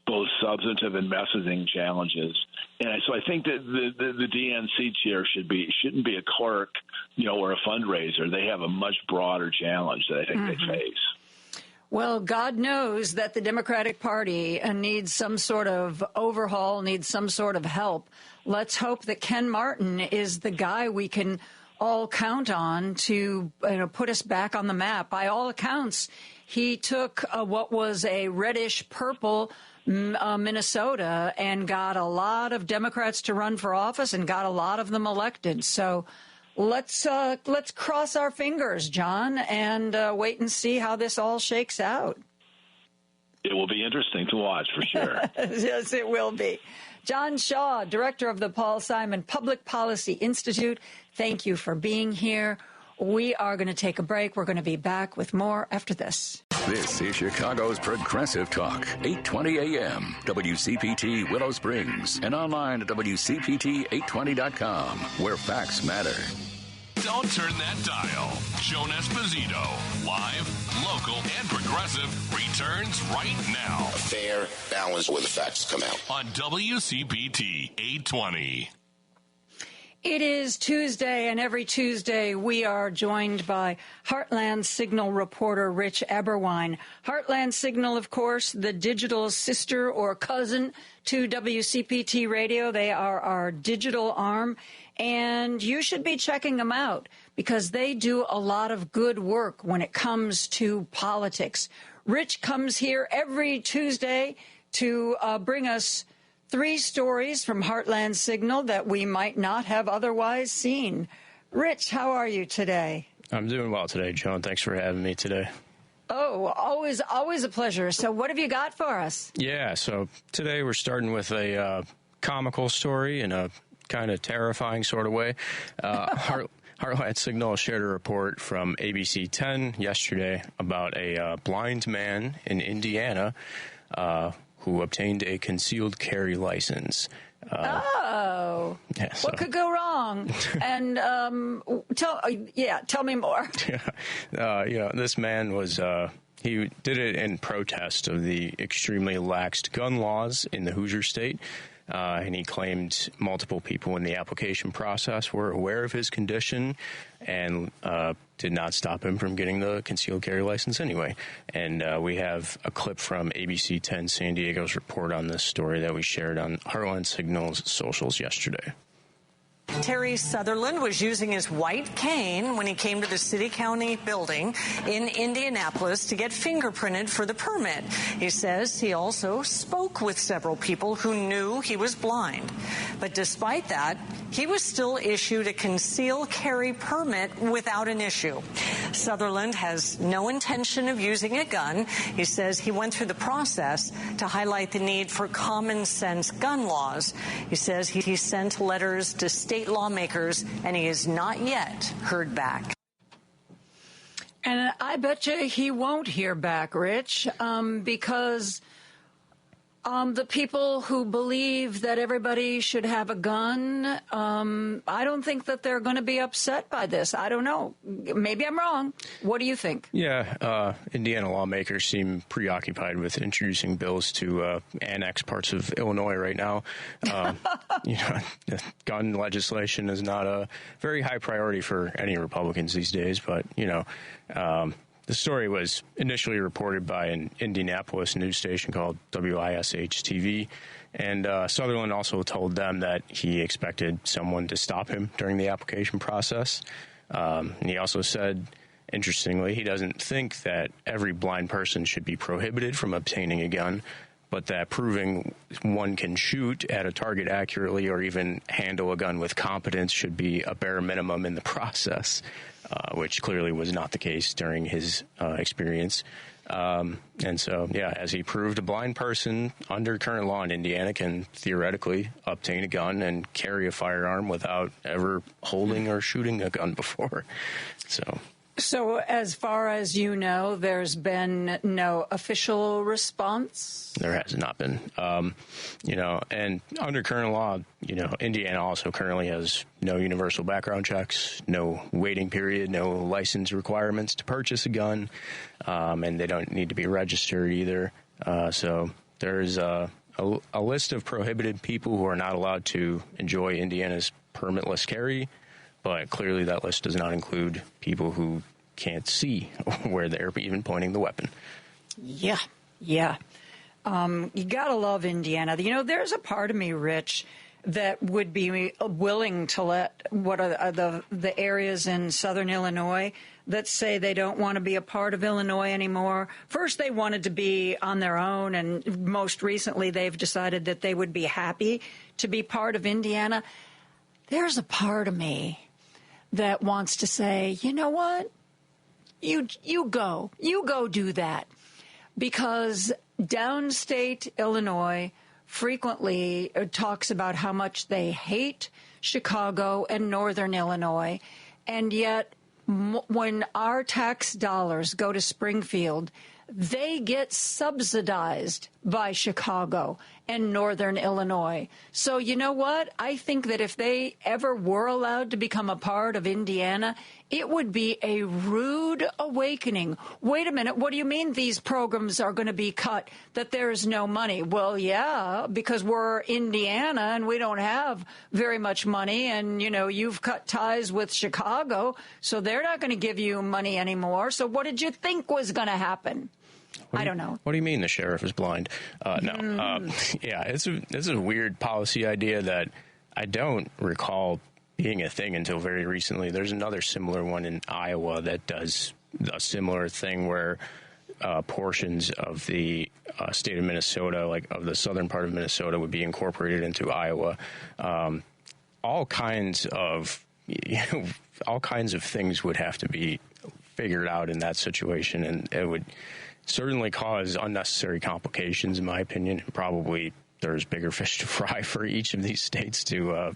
both substantive and messaging challenges. And so I think that the DNC chair shouldn't be a clerk, or a fundraiser. They have a much broader challenge that I think they face. Well, God knows that the Democratic Party needs some sort of overhaul, needs some sort of help. Let's hope that Ken Martin is the guy we can all count on to put us back on the map. By all accounts, he took what was a reddish-purple Minnesota and got a lot of Democrats to run for office and got a lot of them elected. So let's cross our fingers, John, and wait and see how this all shakes out. It will be interesting to watch, for sure. Yes, it will be. John Shaw, director of the Paul Simon Public Policy Institute, thank you for being here. We are going to take a break. We're going to be back with more after this. This is Chicago's Progressive Talk, 820 AM, WCPT Willow Springs, and online at WCPT820.com, where facts matter. Don't turn that dial. Joan Esposito, live, local, and progressive, returns right now. A fair balance where the facts come out. On WCPT 820. It is Tuesday, and every Tuesday we are joined by Heartland Signal reporter Rich Eberwein. Heartland Signal, of course, the digital sister or cousin to WCPT Radio. They are our digital arm, and you should be checking them out because they do a lot of good work when it comes to politics. Rich comes here every Tuesday to bring us 3 stories from Heartland Signal that we might not have otherwise seen. Rich, how are you today? I'm doing well today, Joan. Thanks for having me today. Oh, always a pleasure. So what have you got for us? Yeah, so today we're starting with a comical story in a kind of terrifying sort of way. Heartland Signal shared a report from ABC 10 yesterday about a blind man in Indiana who obtained a concealed carry license. Yeah, so. What could go wrong? And tell me more. This man was he did it in protest of the extremely laxed gun laws in the Hoosier State. And he claimed multiple people in the application process were aware of his condition and did not stop him from getting the concealed carry license anyway. And we have a clip from ABC 10 San Diego's report on this story that we shared on Heartland Signal's socials yesterday. Terry Sutherland was using his white cane when he came to the city-county building in Indianapolis to get fingerprinted for the permit. He says he also spoke with several people who knew he was blind. But despite that, he was still issued a concealed carry permit without an issue. Sutherland has no intention of using a gun. He says he went through the process to highlight the need for common sense gun laws. He says he sent letters to state lawmakers, and he has not yet heard back. And I bet you he won't hear back, Rich, because the people who believe that everybody should have a gun, I don't think that they're going to be upset by this. I don't know. Maybe I'm wrong. What do you think? Yeah, Indiana lawmakers seem preoccupied with introducing bills to annex parts of Illinois right now. Gun legislation is not a very high priority for any Republicans these days, but, the story was initially reported by an Indianapolis news station called WISH-TV, and Sutherland also told them that he expected someone to stop him during the application process. And he also said, interestingly, he doesn't think that every blind person should be prohibited from obtaining a gun, but that proving one can shoot at a target accurately or even handle a gun with competence should be a bare minimum in the process, which clearly was not the case during his experience. And so, as he proved, a blind person under current law in Indiana can theoretically obtain a gun and carry a firearm without ever holding or shooting a gun before. So as far as you know, there's been no official response? There has not been. And under current law, Indiana also currently has no universal background checks, no waiting period, no license requirements to purchase a gun, and they don't need to be registered either. So there's a list of prohibited people who are not allowed to enjoy Indiana's permitless carry, but clearly that list does not include people who can't see where they're even pointing the weapon. Yeah. You got to love Indiana. There's a part of me, Rich, that would be willing to let what are the areas in southern Illinois that say they don't want to be a part of Illinois anymore. First, they wanted to be on their own, and most recently they've decided that they would be happy to be part of Indiana. There's a part of me that wants to say, you know what? You go do that. Because downstate Illinois frequently talks about how much they hate Chicago and northern Illinois, and yet when our tax dollars go to Springfield, they get subsidized by Chicago and Northern Illinois. So you know what? I think that if they ever were allowed to become a part of Indiana, it would be a rude awakening. Wait a minute. What do you mean these programs are going to be cut, that there's no money? Well, yeah, because we're Indiana and we don't have very much money. And, you know, you've cut ties with Chicago, so they're not going to give you money anymore. So what did you think was going to happen? I don't know. What do you mean the sheriff is blind? No. Yeah, it's a weird policy idea that I don't recall being a thing until very recently. There's another similar one in Iowa that does a similar thing where portions of the state of Minnesota, like of the southern part of Minnesota, would be incorporated into Iowa. All kinds of things would have to be figured out in that situation, and it would certainly cause unnecessary complications, in my opinion. Probably there's bigger fish to fry for each of these states to,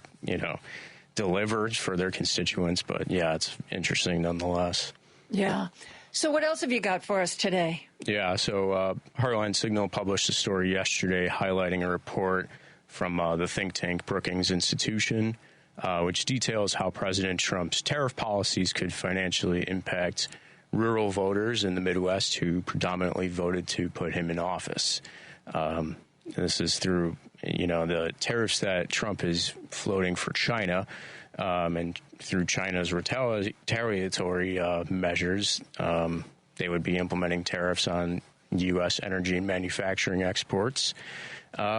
deliver for their constituents. But, yeah, it's interesting nonetheless. Yeah. So what else have you got for us today? Yeah, so Heartland Signal published a story yesterday highlighting a report from the think tank Brookings Institution, which details how President Trump's tariff policies could financially impact rural voters in the Midwest who predominantly voted to put him in office. This is through, the tariffs that Trump is floating for China, and through China's retaliatory measures. They would be implementing tariffs on U.S. energy and manufacturing exports,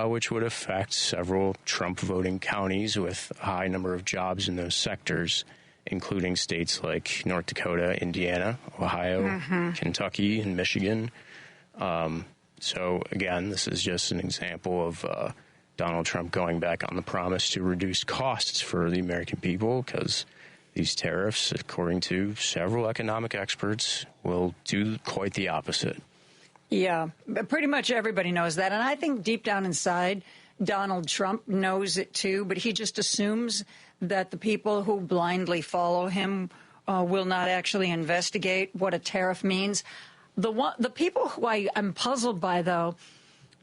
which would affect several Trump-voting counties with a high number of jobs in those sectors, including states like North Dakota, Indiana, Ohio, Kentucky, and Michigan. So, again, this is just an example of Donald Trump going back on the promise to reduce costs for the American people, because these tariffs, according to several economic experts, will do quite the opposite. Yeah, pretty much everybody knows that. And I think deep down inside, Donald Trump knows it too, but he just assumes that the people who blindly follow him will not actually investigate what a tariff means. The people who I'm puzzled by, though,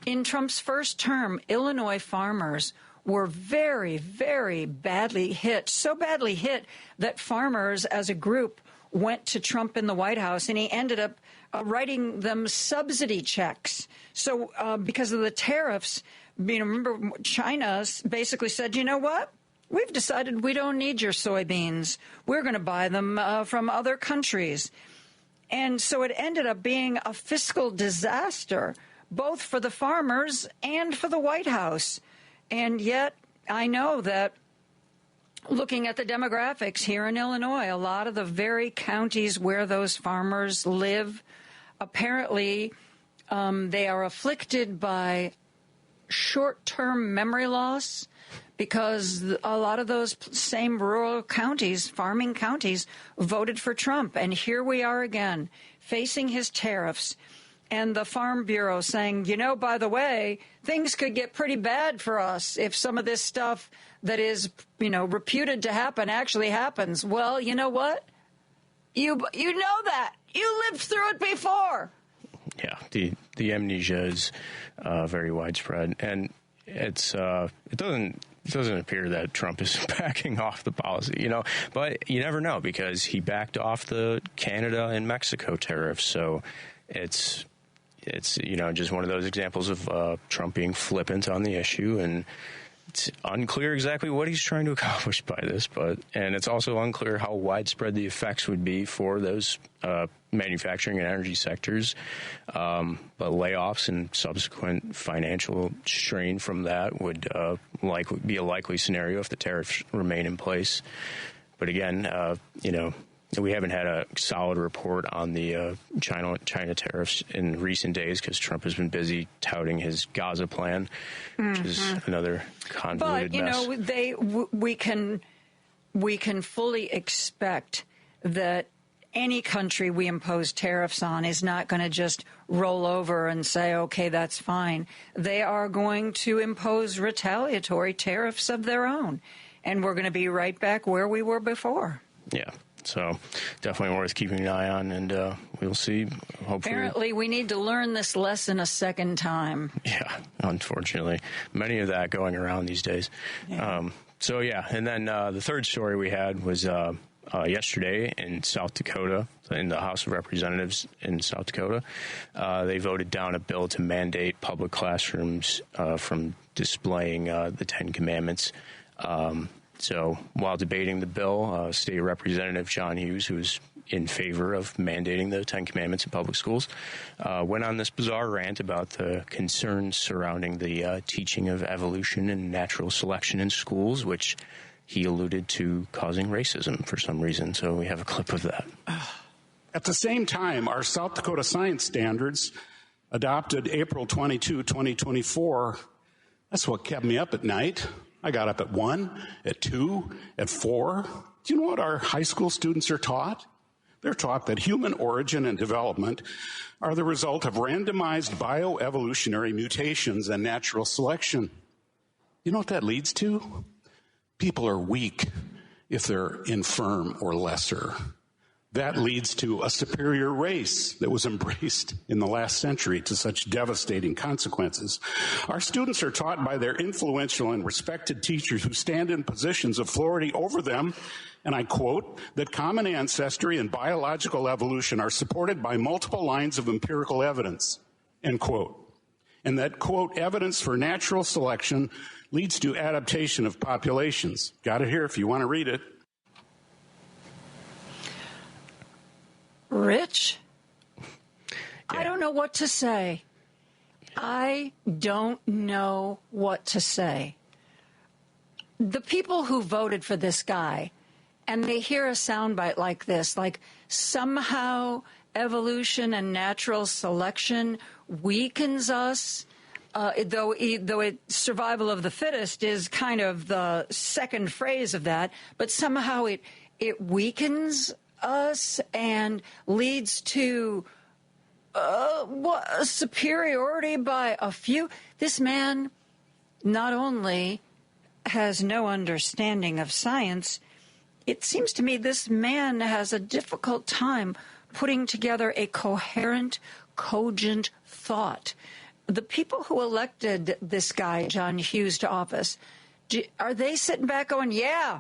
in Trump's first term, Illinois farmers were very, very badly hit, so badly hit that farmers as a group went to Trump in the White House, and he ended up writing them subsidy checks. So because of the tariffs, remember, China basically said, you know what? We've decided we don't need your soybeans. We're going to buy them from other countries. And so it ended up being a fiscal disaster, both for the farmers and for the White House. And yet I know that looking at the demographics here in Illinois, a lot of the very counties where those farmers live, apparently they are afflicted by short-term memory loss, because a lot of those same rural counties, farming counties, voted for Trump. And here we are again, facing his tariffs. And the Farm Bureau saying, by the way, things could get pretty bad for us if some of this stuff that is, reputed to happen actually happens. Well, you know what? You know that. You lived through it before. Yeah, the amnesia is very widespread. And it doesn't appear that Trump is backing off the policy, but you never know, because he backed off the Canada and Mexico tariffs. So it's just one of those examples of Trump being flippant on the issue, and it's unclear exactly what he's trying to accomplish by this, and it's also unclear how widespread the effects would be for those manufacturing and energy sectors. But layoffs and subsequent financial strain from that would be a likely scenario if the tariffs remain in place. But again, we haven't had a solid report on the China tariffs in recent days, because Trump has been busy touting his Gaza plan, which is another convoluted mess. But we can fully expect that any country we impose tariffs on is not going to just roll over and say, okay, that's fine. They are going to impose retaliatory tariffs of their own, and we're going to be right back where we were before. Yeah. So definitely worth keeping an eye on, and we'll see. Hopefully. Apparently, we need to learn this lesson a second time. Yeah, unfortunately. Many of that going around these days. Yeah. And then the third story we had was yesterday in South Dakota, in the House of Representatives in South Dakota. They voted down a bill to mandate public classrooms from displaying the Ten Commandments. So while debating the bill, State Representative John Hughes, who is in favor of mandating the Ten Commandments in public schools, went on this bizarre rant about the concerns surrounding the teaching of evolution and natural selection in schools, which he alluded to causing racism for some reason. So we have a clip of that. At the same time, our South Dakota science standards, adopted April 22, 2024, that's what kept me up at night. I got up at 1, at 2, at 4. Do you know what our high school students are taught? They're taught that human origin and development are the result of randomized bioevolutionary mutations and natural selection. You know what that leads to? People are weak if they're infirm or lesser. That leads to a superior race that was embraced in the last century to such devastating consequences. Our students are taught by their influential and respected teachers who stand in positions of authority over them, and I quote, that common ancestry and biological evolution are supported by multiple lines of empirical evidence, end quote. And that, quote, evidence for natural selection leads to adaptation of populations. Got it here if you want to read it. Rich, I don't know what to say. I don't know what to say. The people who voted for this guy, and they hear a soundbite like this, like somehow evolution and natural selection weakens us, though survival of the fittest is kind of the second phrase of that, but somehow it weakens us and leads to superiority by a few. This man not only has no understanding of science, it seems to me this man has a difficult time putting together a coherent, cogent thought. The people who elected this guy, John Hughes, to office, are they sitting back going, yeah,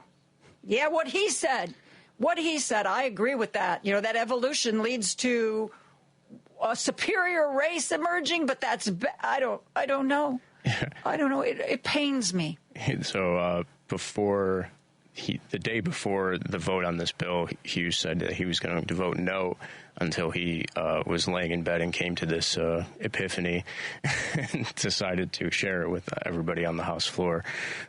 what he said, I agree with that. You know, that evolution leads to a superior race emerging, but that's, I don't know. I don't know. It pains me. So the day before the vote on this bill, Hughes said that he was going to vote no until he was laying in bed and came to this epiphany and decided to share it with everybody on the House floor.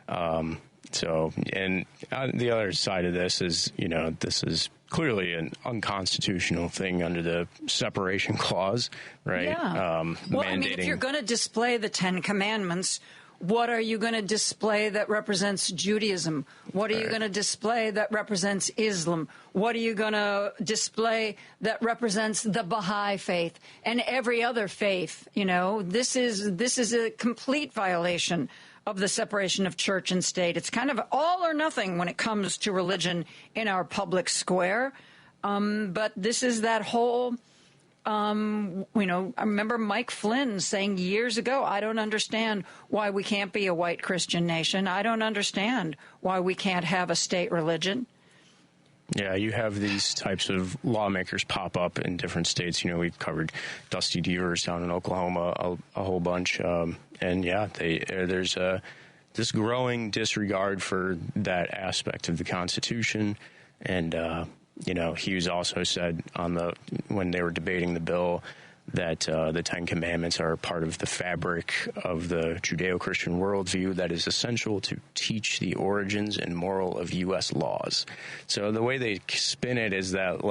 And the other side of this is, this is clearly an unconstitutional thing under the separation clause, right? Yeah. If you're going to display the Ten Commandments, what are you going to display that represents Judaism? What are you going to display that represents Islam? What are you going to display that represents the Baha'i faith and every other faith? This is a complete violation of the separation of church and state. It's kind of all or nothing when it comes to religion in our public square. But this is that whole, I remember Mike Flynn saying years ago, I don't understand why we can't be a white Christian nation. I don't understand why we can't have a state religion. Yeah, you have these types of lawmakers pop up in different states. We've covered Dusty Deevers down in Oklahoma a whole bunch. There's this growing disregard for that aspect of the Constitution. And, Hughes also said when they were debating the bill that the Ten Commandments are part of the fabric of the Judeo-Christian worldview that is essential to teach the origins and moral of U.S. laws. So the way they spin it is that,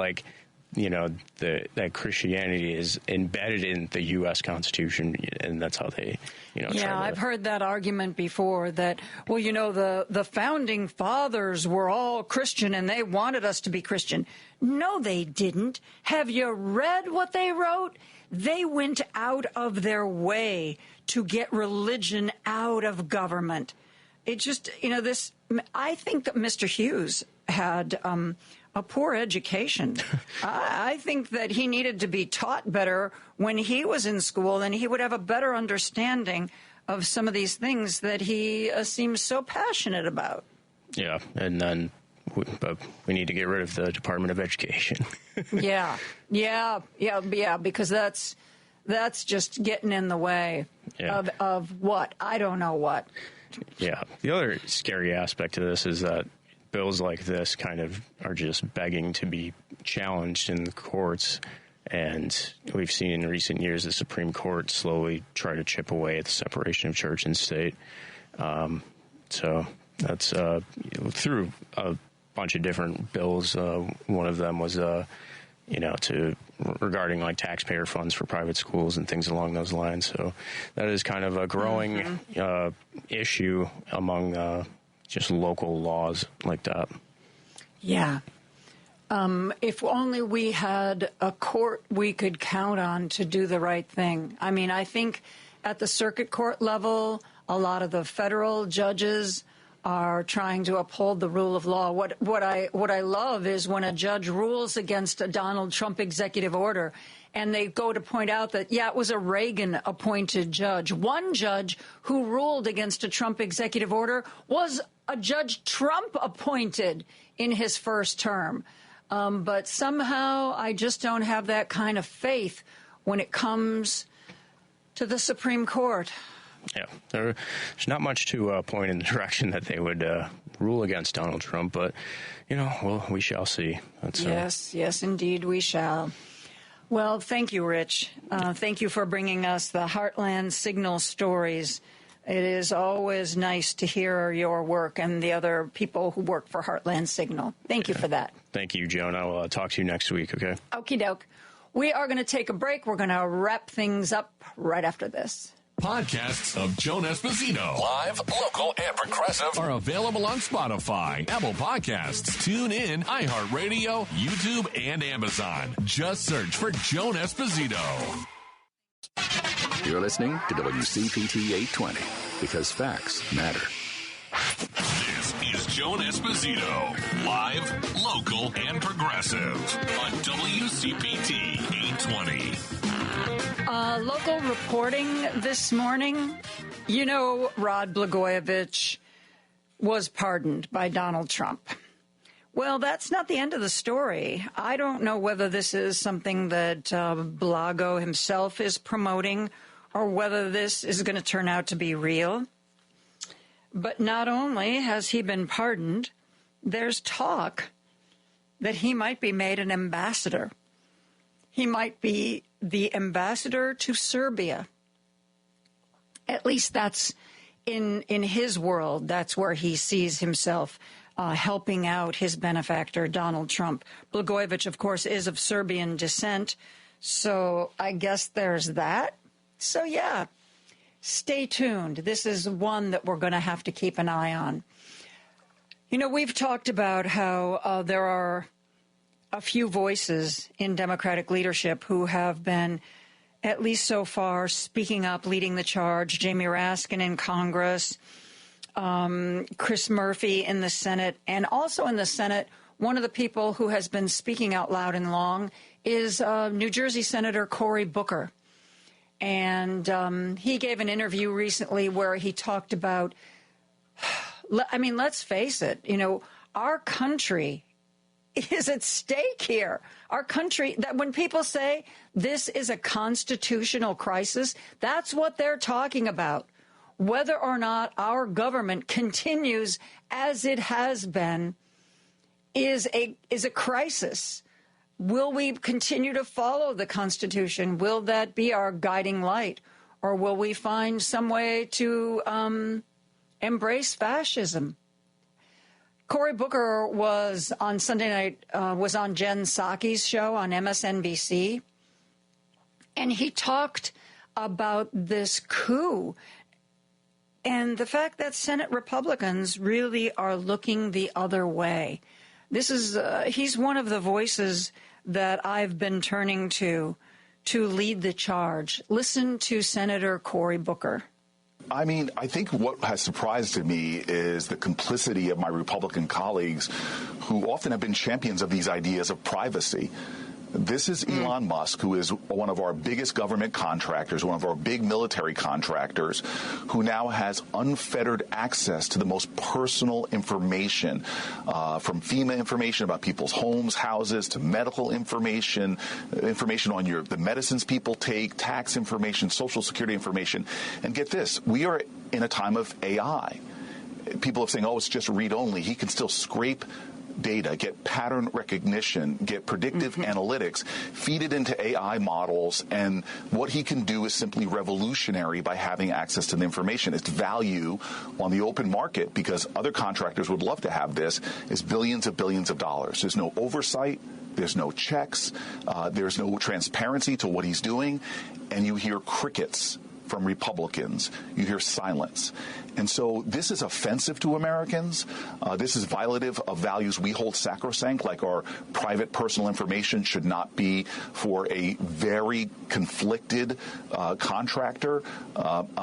that Christianity is embedded in the U.S. Constitution, and that's how they, I've heard that argument before that, the founding fathers were all Christian and they wanted us to be Christian. No, they didn't. Have you read what they wrote? They went out of their way to get religion out of government. It just, I think that Mr. Hughes had a poor education. I think that he needed to be taught better when he was in school, and he would have a better understanding of some of these things that he seems so passionate about. Yeah, and then we need to get rid of the Department of Education. Yeah, because that's just getting in the way of what? I don't know what. Yeah. The other scary aspect of this is that bills like this kind of are just begging to be challenged in the courts. And we've seen in recent years the Supreme Court slowly try to chip away at the separation of church and state. So that's through a bunch of different bills. One of them was, regarding like taxpayer funds for private schools and things along those lines. So that is kind of a growing issue among just local laws like that. Yeah. If only we had a court we could count on to do the right thing. I mean, I think at the circuit court level, a lot of the federal judges are trying to uphold the rule of law. What I love is when a judge rules against a Donald Trump executive order, and they go to point out that, it was a Reagan-appointed judge. One judge who ruled against a Trump executive order was a Judge Trump appointed in his first term. But somehow I just don't have that kind of faith when it comes to the Supreme Court. Yeah, there's not much to point in the direction that they would rule against Donald Trump, but, we shall see. Yes, indeed we shall. Well, thank you, Rich. Thank you for bringing us the Heartland Signal stories. It is always nice to hear your work and the other people who work for Heartland Signal. Thank you for that. Thank you, Joan. I will talk to you next week, okay? Okie doke. We are going to take a break. We're going to wrap things up right after this. Podcasts of Joan Esposito, live, local, and progressive, are available on Spotify, Apple Podcasts, TuneIn, iHeartRadio, YouTube, and Amazon. Just search for Joan Esposito. You're listening to WCPT 820, because facts matter. This is Joan Esposito, live, local, and progressive on WCPT 820. Local reporting this morning. Rod Blagojevich was pardoned by Donald Trump. Well, that's not the end of the story. I don't know whether this is something that Blago himself is promoting or whether this is going to turn out to be real. But not only has he been pardoned, there's talk that he might be made an ambassador. He might be the ambassador to Serbia. At least that's in his world. That's where he sees himself helping out his benefactor, Donald Trump. Blagojevich, of course, is of Serbian descent. So I guess there's that. So, yeah, stay tuned. This is one that we're going to have to keep an eye on. We've talked about how there are a few voices in Democratic leadership who have been, at least so far, speaking up, leading the charge. Jamie Raskin in Congress, Chris Murphy in the Senate, and also in the Senate, one of the people who has been speaking out loud and long is New Jersey Senator Cory Booker. And he gave an interview recently where he talked about, let's face it, our country is at stake here. Our country, that when people say this is a constitutional crisis, that's what they're talking about. Whether or not our government continues as it has been is a crisis. Will we continue to follow the Constitution? Will that be our guiding light? Or will we find some way to embrace fascism? Cory Booker was on Sunday night, was on Jen Psaki's show on MSNBC, and he talked about this coup and the fact that Senate Republicans really are looking the other way. This is he's one of the voices that I've been turning to lead the charge. Listen to Senator Cory Booker. I mean, I think what has surprised me is the complicity of my Republican colleagues who often have been champions of these ideas of privacy. This is Elon Musk, who is one of our biggest government contractors, one of our big military contractors, who now has unfettered access to the most personal information, from FEMA information about people's homes, houses, to medical information, information on the medicines people take, tax information, Social Security information. And get this, we are in a time of AI. People are saying, oh, it's just read-only. He can still scrape data, get pattern recognition, get predictive analytics, feed it into AI models, and what he can do is simply revolutionary by having access to the information. Its value on the open market, because other contractors would love to have this, is billions of dollars. There's no oversight. There's no checks. There's no transparency to what he's doing. And you hear crickets from Republicans. You hear silence. And so this is offensive to Americans. This is violative of values we hold sacrosanct, like our private personal information should not be for a very conflicted contractor.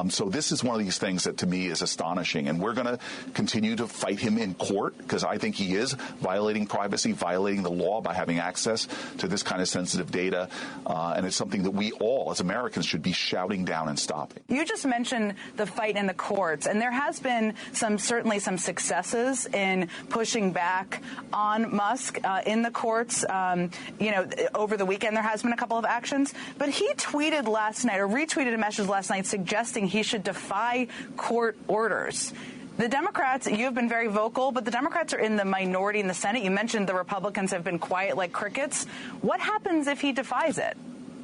So this is one of these things that to me is astonishing. And we're going to continue to fight him in court because I think he is violating privacy, violating the law by having access to this kind of sensitive data. And it's something that we all as Americans should be shouting down and stopping. You just mentioned the fight in the courts, and there has been certainly some successes in pushing back on Musk in the courts. Over the weekend there has been a couple of actions, but he tweeted last night or retweeted a message last night suggesting he should defy court orders. The Democrats, you've been very vocal, but the Democrats are in the minority in the Senate. You mentioned the Republicans have been quiet like crickets. What happens if he defies it?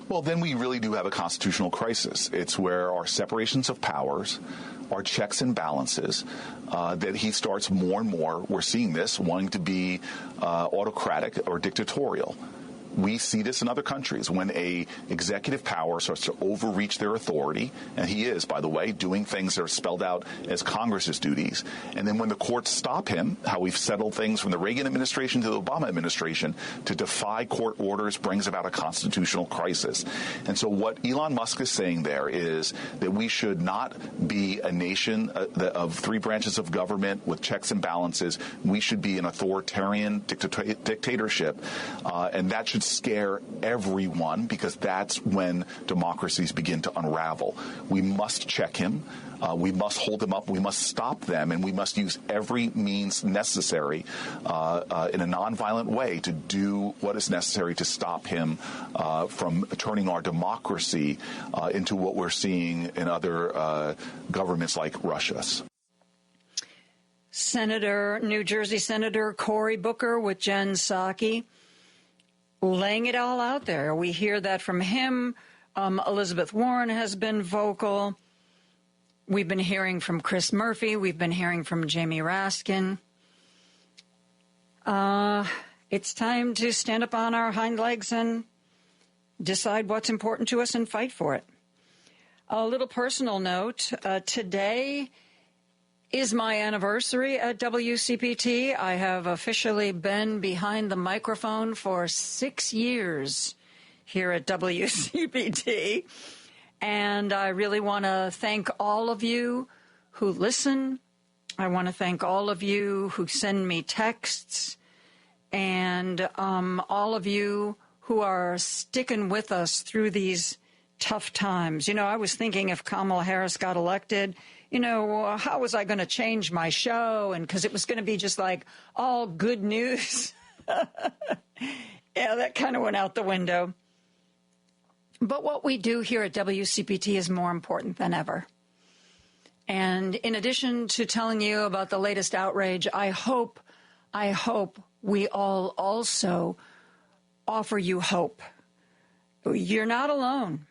Well, then we really do have a constitutional crisis. It's where our separations of powers, our checks and balances, that he starts more and more, we're seeing this, wanting to be autocratic or dictatorial. We see this in other countries when a executive power starts to overreach their authority, and he is, by the way, doing things that are spelled out as Congress's duties. And then when the courts stop him, how we've settled things from the Reagan administration to the Obama administration, to defy court orders brings about a constitutional crisis. And so what Elon Musk is saying there is that we should not be a nation of three branches of government with checks and balances. We should be an authoritarian dictatorship, and that should scare everyone, because that's when democracies begin to unravel. We must check him. We must hold him up. We must stop them, and we must use every means necessary in a nonviolent way to do what is necessary to stop him from turning our democracy into what we're seeing in other governments like Russia's. New Jersey Senator Cory Booker with Jen Psaki laying it all out there. We hear that from him. Elizabeth Warren has been vocal. We've been hearing from Chris Murphy. We've been hearing from Jamie Raskin. It's time to stand up on our hind legs and decide what's important to us and fight for it. A little personal note. Today is my anniversary at WCPT. I have officially been behind the microphone for 6 years here at WCPT. And I really want to thank all of you who listen. I want to thank all of you who send me texts, and all of you who are sticking with us through these tough times. I was thinking if Kamala Harris got elected, how was I going to change my show? And because it was going to be just like all good news. Yeah, that kind of went out the window. But what we do here at WCPT is more important than ever. And in addition to telling you about the latest outrage, I hope we all also offer you hope. You're not alone.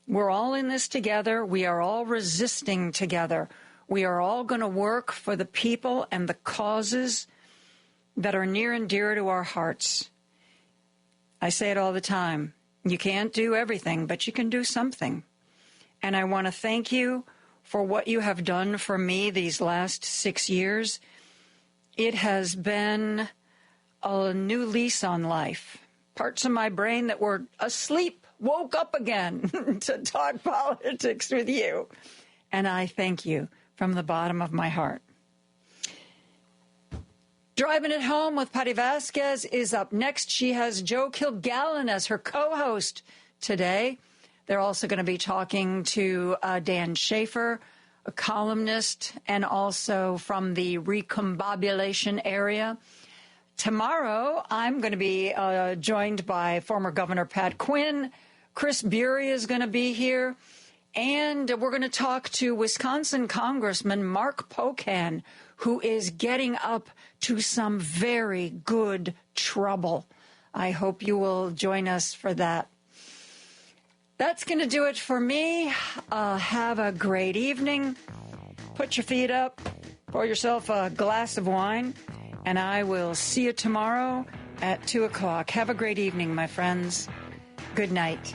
We're all in this together. We are all resisting together. We are all going to work for the people and the causes that are near and dear to our hearts. I say it all the time. You can't do everything, but you can do something. And I want to thank you for what you have done for me these last 6 years. It has been a new lease on life. Parts of my brain that were asleep woke up again to talk politics with you. and I thank you from the bottom of my heart. Driving It Home with Patty Vasquez is up next. She has Joe Kilgallen as her co-host today. They're also going to be talking to Dan Schaefer, a columnist, and also from the recombobulation area. Tomorrow, I'm going to be joined by former Governor Pat Quinn. Chris Bury is going to be here. And we're going to talk to Wisconsin Congressman Mark Pocan, who is getting up to some very good trouble. I hope you will join us for that. That's going to do it for me. Have a great evening. Put your feet up. Pour yourself a glass of wine. And I will see you tomorrow at 2 o'clock. Have a great evening, my friends. Good night.